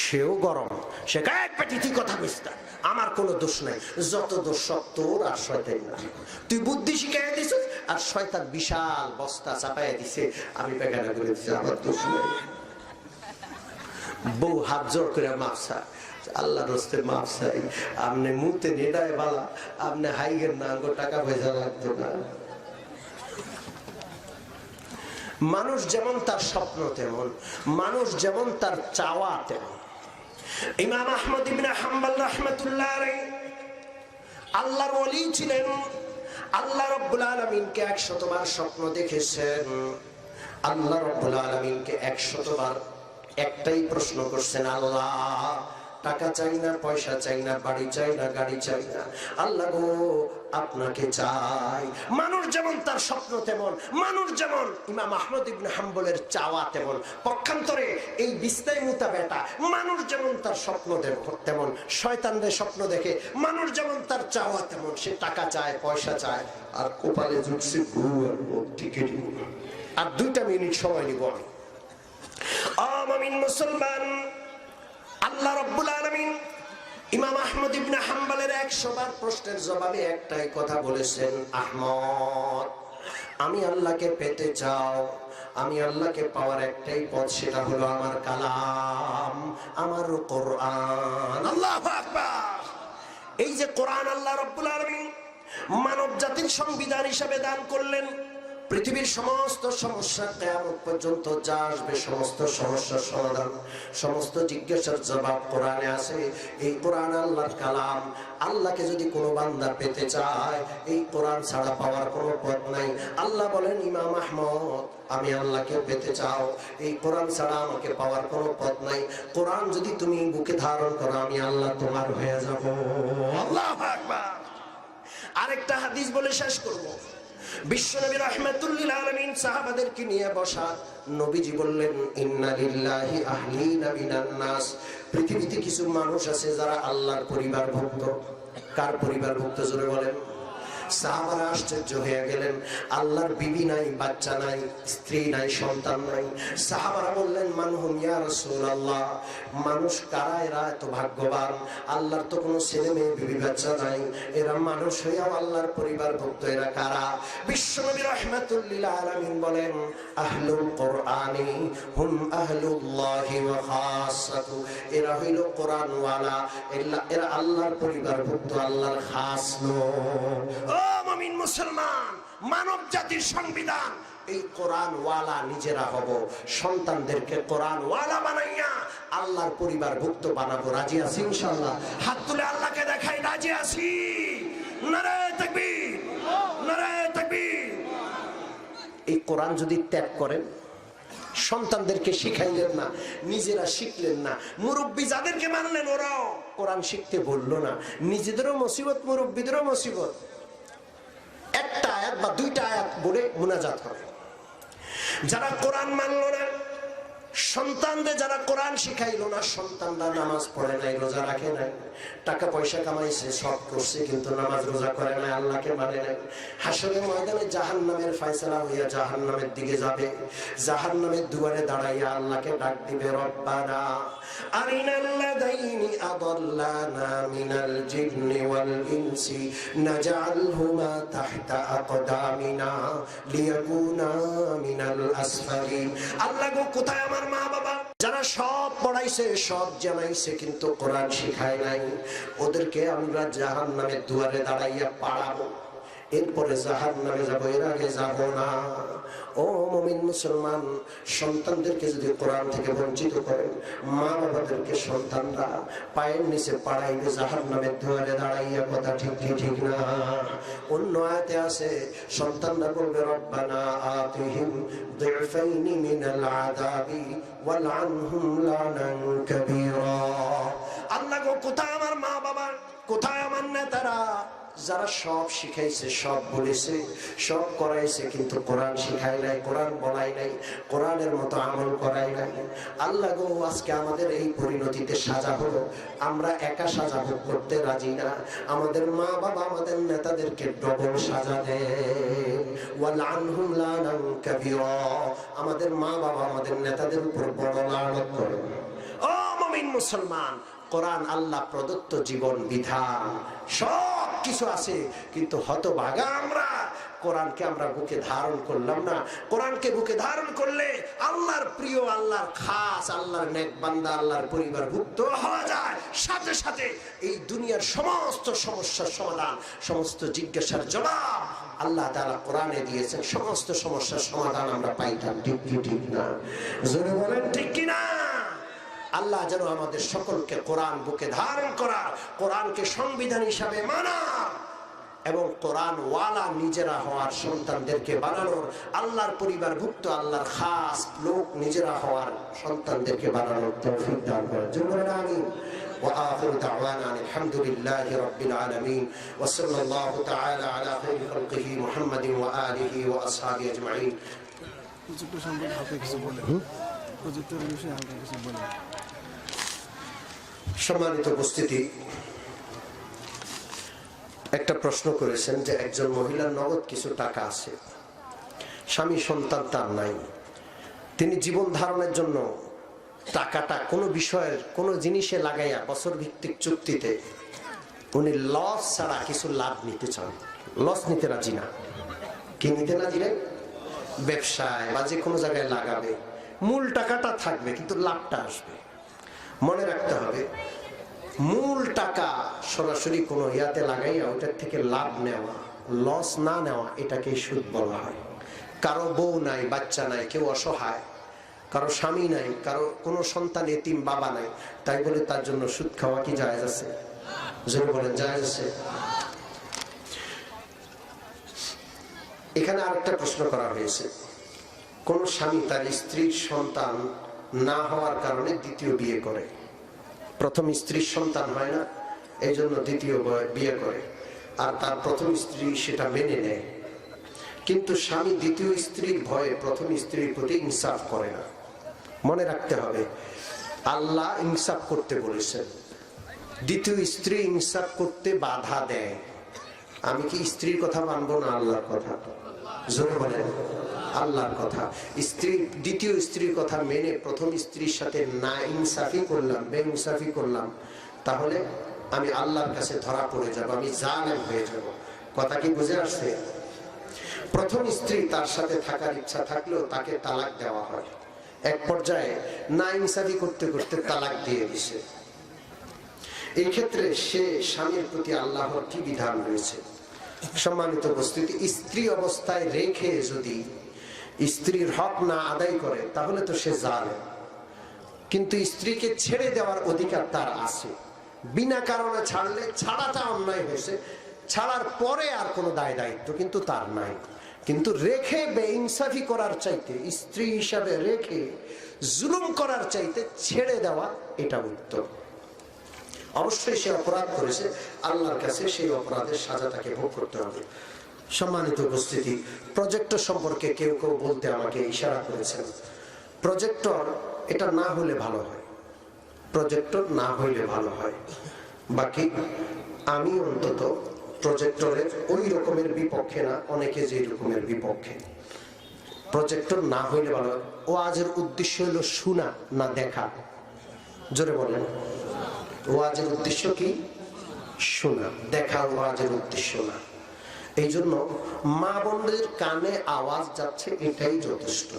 সেও গরম, সে গায়ে পেটিটি কথা বুঝতা, আমার কোনো দোষ নাই, যত দোষ সব তোর আর শয়তান না। তুই বুদ্ধি শিখাইয়া দিছিস আর শয়তান বিশাল বস্তা চাপাইয়া দিছে, আমি পেকানা করে দিছি, আমার দোষ নাই। বউ হাত জোর করে মাপ চায়, আল্লাহ রস্তে মাপ চাই, আপনি মুতে নেডায় বালা, আপনি হাইগের না, টাকা পয়সা লাগতো না। মানুষ যেমন তার স্বপ্ন তেমন, মানুষ যেমন তার চাওয়া তেমন। ইমাম আহমদ ইবনে হাম্বল রাহমাতুল্লাহ আলাইহি আল্লাহর ওলি ছিলেন। আল্লাহ রাব্বুল আলামিনকে 100 বার স্বপ্ন দেখেছেন। আল্লাহ রাব্বুল আলামিনকে 100 বার একটাই প্রশ্ন করছেন, আল্লাহ টাকা চাই না, পয়সা চাই না, বাড়ি চাই না, গাড়ি চাই না, আল্লাহ গো আপনাকে চাই। মানুষ যেমন তার স্বপ্ন তেমন, মানুষ যেমন ইমাম আহমদ ইবনে হাম্বলের চাওয়া তেমন। পক্ষান্তরে এই বিস্তায় মুতা বেটা, মানুষ যেমন তার স্বপ্ন তেমন, শয়তানদের স্বপ্ন দেখে, মানুষ যেমন তার চাওয়া তেমন। সে টাকা চায়, পয়সা চায়, আর কপালে জুটছে ঘু আর টিকিট। আর 2 মিনিট সময় নিব আমি। আমিন মুসলমান, আল্লাহ রাব্বুল আলামিন ইমাম আহমদ ইবনে হাম্বলের 100 বার প্রশ্নের জবাবে একটাই কথা বলেছেন, আহমদ আমি আল্লাহকে পেতে চাও, আমি আল্লাহকে পাওয়ার একটাই পথ, সেটা হলো আমার কালাম, আমার কোরআন। আল্লাহু আকবার। এই যে কোরআন আল্লাহ রাব্বুল আলামিন মানব জাতির সংবিধান হিসেবে দান করলেন। পৃথিবীর সমস্ত সমস্যা কিয়ামত পর্যন্ত যা আসবে, সমস্ত সমস্যার সমাধান, সমস্ত জিজ্ঞাসার জবাব কোরআনে আছে। এই কোরআন আল্লাহর কালাম। আল্লাহকে যদি কোনো বান্দা পেতে চায়, এই কোরআন ছাড়া পাওয়ার কোনো পথ নাই। আল্লাহ বলেন, ইমাম আহমদ আমি আল্লাহকে পেতে চাও, এই কোরআন ছাড়া আমাকে পাওয়ার কোনো পথ নাই। কোরআন যদি তুমি বুকে ধারণ করো, আমি আল্লাহ তোমার হয়ে যাব। আল্লাহু আকবার। আরেকটা হাদিস বলে শেষ করব। বিশ্বনবী রাহমাতুল লিল আলামিন সাহাবাদেরকে নিয়ে বসা, নবীজি বললেন, ইন্না লিল্লাহি আহলিনা মিনান নাস। পৃথিবীতে কিছু মানুষ আছে যারা আল্লাহর পরিবারভুক্ত। কার পরিবারভুক্ত জোরে বলেন? সাহাবারা আশ্চর্য হয়ে গেলেন, আল্লাহর বিবি নাই, বাচ্চা নাই, স্ত্রী নাই, সন্তান নাই। সাহাবারা বললেন, মানহুম ইয়া রাসূলুল্লাহ, মানুষ কারা এরা এত ভাগ্যবান? আল্লাহর তো কোনো ছেলে মেয়ে, বিবি বাচ্চা নাই, এরা মানুষ হইয়াও আল্লাহর পরিবারভুক্ত, এরা কারা? বিশ্বনবী রাহমাতুল লিল আলামিন বলেন, আহলুল কোরআনি হুম আহলুল্লাহি ওয়া খাসাতু। এরা হইল কোরআনওয়ালা, এরা আল্লাহর পরিবারভুক্ত, আল্লাহর খাস লোক। মুমিন মুসলমান, মানব জাতির সংবিধান এই কোরআন ওয়ালা নিজেরা হব, সন্তানদেরকে কোরআন ওয়ালা বানাইয়া আল্লাহর পরিবারভুক্ত বানাবো। রাজি আছি ইনশাআল্লাহ? হাত তুলে আল্লাহকে দেখাই রাজি আছি। নারায়ে তাকবীর, নারায়ে তাকবীর। এই কোরআন যদি ত্যাগ করেন, সন্তানদেরকে শিখাইলেন না, নিজেরা শিখলেন না, মুরব্বী যাদেরকে মানলেন ওরাও কোরআন শিখতে বললো না, নিজেদেরও মুসিবত, মুরব্বীদেরও মুসিবত। একটা আয়াত বা 2টা আয়াত বলে মুনাজাত হবে। যারা কোরআন মানলো না, সন্তানদের যারা কোরআন শিখাইলো না, সন্তানরা নামাজ পড়ে নাই, রোজা রাখে নাই, টাকা পয়সা কামাইছে, সব করছে, কিন্তু নামাজ রোজা করে নাই, আল্লাহকে মানে নাই, হাসরের ময়দানে জাহান্নামের ফয়সালা হইয়া জাহান্নামের দিকে যাবে। জাহান্নামের দুয়ারে দাঁড়াইয়া আল্লাহকে ডাক দিবে, রব্বানা আরিনাল্লাযাইনি আদাল্লানা মিনাল জিন্নি ওয়াল ইনসি নাজআলহুমা তাহতা আকদামিনা লিয়াকুনা মিনাল আসফালিন। আল্লাহ গো, কোথায় আমার মা বাবা যারা সব পড়াইছে, সব জানাইছে, কিন্তু কোরআন শিখায় নাই, ওদেরকে আমরা জাহান্নামের দুয়ারে দাঁড়াইয়া পাড়াবো, এরপরে জাহান্নামে যাবো, এর আগে যাবো না। ও মুমিন মুসলমান, সন্তানদেরকে যদি কোরআন থেকে বঞ্চিত করেন, মা বাবাদেরকে সন্তানরা পায়ের নিচে পাড়াইবে জাহান্নামের দুয়ারে দাঁড়াইয়া, কথা ঠিক কি ঠিক না? অন্য আয়াতে আছে, সন্তানরা বলবে, রব্বানা আতিহিম দিফাইনি মিনাল আযাবি ওয়ালআনহুম লানান কাবীরা। আল্লাহ গো, কোথায় আমার মা বাবা, কোথায় আমার নেতারা যারা সব শিখাইছে, সব বলেছে, সব করাইছে, কিন্তু কোরআন শিখায় নাই, কোরআন বলাই নাই, কোরআনের মতো আমল করাই নাই। আল্লাহ গো, আজকে আমাদের এই পরিণতিতে সাজা হলো, আমরা একা সাজা ভোগ করতে রাজি না, আমাদের মা বাবা আমাদের নেতাদেরকে ডবল সাজা দেন। ওয়ালআনহুম লানান কাবীরা, আমাদের মা বাবা আমাদের নেতাদের উপর বড় লানত করেন। ও মুমিন মুসলমান, কোরআন আল্লাহ প্রদত্ত জীবন বিধান, সব কিছু আছে, কিন্তু হতভাগা আমরা, কোরআনকে আমরা বুকে ধারণ করলাম না। কোরআনকে বুকে ধারণ করলে আল্লাহর প্রিয়, আল্লাহর খাস, আল্লাহর নেক বান্দা, আল্লাহর পরিবারভুক্ত হওয়া যায়। সাথে সাথে এই দুনিয়ার সমস্ত সমস্যার সমাধান, সমস্ত জিজ্ঞাসার জবাব আল্লাহ তাআলা কোরআনে দিয়েছেন। সমস্ত সমস্যার সমাধান আমরা পাইতাম, ঠিক কি ঠিক না? জোরে বলেন ঠিক কি না? আল্লাহ যেন আমাদের সকলকে কোরআন বুকে ধারণ করা, কোরআনকে সংবিধান হিসাবে মানা এবং কোরআন ওয়ালা নিজেরা হওয়ার, সন্তানদেরকে বানানোর, আল্লাহর পরিবারভুক্ত, আল্লাহর খাস লোক নিজেরা হওয়ার সন্তানদেরকে বানানোর তৌফিক দান করেন। জোরে আমিন। وآخر دعوانا الحمد لله رب العالمين وصلى الله تعالى على خير خلقه محمد وآله وأصحابه أجمعين. সম্মানিত উপস্থিতি, একটা প্রশ্ন করেছেন যে একজন মহিলার নগদ কিছু টাকা আছে, স্বামী সন্তান তার নাই, তিনি জীবন ধারণের জন্য টাকাটা কোনো বিষয়ের কোনো জিনিসে লাগাইয়া বছর ভিত্তিক চুক্তিতে উনি লস ছাড়া কিছু লাভ নিতে চান, লস নিতে রাজি না। কি নিতে না দিলেন? ব্যবসায় বা যে কোনো জায়গায় লাগাবে, মূল টাকাটা থাকবে কিন্তু লাভটা আসবে। মনে রাখতে হবে, মূল টাকা সরাসরি কোনো ইয়াতে লাগাইয়া ওটার থেকে লাভ নেওয়া, লস না নেওয়া, এটাকে সুদ বলা হয়। কারো বউ নাই, বাচ্চা নাই, কেউ অসহায়, কারো স্বামী নাই, কারো কোনো সন্তান এতিম, বাবা নাই, তাই বলে তার জন্য সুদ খাওয়া কি জায়েজ আছে? যদি বলেন জায়েজ আছে। এখানে আরেকটা প্রশ্ন করা হয়েছে, কোন স্বামী তার স্ত্রীর সন্তান না হওয়ার কারণে দ্বিতীয় বিয়ে করে, প্রথম স্ত্রীর সন্তান হয় না, এই জন্য দ্বিতীয় বিয়ে করে, আর তার প্রথম স্ত্রী সেটা মেনে নেয়, কিন্তু স্বামী দ্বিতীয় স্ত্রীর ভয়ে প্রথম স্ত্রীর প্রতি ইনসাফ করে না। মনে রাখতে হবে, আল্লাহ ইনসাফ করতে বলেছেন, দ্বিতীয় স্ত্রী ইনসাফ করতে বাধা দেয়। আমি কি স্ত্রীর কথা মানবো না আল্লাহর কথা? জোরে বলেন আল্লাহর কথা। স্ত্রী দ্বিতীয় স্ত্রীর কথা মেনে প্রথম স্ত্রীর সাথে না ইনসাফি করলাম, বেইনসাফি করলাম, তাহলে আমি আল্লাহর কাছে ধরা পড়ে যাব, আমি জালেম হয়ে যাব। কথা কি বুঝে আসছে? প্রথম স্ত্রী তার সাথে থাকার ইচ্ছা থাকলেও তাকে তালাক দেওয়া হয়, এক পর্যায়ে না ইনসাফি করতে করতে তালাক দিয়ে দিছে। এই ক্ষেত্রে সে স্বামীর প্রতি আল্লাহর কি বিধান রয়েছে? সম্মানিত উপস্থিতি, স্ত্রী অবস্থায় রেখে যদি স্ত্রীর হক না আদায় করে তাহলে তো সে জালেম, কিন্তু স্ত্রীকে ছেড়ে দেওয়ার অধিকার তার আছে। বিনা কারণে ছাড়লে ছাড়াটা অন্যায় হয়েছে, ছাড়ার পরে আর কোনো দায় দায়িত্ব কিন্তু তার নাই। কিন্তু রেখে বেইনসাফি করার চাইতে, স্ত্রী হিসাবে রেখে জুলুম করার চাইতে ছেড়ে দেওয়া এটা উত্তম। অবশ্যই সে অপরাধ করেছে, আল্লাহর কাছে সেই অপরাধের সাজা তাকে ভোগ করতে হবে। সম্মানিত উপস্থিতি, প্রজেক্টর সম্পর্কে কেউ কেউ বলতে আমাকে ইশারা করেছেন। প্রজেক্টর এটা না হলে ভালো হয়, প্রজেক্টর না হইলে ভালো হয়। বাকি আমি অন্তত প্রজেক্টরের ওই রকমের বিপক্ষে না, অনেকে যে রকমের বিপক্ষে। প্রজেক্টর না হইলে ভালো হয়। ওয়াজের উদ্দেশ্য হলো শোনা না দেখা? জোরে বলেন। ওয়াজের উদ্দেশ্য কি? শোনা। দেখা ওয়াজের উদ্দেশ্য না। এই জন্য মা বোনদের কানে আওয়াজ যাচ্ছে, এটাই যথেষ্ট,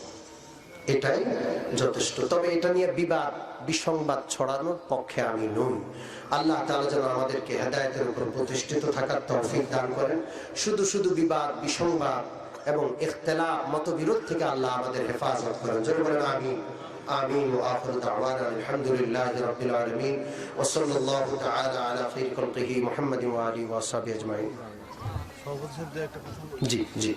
এটাই যথেষ্ট। তবে এটা নিয়ে বিবাদ বিসংবাদ ছড়ানোর পক্ষে আমি নই। আল্লাহ তাআলা যেন আমাদেরকে হেদায়েতের উপর প্রতিষ্ঠিত থাকার তৌফিক দান করেন। শুধু শুধু বিবাদ বিসংবাদ এবং ইখতিলাফ মতবিরোধ থেকে আল্লাহ আমাদের হেফাজত করেন। জোরে বলেন আমিন। آمين وآخر دعوانا الحمد لله رب العالمين وصلى الله تعالى على خير خلقه محمد وآله وصحبه أجمعين। জি জি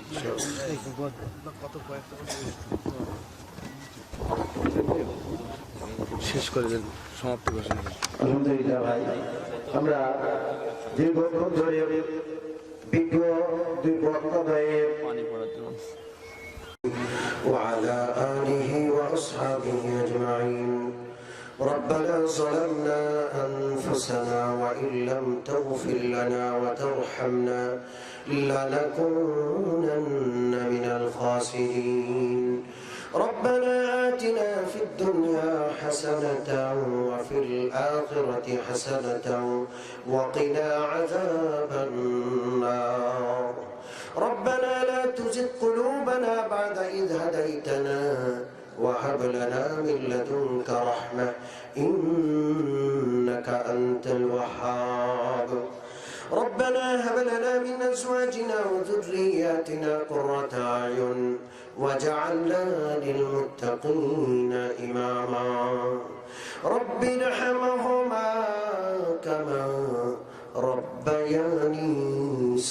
শেষ করে দেন, সমাপ্তি ঘোষণা করেন। আলহামদুলিল্লাহ ভাই, আমরা দীর্ঘক্ষণ ধরে বিজ্ঞ দুই বক্তাদের পানি পড়ার জন্য وعلى آله وأصحابه أجمعين. ربنا ظلمنا أنفسنا وإن لم تغفر لنا وترحمنا لنكونن من الخاسرين. ربنا آتنا في الدنيا حسنة وفي الآخرة حسنة وقنا عذاب النار. ربنا لا تزغ قلوبنا بعد إذ هديتنا وهب لنا من لدنك رحمة إنك أنت الوهاب. ربنا هب لنا من أزواجنا وذرياتنا قرة أعين واجعلنا للمتقين إماما. رب ارحمهما كما ربياني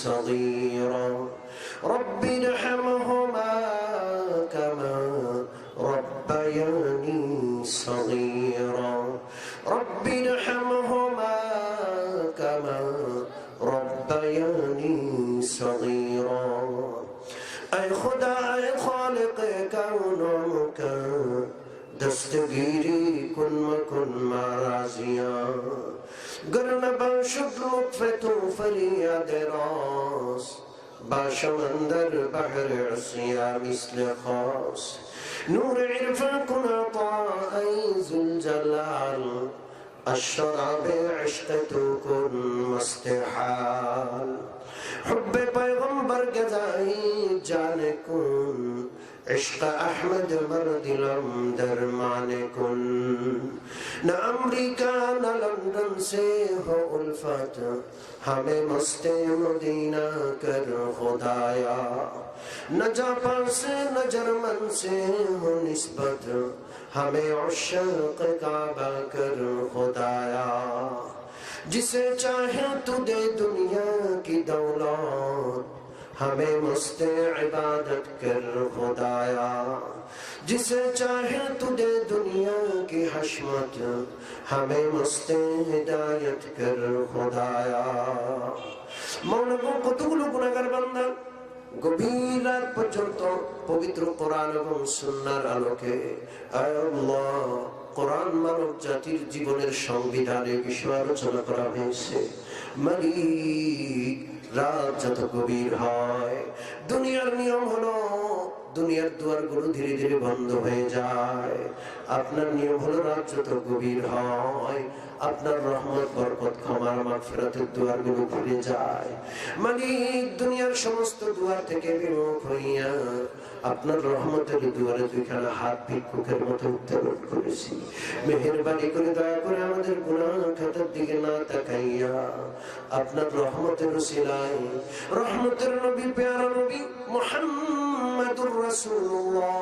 صغيرا. رب ارحمهما كما ربياني صغيرا. رب ارحمهما كما ربياني صغيرا. اے خدا اے خالق کون کا دستگیری کن مکن مارازیاں گرن باشد لطف تو فریاد راس باشمندر بحر عصیا مثل خاص نور عرفا کن عطاء ذو الجلال الشراب عشق تو کن مستحال حب پیغمبر گزائی جان کن عشق احمد مردلم درمان کن نہ امریکہ نہ لندن سے ہو الفت ہمیں مست مدینہ کر خدایا نہ جاپان سے نہ جرمن سے ہو نسبت ہمیں عشاق کعبہ کر خدایا جسے چاہے تو دے دنیا کی دولت ہمیں مست عبادت کر خدایا جسے چاہے تو دے دنیا کی حشمت ہمیں مست ہدایت کر خدایا مولا کو কতগুলো গুনাহগার বান্দা গভীর রাত পর্যন্ত পবিত্র কোরআন এবং সুন্নাহর আলোকে আয় আল্লাহ কোরআন মানব জাতির জীবনের সংবিধানের বিষয় আলোচনা করা হয়েছে মালিক রাত যত গভীর হয় দুনিয়ার নিয়ম হলো দুনিয়ার দুয়ারগুলো ধীরে ধীরে বন্ধ হয়ে যায় আপনার নিয়ম হলো রাত যত গভীর হয় আপনার রহমত বরকত ক্ষমার মাগফিরাতের দুয়ারগুলো খুলে যায় মালিক দুনিয়ার সমস্ত দুয়ার থেকে বিমুখ হইয়া আপনার রহমতের দুয়ারে দুইখানা হাত ভিক্ষুকের মতো উত্তোলন করেছি মেহেরবানি করে দয়া করে আমাদের গুনাহ খাতার দিকে না তাকাইয়া আপনার রহমতের উসিলায় রহমতের নবী প্যারা নবী মুহাম্মাদুর রাসূলুল্লাহ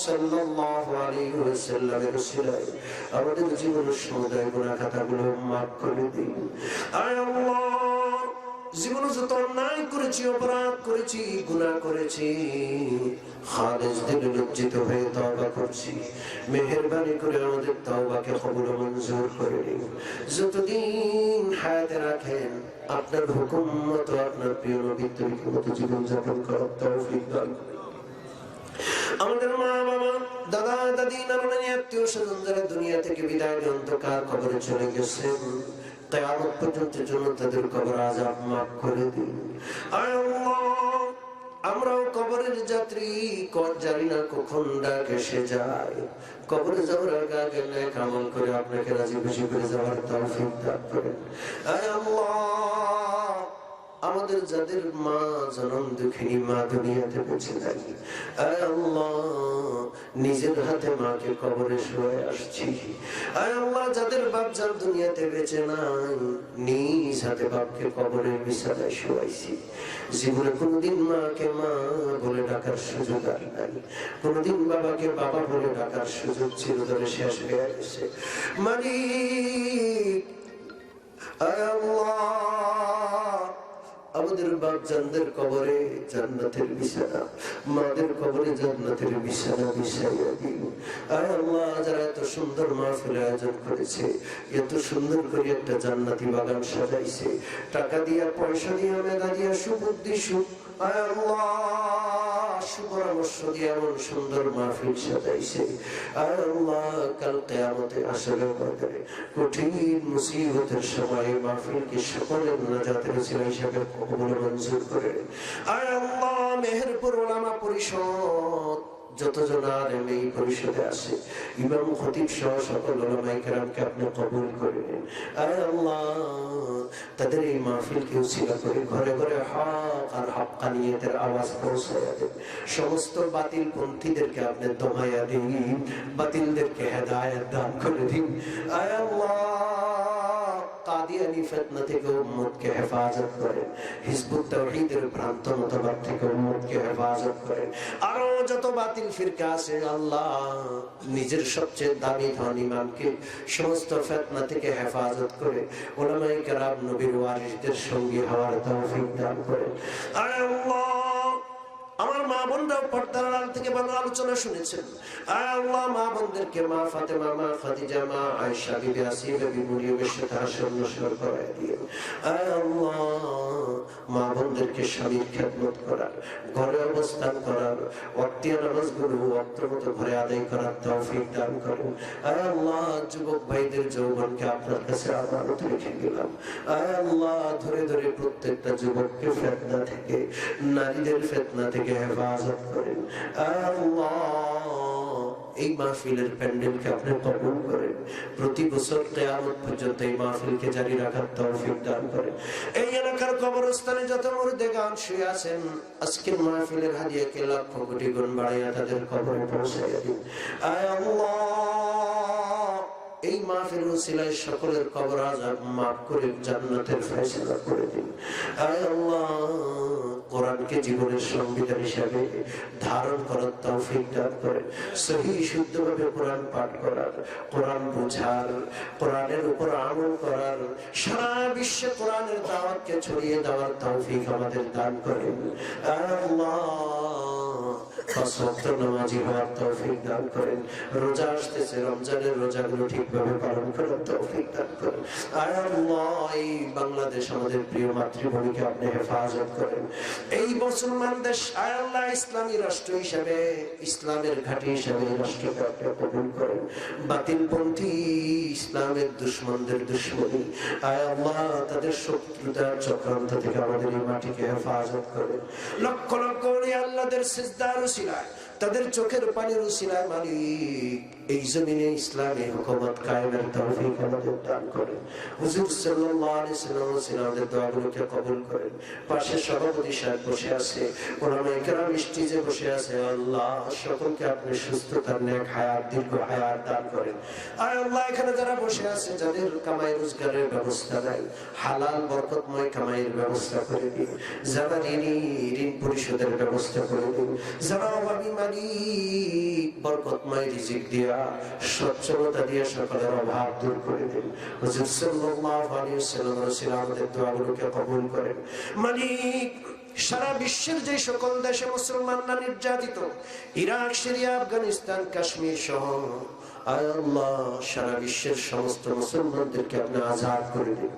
সাল্লাল্লাহু আলাইহি ওয়াসাল্লামের উসিলায় আমাদের জীবনের সমুদায় গুনাহ খাতাগুলো মাফ করে দিন আয় আল্লাহ জীবনে যত অন্যায় করেছি অপরাধ করেছি গুনাহ করেছি খালেস দিলে লজ্জিত হয়ে তওবা করছি মেহেরবানি করে আমাদের তওবাকে কবুল ও মঞ্জুর করে নিন যতদিন হায়াতে রাখেন আপনার হুকুম মতো আপনার প্রিয় নবীর তরিকা মতো জীবন যাপন করার তৌফিক দান আমাদের মা বাবা দাদা দাদি নানা আত্মীয় স্বজন যারা দুনিয়া থেকে বিদায় নিয়ে অন্ধকার কবরে চলে গেছেন, কিয়ামত পর্যন্ত জন্য তাদের কবর আযাব মাফ করে দিন। আয় আল্লাহ, আমরাও কবরের যাত্রী, জানি না কখন ডাক এসে যায়। কবরে যাওয়ার আগে নেক আমল করে আপনাকে রাজি খুশি করে যাওয়ার তৌফিক দান করেন। আয় আল্লাহ, আমাদের যাদের মা জনম দুঃখিনী মা দুনিয়াতে বেঁচে নাই, আয় আল্লাহ নিজের হাতে মাকে কবরে শুয়ে আসছি। আয় আল্লাহ, যাদের বাপ যার দুনিয়াতে বেঁচে নাই, নিজ হাতে বাপকে কবরের বিছানায় শুয়াইছি। জীবনে কোনোদিন মাকে মা বলে ডাকার সুযোগ আর নাই, কোনোদিন বাবাকে বাবা বলে ডাকার সুযোগ চিরতরে শেষ হয়ে গেছে। মালিক, আয় আল্লাহ, আমাদের বাপ জানদের কবরে জান্নাতের বিছানা, মাদের কবরে জান্নাতের বিছানা বিছাইয়া দিন। আয় আল্লাহ, যারা এত সুন্দর মাহফিল আয়োজন করেছে, এত সুন্দর করে একটা জান্নাতি বাগান সাজাইছে, টাকা দিয়া পয়সা দিয়া মেধা দিয়া সুবুদ্ধি আয় আল্লাহ সুপরামর্শ দিয়ে এমন সুন্দর মাহফিল সাজাইছে, আয় আল্লাহ কাল কিয়ামতে আসলে বাজারে কঠিন মুসিবতের সময় মাহফিলকে সকলের নাজাতের ওসিলা হিসেবে কবুল মঞ্জুর করে। আয় আল্লাহ, মেহেরপুর উলামা পরিষদ যতজন আলেম এই পরিষদে আসে, ইমাম খতিব সহ সকল উলামায়ে কেরামকে আপনি কবুল করে নিন। আয় আল্লাহ, তাদের এই মাহফিলকে উসিলা করে ঘরে ঘরে হক আর হাক্কানিয়তের আওয়াজ পৌঁছায়া দেন। সমস্ত বাতিল পন্থীদেরকে আপনি দমায়া দিন, বাতিলদেরকে হেদায়েত দান করে দিন। আয় আল্লাহ, কাদিয়ানি ফিতনা থেকে উম্মতকে হেফাজত করেন, হিজবুত তাওহীদের ভ্রান্ত মতবাদ থেকে উম্মতকে হেফাজত করেন। আরো যত বাতিল ফিরকা আছে আল্লাহ, নিজের সবচেয়ে দামি ধন ইমানকে সমস্ত ফিতনা থেকে হেফাজত করে উলামায়ে কেরাম নবীর ওয়ারিসদের সঙ্গী হওয়ার তৌফিক দান করেন। আয় আল্লাহ, আমার মা বোনরাও পর্দার আড়াল থেকে ভালো আলোচনা শুনেছেন। আয় আল্লাহ, মা বোনদেরকে মা ফাতেমা, মা খাদিজা, মা আয়েশা, বিবি আসিয়া, বিবি মরিয়মের সাথে হাসর নসর করায় দিয়ে। আয় আল্লাহ, মা বোনদেরকে স্বামীর খেদমত করার, ঘরে অবস্থান করার, ওয়াক্তিয়া নামাজগুলো ওয়াক্তমতো ঘরে আদায় করার তৌফিক দান করুন। আয় আল্লাহ, যুবক ভাইদের যৌবনকে আপনার কাছে আমানত রেখে গেলাম। আয় আল্লাহ, ধরে ধরে প্রত্যেকটা যুবককে ফিতনা থেকে, নারীদের ফিতনা থেকে হেফাজত করেন। আল্লাহ, এই মাহফিলের প্যান্ডেলকে আপনি কবুল করেন। প্রতি বছর কিয়ামত পর্যন্ত এই মাহফিলকে জারি রাখার তৌফিক দান করেন। এই এলাকার কবরস্থানে যত মুর্দেগান শুয়ে আছেন, আজকের মাহফিলের হাদিয়াকে লক্ষ কোটি গুণ বাড়াইয়া তাদের কবরে পৌঁছাইয়া দিন। আয় আল্লাহ, এই মাহফিল ওসিলায় সকলের কবর আযাব মাফ করে জান্নাতের ফয়সালা করে দিন। আয় আল্লাহ, কোরআনকে জীবনের সংবিধান হিসাবে ধারণ করার তৌফিক দান করেন। সহি শুদ্ধভাবে কোরআন পাঠ করার, কোরআন বোঝার, কোরআনের উপর আমল করার, সারা বিশ্বে কোরআনের দাওয়াতকে ছড়িয়ে দেওয়ার তৌফিক আমাদের দান করেন। আল্লাহ, পাঁচ ওয়াক্ত নামাজি হওয়ার তৌফিক দান করেন। রোজা আসতেছে, রমজানের রোজাগুলো ঠিকভাবে পালন করার তৌফিক দান করেন। আয় আল্লাহ, এই বাংলাদেশ আমাদের প্রিয় মাতৃভূমিকে আপনি হেফাজত করেন। এই মুসলমান দেশ আয় আল্লাহ ইসলামী রাষ্ট্র হিসেবে, ইসলামের ঘাঁটি হিসেবে এই রাষ্ট্রকে আপনি কবুল করেন। বাতিলপন্থী ইসলামের দুশমনদের দুশমনী আয় আল্লাহ, তাদের শত্রুতার চক্রান্ত থেকে আমাদের এই মাটিকে হেফাজত করেন। লক্ষ লক্ষ আল্লাহদের সিজদার উসিলায়, তাদের চোখের পানির উসিলায় মালিক এই জমিনে ইসলামী হুকুমত কায়েমের তৌফিক আমাদের দান করেন। হুজুর সাল্লাল্লাহু আলাইহি ওয়াসাল্লাম আমাদের দোয়াগুলোকে কবুল করেন। পাশে সভাপতি সাহেব বসে আছে, উলামায়ে কেরাম স্টেজে বসে আছে, আল্লাহ সকলকে আপনি সুস্থতার নেক হায়াত, দীর্ঘ হায়াত দান করেন। আয় আল্লাহ, এখানে যারা বসে আছে, যাদের কামাই রোজগারের ব্যবস্থা নাই, হালাল বরকতময় কামাইয়ের ব্যবস্থা করে দিন। যারা ঋণ পরিশোধের ব্যবস্থা করে দিন। যারা অভাবী মালিক, বরকতময় রিজিক দিয়া, সচ্ছলতা দিয়ে সকলের অভাব দূর করে দিন। হুজুর সাল্লাল্লাহু আলাইহি ওয়াসাল্লাম আমাদের দোয়াগুলোকে কবুল করেন। মালিক, সারা বিশ্বের যে সকল দেশে মুসলমানরা নির্যাতিত, ইরাক, সিরিয়া, আফগানিস্তান, কাশ্মীর সহ আয় আল্লাহ সারা বিশ্বের সমস্ত মুসলমানদেরকে আপনি আজাদ করে দিন।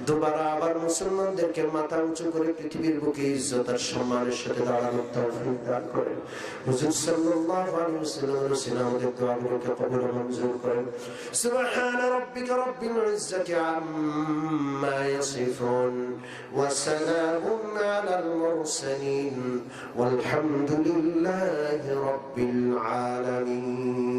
দুবারা আবার মুসলমানদেরকে মাথা উঁচু করে পৃথিবীর বুকে ইজ্জত আর সম্মানের সাথে দাঁড়ানোর তৌফিক দান করেন। হুজুর সাল্লাল্লাহু আলাইহি ওয়াসাল্লাম আমাদের দোয়াগুলোকে কবুল ও মঞ্জুর করেন। সুবহান রাব্বিকা রাব্বিল ইজ্জাতি আম্মা ইয়াসিফুন ওয়া সালামুন আলাল মুরসালিন ওয়ালহামদুলিল্লাহি রাব্বিল আলামিন।